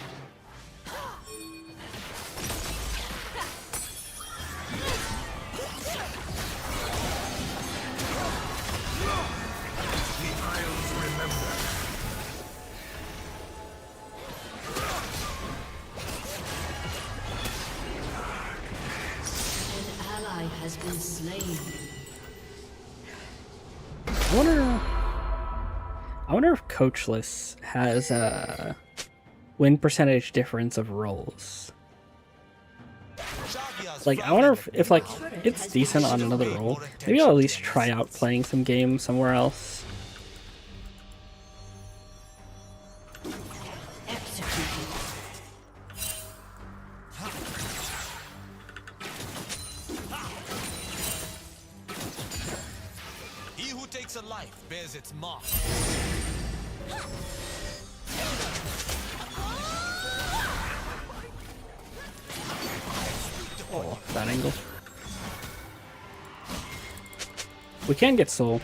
D: ally has been slain.
A: I wonder if coachless has a win percentage difference of roles. Like, I wonder if like it's decent on another role. Maybe I'll at least try out playing some games somewhere else.
D: Executed.
I: He who takes a life bears its mark.
A: Oh, that angle. We can get soul.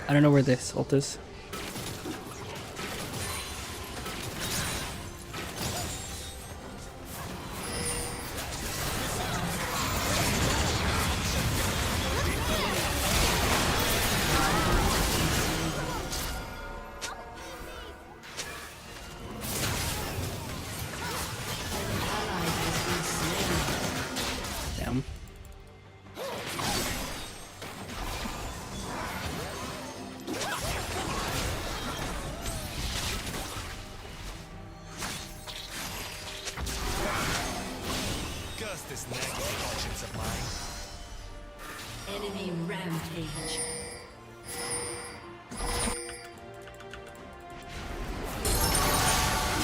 A: I don't know where this ult is. Damn.
I: Curse this nagging conscience of mine.
D: Enemy rampage.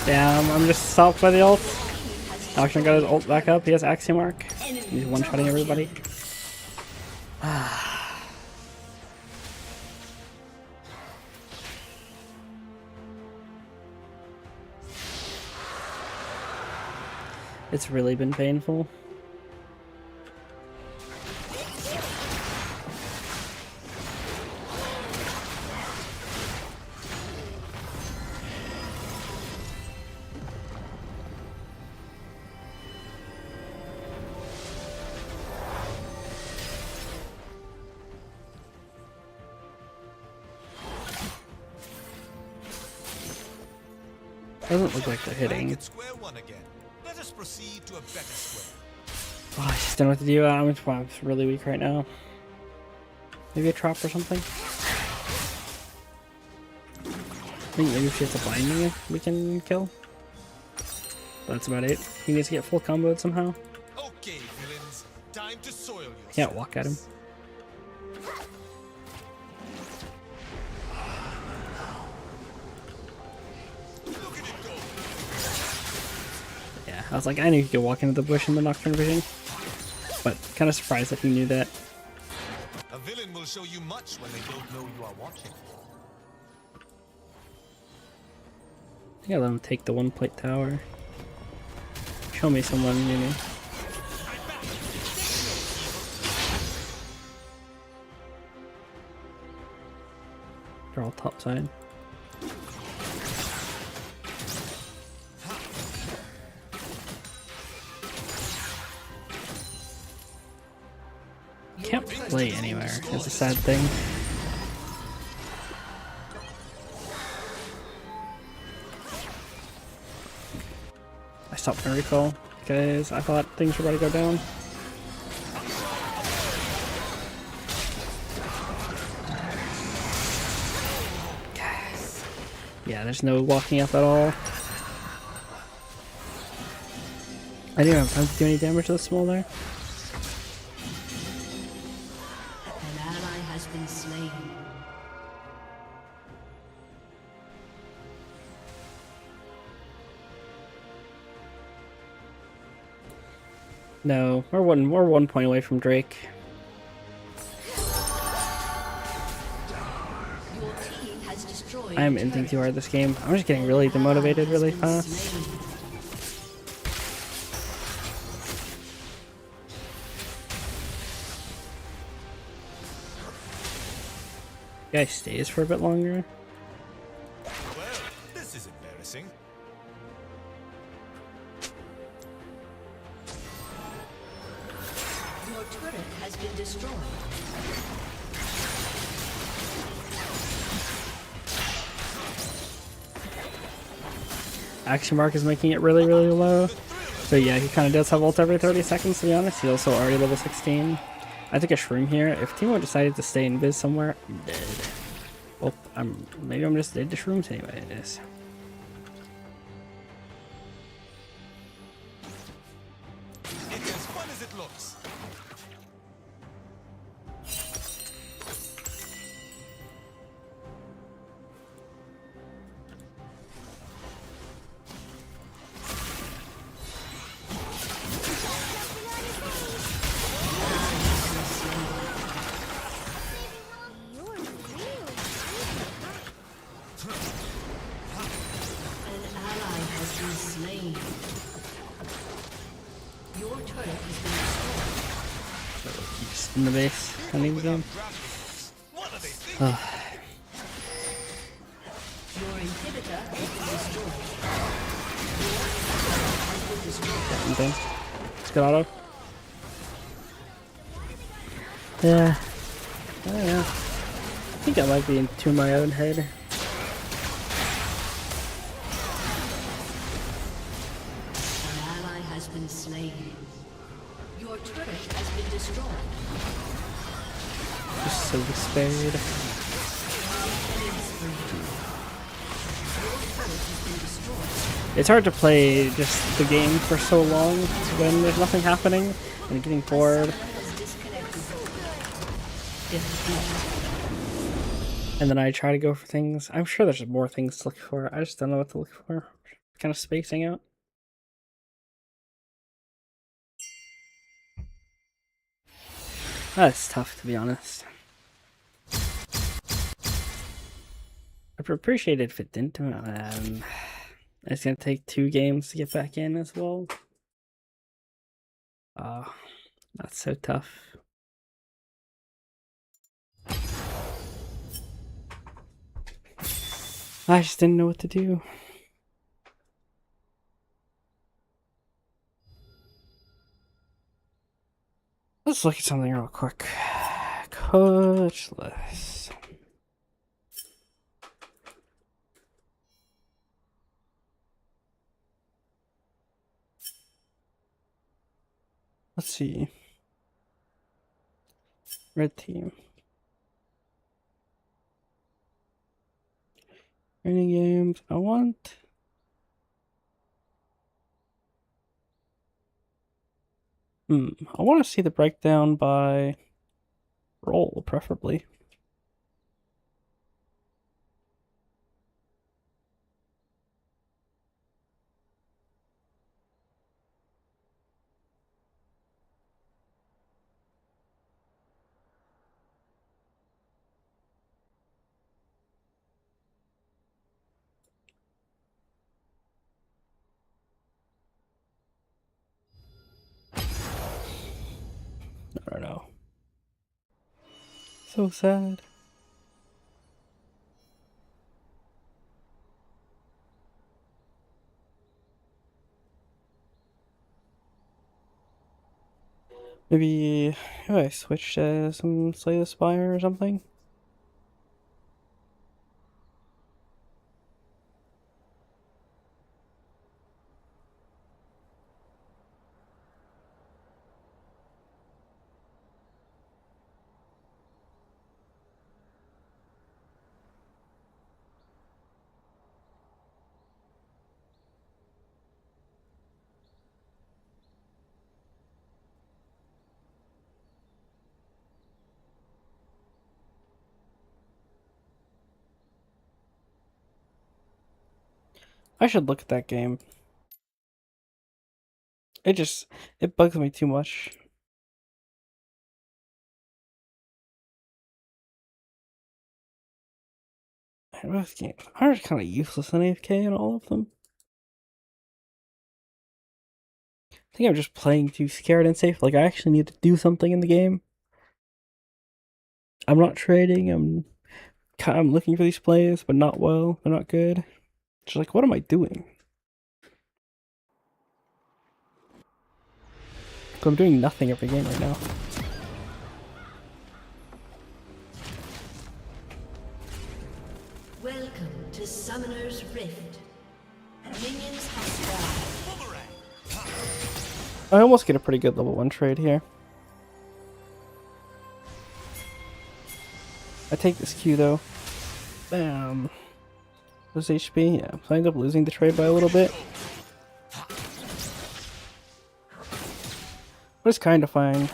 A: Damn, I'm just stopped by the ult. Action got his ult back up. He has Axiom Arc. He's one-shotting everybody. It's really been painful. Doesn't look like they're
I: Back
A: hitting.
I: at square one again. Let us proceed to a better square.
A: Oh, I just don't know what to do. I'm really weak right now. Maybe a trap or something? I think maybe if she has a binding we can kill. That's about it. He needs to get full comboed somehow.
I: Okay, villains. Time to soil yourselves.
A: Can't walk at him.
I: Look at it go.
A: Yeah, I was like, I knew he could walk into the bush in the Nocturne Vision. But kind of surprised that he knew that.
I: A villain will show you much when they don't know you are watching.
A: I gotta let him take the one plate tower. Show me someone, you know. They're all top side. Can't play anywhere. It's a sad thing. I stopped my recall because I thought things were about to go down. Yeah, there's no walking up at all. I didn't have time to do any damage to the small there.
D: An ally has been slain.
A: No, we're one point away from Drake.
D: Your team has destroyed
A: I am
D: a
A: inting
D: turret.
A: too hard this game. I'm just getting really demotivated really
D: An ally has been
A: fast.
D: slain.
A: Guy stays for a bit longer.
I: Well, this is embarrassing.
D: Your turret has been destroyed.
A: Action mark is making it really, really low. So yeah, he kind of does have ult every 30 seconds, to be honest. He's also already level 16. I think a shroom here. If Timo decided to stay in Biz somewhere, I'm dead. Well, maybe I'm just dead to shrooms anyways.
I: It's as fun as it looks.
D: An ally has been slain. Your turret has been destroyed.
A: Keeps in the base. Ending the game.
I: What are they thinking?
D: Your inhibitor has been destroyed. Your inhibitor has been destroyed.
A: Anything. Let's get auto. Yeah. I don't know. I think I might be into my own head.
D: An ally has been slain. Your turret has been destroyed.
A: Just so despaired. It's hard to play just the game for so long when there's nothing happening and getting bored. And then I try to go for things. I'm sure there's more things to look for. I just don't know what to look for. Kind of spacing out. That's tough, to be honest. I'd appreciate it if it didn't. It's gonna take 2 games to get back in as well. That's so tough. I just didn't know what to do. Let's look at something real quick. Coach list. Let's see. Red team. Training games. I want. I want to see the breakdown by role, preferably. I don't know. So sad. Maybe I switch to some Slay the Spire or something. I should look at that game. It bugs me too much. Most games are just kind of useless in AFK in all of them. I think I'm just playing too scared and safe. Like, I actually need to do something in the game. I'm not trading, I'm I'm looking for these plays, but not well. They're not good. Just like, what am I doing? I'm doing nothing every game right now.
D: Welcome to Summoner's Rift. Minions have spawned.
A: I almost get a pretty good level 1 trade here. I take this Q though. Bam. Lose HP? Yeah. So I end up losing the trade by a little bit. But it's kind of fine.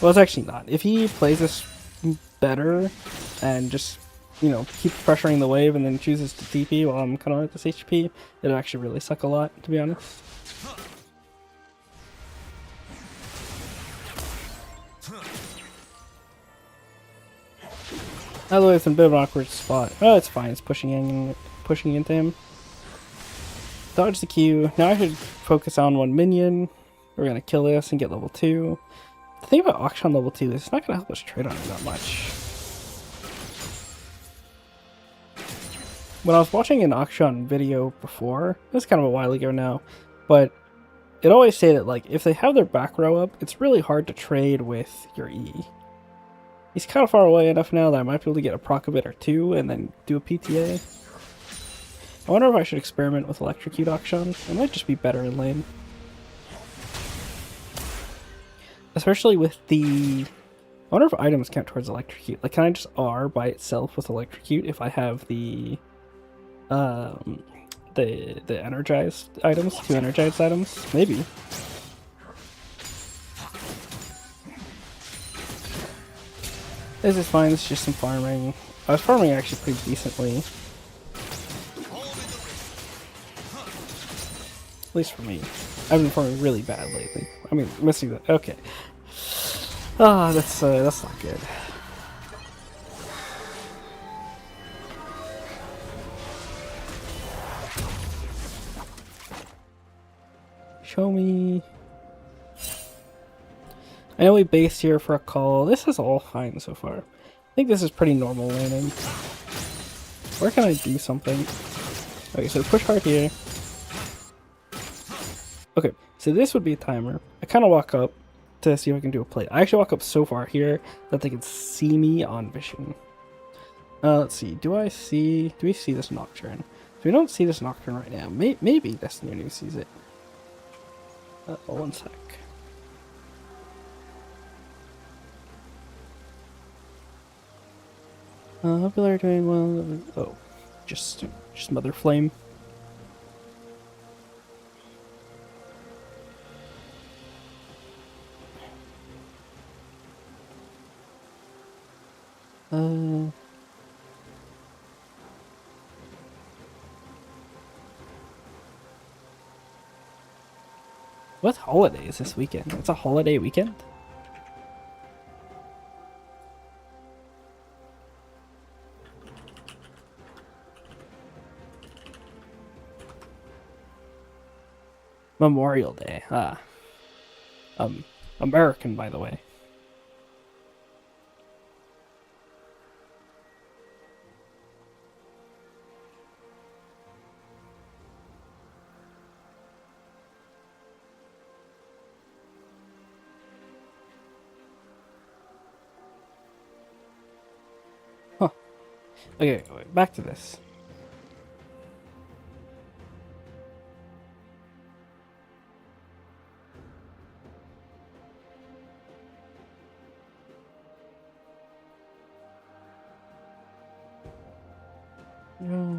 A: Well, it's actually not. If he plays this better and just, you know, keeps pressuring the wave and then chooses to TP while I'm kind of at this HP, it'll actually really suck a lot, to be honest. Otherwise, it's in a bit of an awkward spot. Oh, it's fine. It's pushing into him. Dodge the Q. Now I should focus on one minion. We're gonna kill this and get level 2. The thing about Auction level 2 is it's not gonna help us trade on it that much. When I was watching an Auction video before, this is kind of a while ago now, but it always say that like if they have their back row up, it's really hard to trade with your E. He's kind of far away enough now that I might be able to get a proc of it or 2 and then do a PTA. I wonder if I should experiment with Electrocute Auction. It might just be better in lane. Especially with the... I wonder if items count towards Electrocute. Like, can I just R by itself with Electrocute if I have the energized items? 2 energized items? Maybe. This is fine, it's just some farming. I was farming actually pretty decently. At least for me. I've been farming really bad lately. I mean, missing that. Okay. Ah, that's not good. Show me. I know we based here for a call. This is all fine so far. I think this is pretty normal laning. Where can I do something? Okay, so push hard here. Okay, so this would be a timer. I kind of walk up to see if I can do a play. I actually walk up so far here that they can see me on vision. Let's see. Do we see this Nocturne? So we don't see this Nocturne right now. Maybe Destiny News sees it. One sec. People are doing well. Oh, just Mother Flame. What holiday is this weekend? It's a holiday weekend? Memorial Day. Ah. American, by the way. Huh. Okay, wait, back to this. Yeah.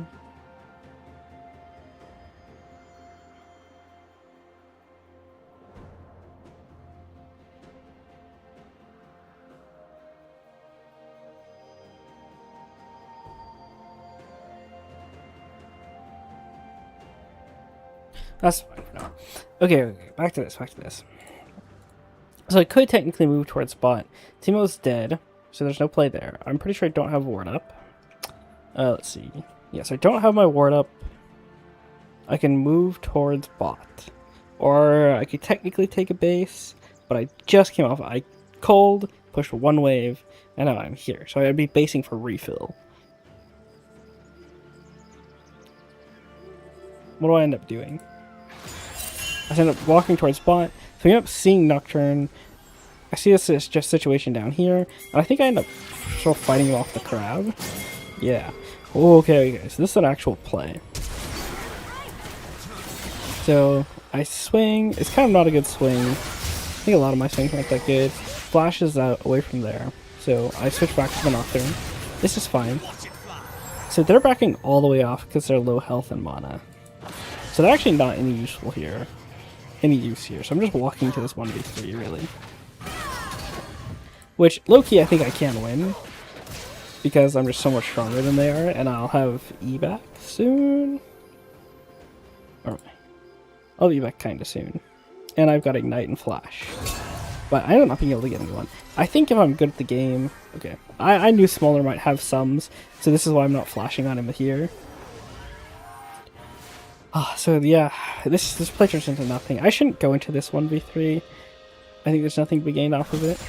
A: That's fine for now. Okay, back to this. So I could technically move towards bot. Teemo's dead, so there's no play there. I'm pretty sure I don't have ward up. Let's see. Yes, I don't have my ward up. I can move towards bot. Or I could technically take a base, but I just came off. I cold, pushed one wave, and now I'm here. So I'd be basing for refill. what do I end up doing? I end up walking towards bot, so I end up seeing Nocturne. I see this is just situation down here, and I think I end up sort of fighting him off the crab. Yeah. Okay, guys, this is an actual play. So I swing. It's kind of not a good swing. I think a lot of my swings aren't that good. Flashes out away from there, so I switch back to the Nocturne. This is fine. So they're backing all the way off because they're low health and mana. So they're actually not any use here. So I'm just walking to this 1v3 really. Which, low-key, I think I can win. Because I'm just so much stronger than they are, and I'll have E back soon. Or I'll be back kinda soon. And I've got Ignite and Flash. But I ended up not being able to get anyone. I think if I'm good at the game... Okay, I knew Smaller might have sums, so this is why I'm not flashing on him here. So yeah, this play turns into nothing. I shouldn't go into this 1v3. I think there's nothing to be gained off of it.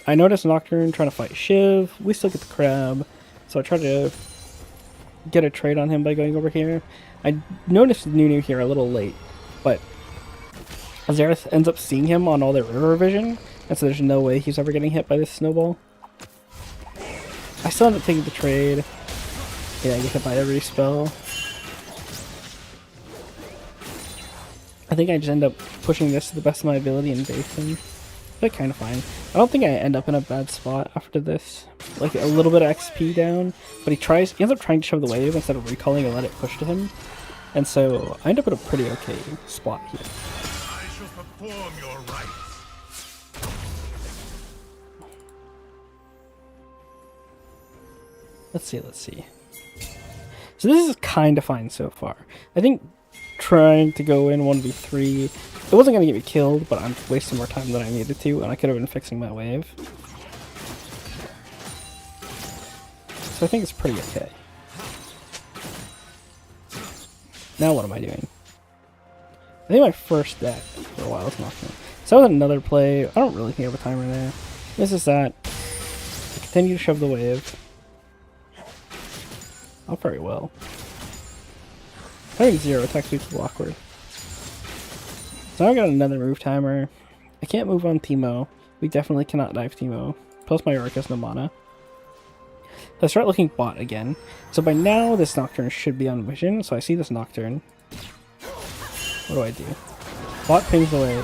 A: I noticed Nocturne trying to fight Shiv. We still get the crab. So I try to get a trade on him by going over here. I noticed Nunu here a little late, but Xerath ends up seeing him on all their river vision, and so there's no way he's ever getting hit by this snowball. I still end up taking the trade. Yeah, I get hit by every spell. I think I just end up pushing this to the best of my ability and basing. But kind of fine. I don't think I end up in a bad spot after this. Like a little bit of XP down, but he ends up trying to shove the wave instead of recalling and let it push to him. And so I end up in a pretty okay spot here.
B: I shall perform your rites.
A: Let's see. So this is kind of fine so far. I think trying to go in 1v3, it wasn't going to get me killed, but I'm wasting more time than I needed to, and I could have been fixing my wave. So I think it's pretty okay. Now what am I doing? I think my first deck for a while is Nocturne. So that was another play. I don't really think I have a timer there. This is that. I continue to shove the wave. Not very well. Having 0 attack speed is awkward. So now I got another move timer. I can't move on Teemo. We definitely cannot dive Teemo. Plus my Yorick has no mana. So I start looking bot again. So by now this Nocturne should be on vision. So I see this Nocturne. What do? Bot pings away.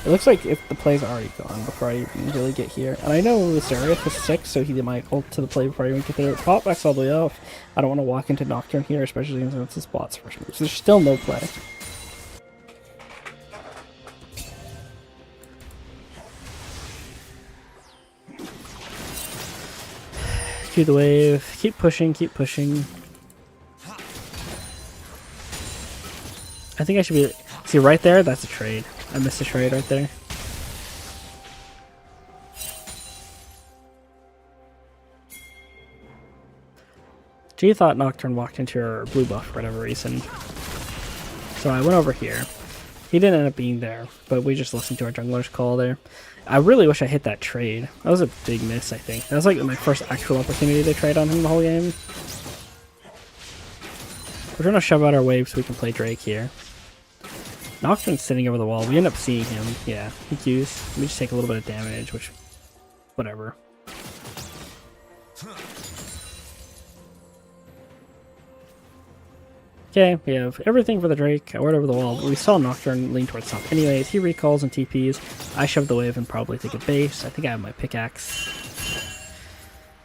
A: It looks like if the play's already gone before I even really get here. And I know Xerath is 6, so he might ult to the play before I even get there. Bot backs all the way off. I don't want to walk into Nocturne here, especially since it's bot's first move. So there's still no play. Cue the wave. Keep pushing, keep pushing. I think I should be... See, right there? That's a trade. I missed a trade right there. G thought Nocturne walked into her blue buff for whatever reason. So I went over here. He didn't end up being there, but we just listened to our jungler's call there. I really wish I hit that trade. That was a big miss, I think. That was like my first actual opportunity to trade on him the whole game. We're trying to shove out our wave so we can play Drake here. Nocturne's sitting over the wall. We end up seeing him. Yeah, he Qs. We just take a little bit of damage, which... whatever. Okay, we have everything for the Drake. I went over the wall. We saw Nocturne lean towards top anyways. He recalls and TPs. I shove the wave and probably take a base. I think I have my pickaxe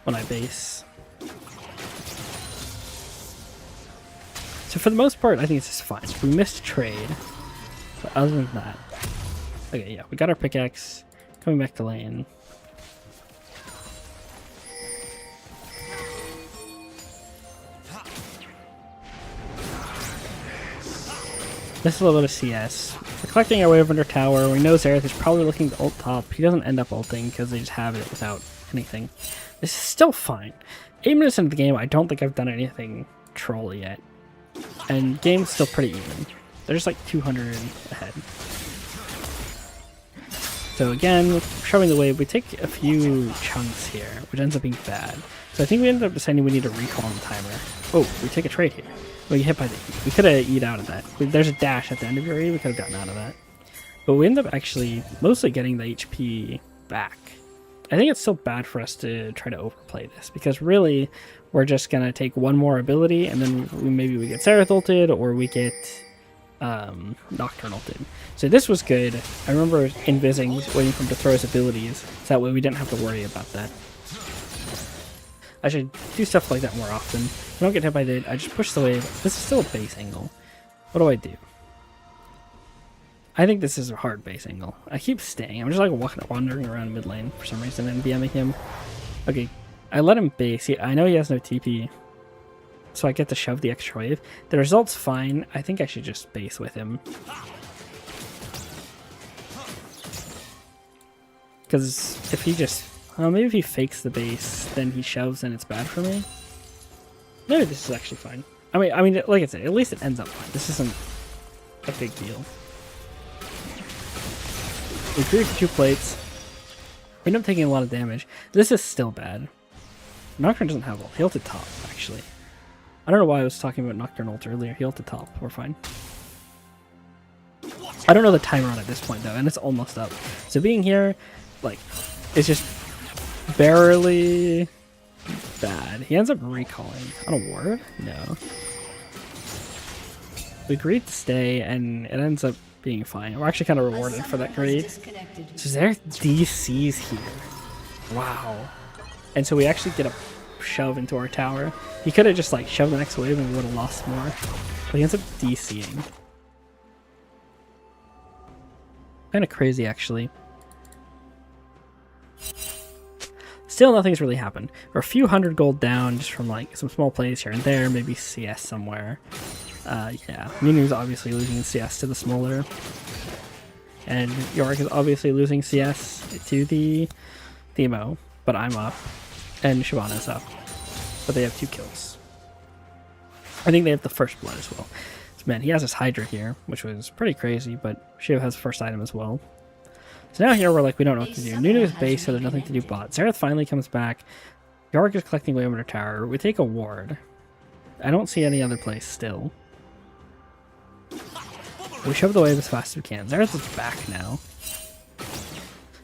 A: when I base. So for the most part, I think it's just fine. We missed trade. But other than that... Okay, yeah, we got our pickaxe. Coming back to lane. This is a little bit of CS. We're collecting our wave under tower. We know Xerath is probably looking to ult top. He doesn't end up ulting because they just have it without anything. This is still fine. 8 minutes into the game, I don't think I've done anything troll yet. And game's still pretty even. They're just like 200 ahead. So again, shoving the wave, we take a few chunks here, which ends up being bad. So I think we ended up deciding we need to recall on the timer. Oh, we take a trade here. We get hit by the E. We could have eat out of that. There's a dash at the end of your E, we could have gotten out of that. But we end up actually mostly getting the HP back. I think it's still bad for us to try to overplay this, because really, we're just going to take one more ability, and then maybe we get Seraph ulted, or we get Nocturne ulted. So this was good. I remember invising, waiting for him to throw his abilities, so that way we didn't have to worry about that. I should do stuff like that more often. If I don't get hit by it, I just push the wave. This is still a base angle. What do I do? I think this is a hard base angle. I keep staying. I'm just like wandering around mid lane for some reason and BMing him. Okay, I let him base. I know he has no TP, so I get to shove the extra wave. The result's fine. I think I should just base with him. Because if he just... maybe if he fakes the base, then he shoves and it's bad for me. Maybe this is actually fine. I mean, like I said, at least it ends up fine. This isn't a big deal. We creep 2 plates. We end up taking a lot of damage. This is still bad. Nocturne doesn't have ult. He ulted top, actually. I don't know why I was talking about Nocturne ult earlier. He ulted top. We're fine. I don't know the timer on at this point, though, and it's almost up. So being here, like, it's just barely bad. He ends up recalling on a ward? No. We agreed to stay, and it ends up being fine. We're actually kind of rewarded for that grade. So there DCs here. Wow. And so we actually get a shove into our tower. He could have just like shoved the next wave and we would have lost more. But he ends up DCing. Kind of crazy, actually. Still, nothing's really happened. We're a few hundred gold down just from like some small plays here and there, maybe CS somewhere. Yeah, Minu's obviously losing CS to the Smolder. And Yorick is obviously losing CS to the Themo, but I'm up. And Shyvana's up. But they have 2 kills. I think they have the first blood as well. So man, he has his Hydra here, which was pretty crazy, but Shiv has the first item as well. So now here we're like, we don't know what to do. Nunu is base, so there's nothing to do bot. Xerath finally comes back. Yorick is collecting wave under tower. We take a ward. I don't see any other place still. We shove the wave as fast as we can. Xerath is back now.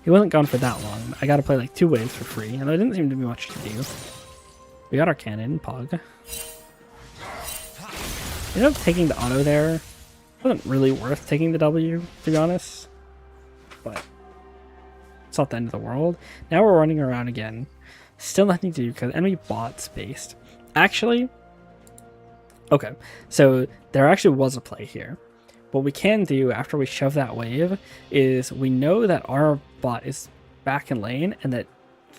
A: He wasn't gone for that long. I gotta play like 2 waves for free, and there didn't seem to be much to do. We got our cannon, Pog. Ended up taking the auto there. Wasn't really worth taking the W, to be honest. But it's not the end of the world. Now we're running around again. Still nothing to do because enemy bot's based. Actually, okay, so there actually was a play here. What we can do after we shove that wave is we know that our bot is back in lane and that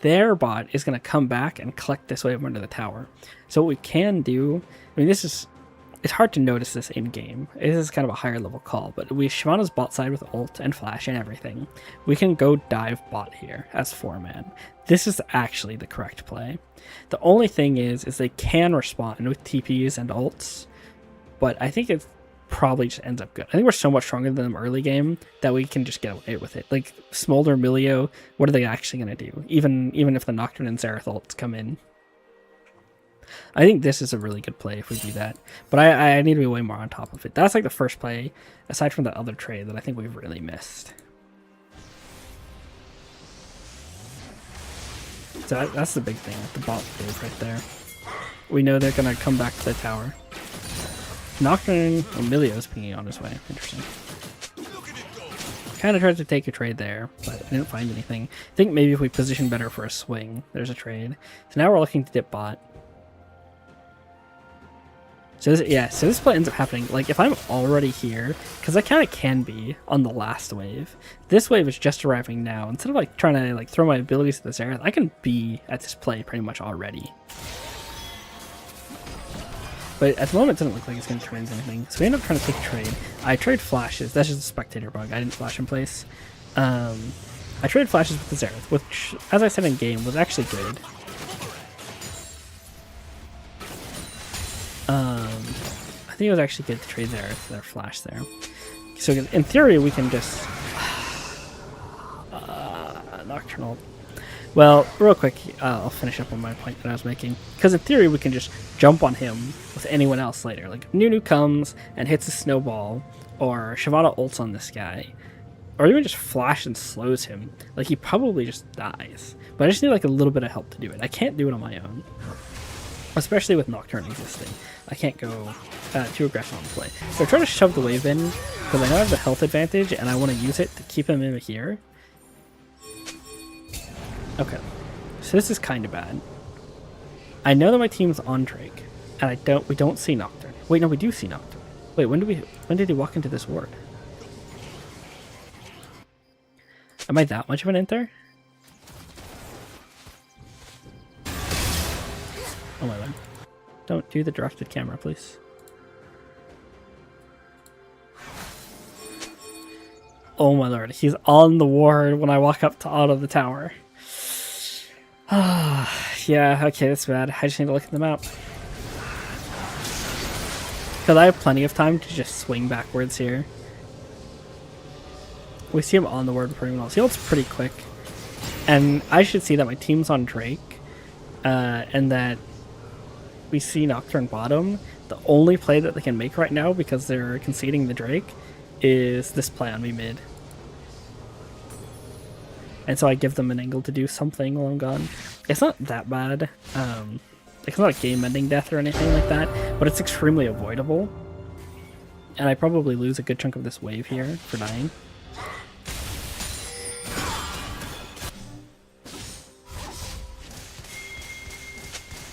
A: their bot is going to come back and collect this wave under the tower. So what we can do, I mean, it's hard to notice this in game. It is kind of a higher level call, but we Shyvana's bot side with ult and flash and everything. We can go dive bot here as 4-man. This is actually the correct play. The only thing is they can respond with TPs and ults, but I think it probably just ends up good. I think we're so much stronger than them early game that we can just get away with it. Like Smolder, Milio, what are they actually going to do? Even if the Nocturne and Xerath ults come in. I think this is a really good play if we do that. But I need to be way more on top of it. That's like the first play, aside from the other trade, that I think we've really missed. So that's the big thing, the bot wave right there. We know they're going to come back to the tower. Nocturne, Emilio's pinging on his way. Interesting. Kind of tried to take a trade there, but I didn't find anything. I think maybe if we position better for a swing, there's a trade. So now we're looking to dip bot. So this play ends up happening. Like if I'm already here, because I kind of can be on the last wave. This wave is just arriving now. Instead of like trying to like throw my abilities to this area, I can be at this play pretty much already. But at the moment, it doesn't look like it's going to turn into anything. So we end up trying to take a trade. I trade flashes. That's just a spectator bug. I didn't flash in place. I traded flashes with the Xerath, which, as I said in game, was actually good. I think it was actually good to trade their flash there. So in theory, we can just... Nocturnal. Well, real quick, I'll finish up on my point that I was making. Because in theory, we can just jump on him with anyone else later. Like, if Nunu comes and hits a snowball, or Shyvana ults on this guy, or even just flash and slows him, like, he probably just dies. But I just need, like, a little bit of help to do it. I can't do it on my own. Especially with Nocturne existing. I can't go too aggressive on the play. So I try to shove the wave in, because I know I have the health advantage, and I want to use it to keep him in here. Okay, so this is kind of bad. I know that my team's on Drake, and we don't see Nocturne. Wait, no, we do see Nocturne. Wait, when did he walk into this ward? Am I that much of an enter? Oh my god. Don't do the directed camera, please. Oh my lord, he's on the ward when I walk up to auto the tower. Yeah, okay, that's bad. I just need to look at the map. Because I have plenty of time to just swing backwards here. We see him on the ward before anyone else. He ults pretty quick. And I should see that my team's on Drake. And that we see Nocturne bottom. The only play that they can make right now, because they're conceding the Drake, is this play on me mid. And so I give them an angle to do something while I'm gone. It's not that bad. It's not a game-ending death or anything like that, but it's extremely avoidable. And I probably lose a good chunk of this wave here for dying.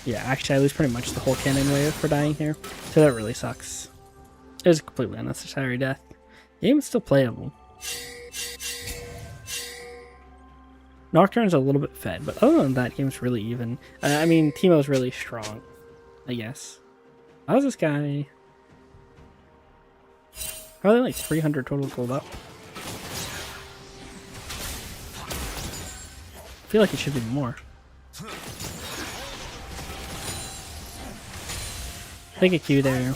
A: Yeah, actually I lose pretty much the whole cannon wave for dying here, so that really sucks. It was a completely unnecessary death. The game is still playable. Nocturne's a little bit fed, but other than that, game's really even. I mean, Teemo's really strong, I guess. How's this guy? Probably like 300 total gold up. I feel like it should be more. Take a Q there.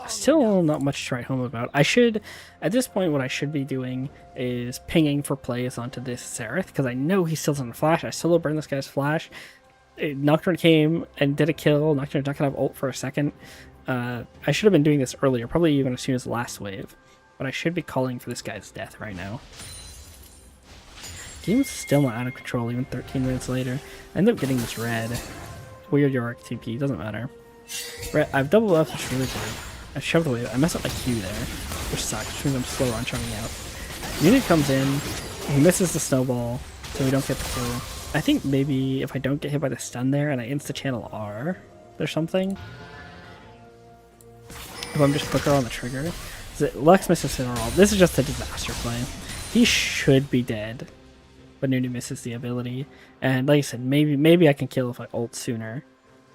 A: Still not much to write home about. I should, at this point, what I should be doing is pinging for plays onto this Xerath, because I know he still doesn't flash. I solo burn this guy's flash. Nocturne came and did a kill. Nocturne's not going to have ult for a second. I should have been doing this earlier, probably even as soon as the last wave. But I should be calling for this guy's death right now. Game's still not out of control, even 13 minutes later. I end up getting this red. Weird Yorick TP, doesn't matter. I've double buffed, which is really good. I shoved away. I messed up my Q there, which sucks, which means I'm slow on chugging out. Unit comes in, he misses the snowball, so we don't get the kill. I think maybe if I don't get hit by the stun there and I insta-channel R, there's something. If I'm just quicker on the trigger. Lux misses it all. This is just a disaster play. He should be dead, but Nunu misses the ability. And like I said, maybe I can kill if I ult sooner.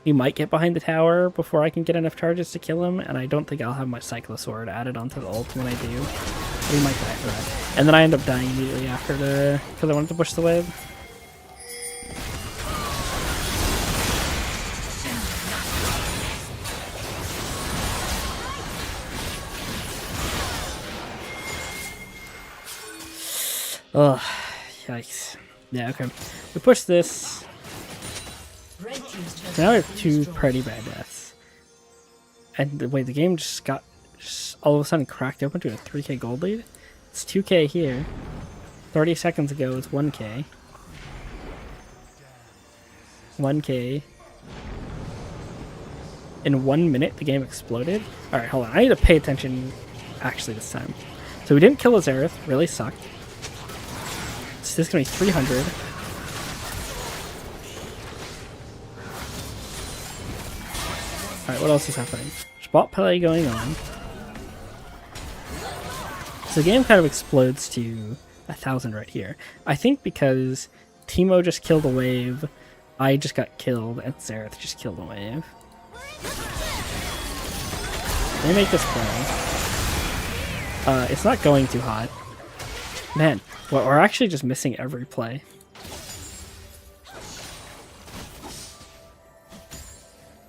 A: He might get behind the tower before I can get enough charges to kill him, and I don't think I'll have my Cyclosword added onto the ult when I do. We might die for that. And then I end up dying immediately after because I wanted to push the wave. Ugh, yikes. Yeah, okay. We push this. So now we have two pretty bad deaths. And wait, the game just all of a sudden cracked open to a 3k gold lead? It's 2k here. 30 seconds ago it was 1k. 1k. In 1 minute the game exploded? Alright, hold on. I need to pay attention actually this time. So we didn't kill a Xerath. Really sucked. So this is going to be 300. Alright, what else is happening? Spot play going on. So the game kind of explodes to 1,000 right here. I think because Teemo just killed a wave, I just got killed, and Xerath just killed a wave. Let me make this play. It's not going too hot. Man, we're actually just missing every play.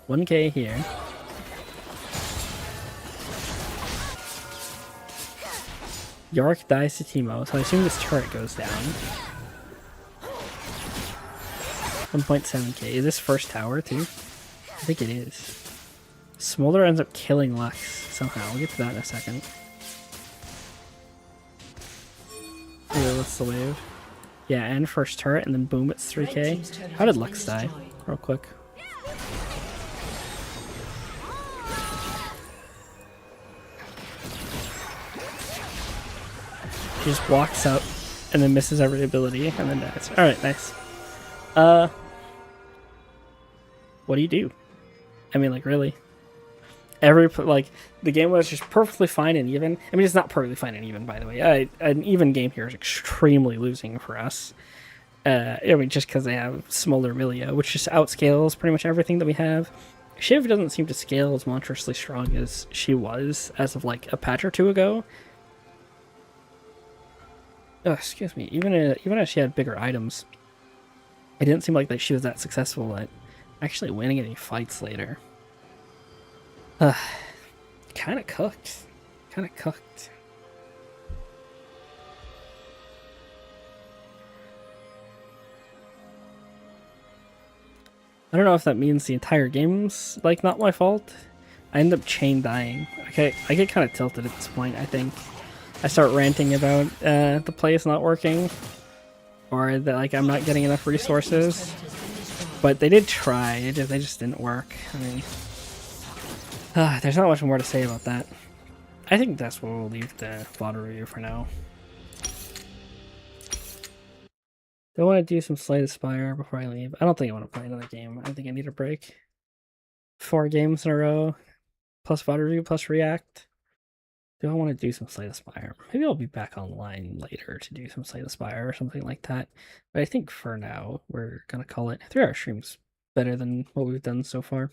A: $1k here. Yorick dies to Teemo, so I assume this turret goes down. 1.7k. Is this first tower too? I think it is. Smolder ends up killing Lux somehow. We'll get to that in a second. Yeah, what's the wave? Yeah, and first turret, and then boom, it's 3k. How did Lux die? Real quick. She just walks up and then misses every ability and then dies. Alright, nice. What do you do? I mean, like, really? Like, the game was just perfectly fine and even. I mean, it's not perfectly fine and even, by the way. An even game here is extremely losing for us. I mean, just because they have Smolder Milia, which just outscales pretty much everything that we have. Shiv doesn't seem to scale as monstrously strong as she was as of, like, a patch or two ago. Oh, excuse me. Even as she had bigger items, it didn't seem like that she was that successful at actually winning any fights later. Kind of cooked. Kind of cooked. I don't know if that means the entire game's, like, not my fault. I end up chain dying. Okay, I get kind of tilted at this point, I think. I start ranting about the play is not working, or that, like, I'm not getting enough resources. But they did try, they just didn't work. I mean, there's not much more to say about that. I think that's where we'll leave the VOD review for now. Do I want to do some Slay the Spire before I leave? I don't think I want to play another game. I think I need a break. 4 games in a row, plus VOD review, plus React. Do I want to do some Slay the Spire? Maybe I'll be back online later to do some Slay the Spire or something like that. But I think for now, we're going to call it 3-hour streams better than what we've done so far.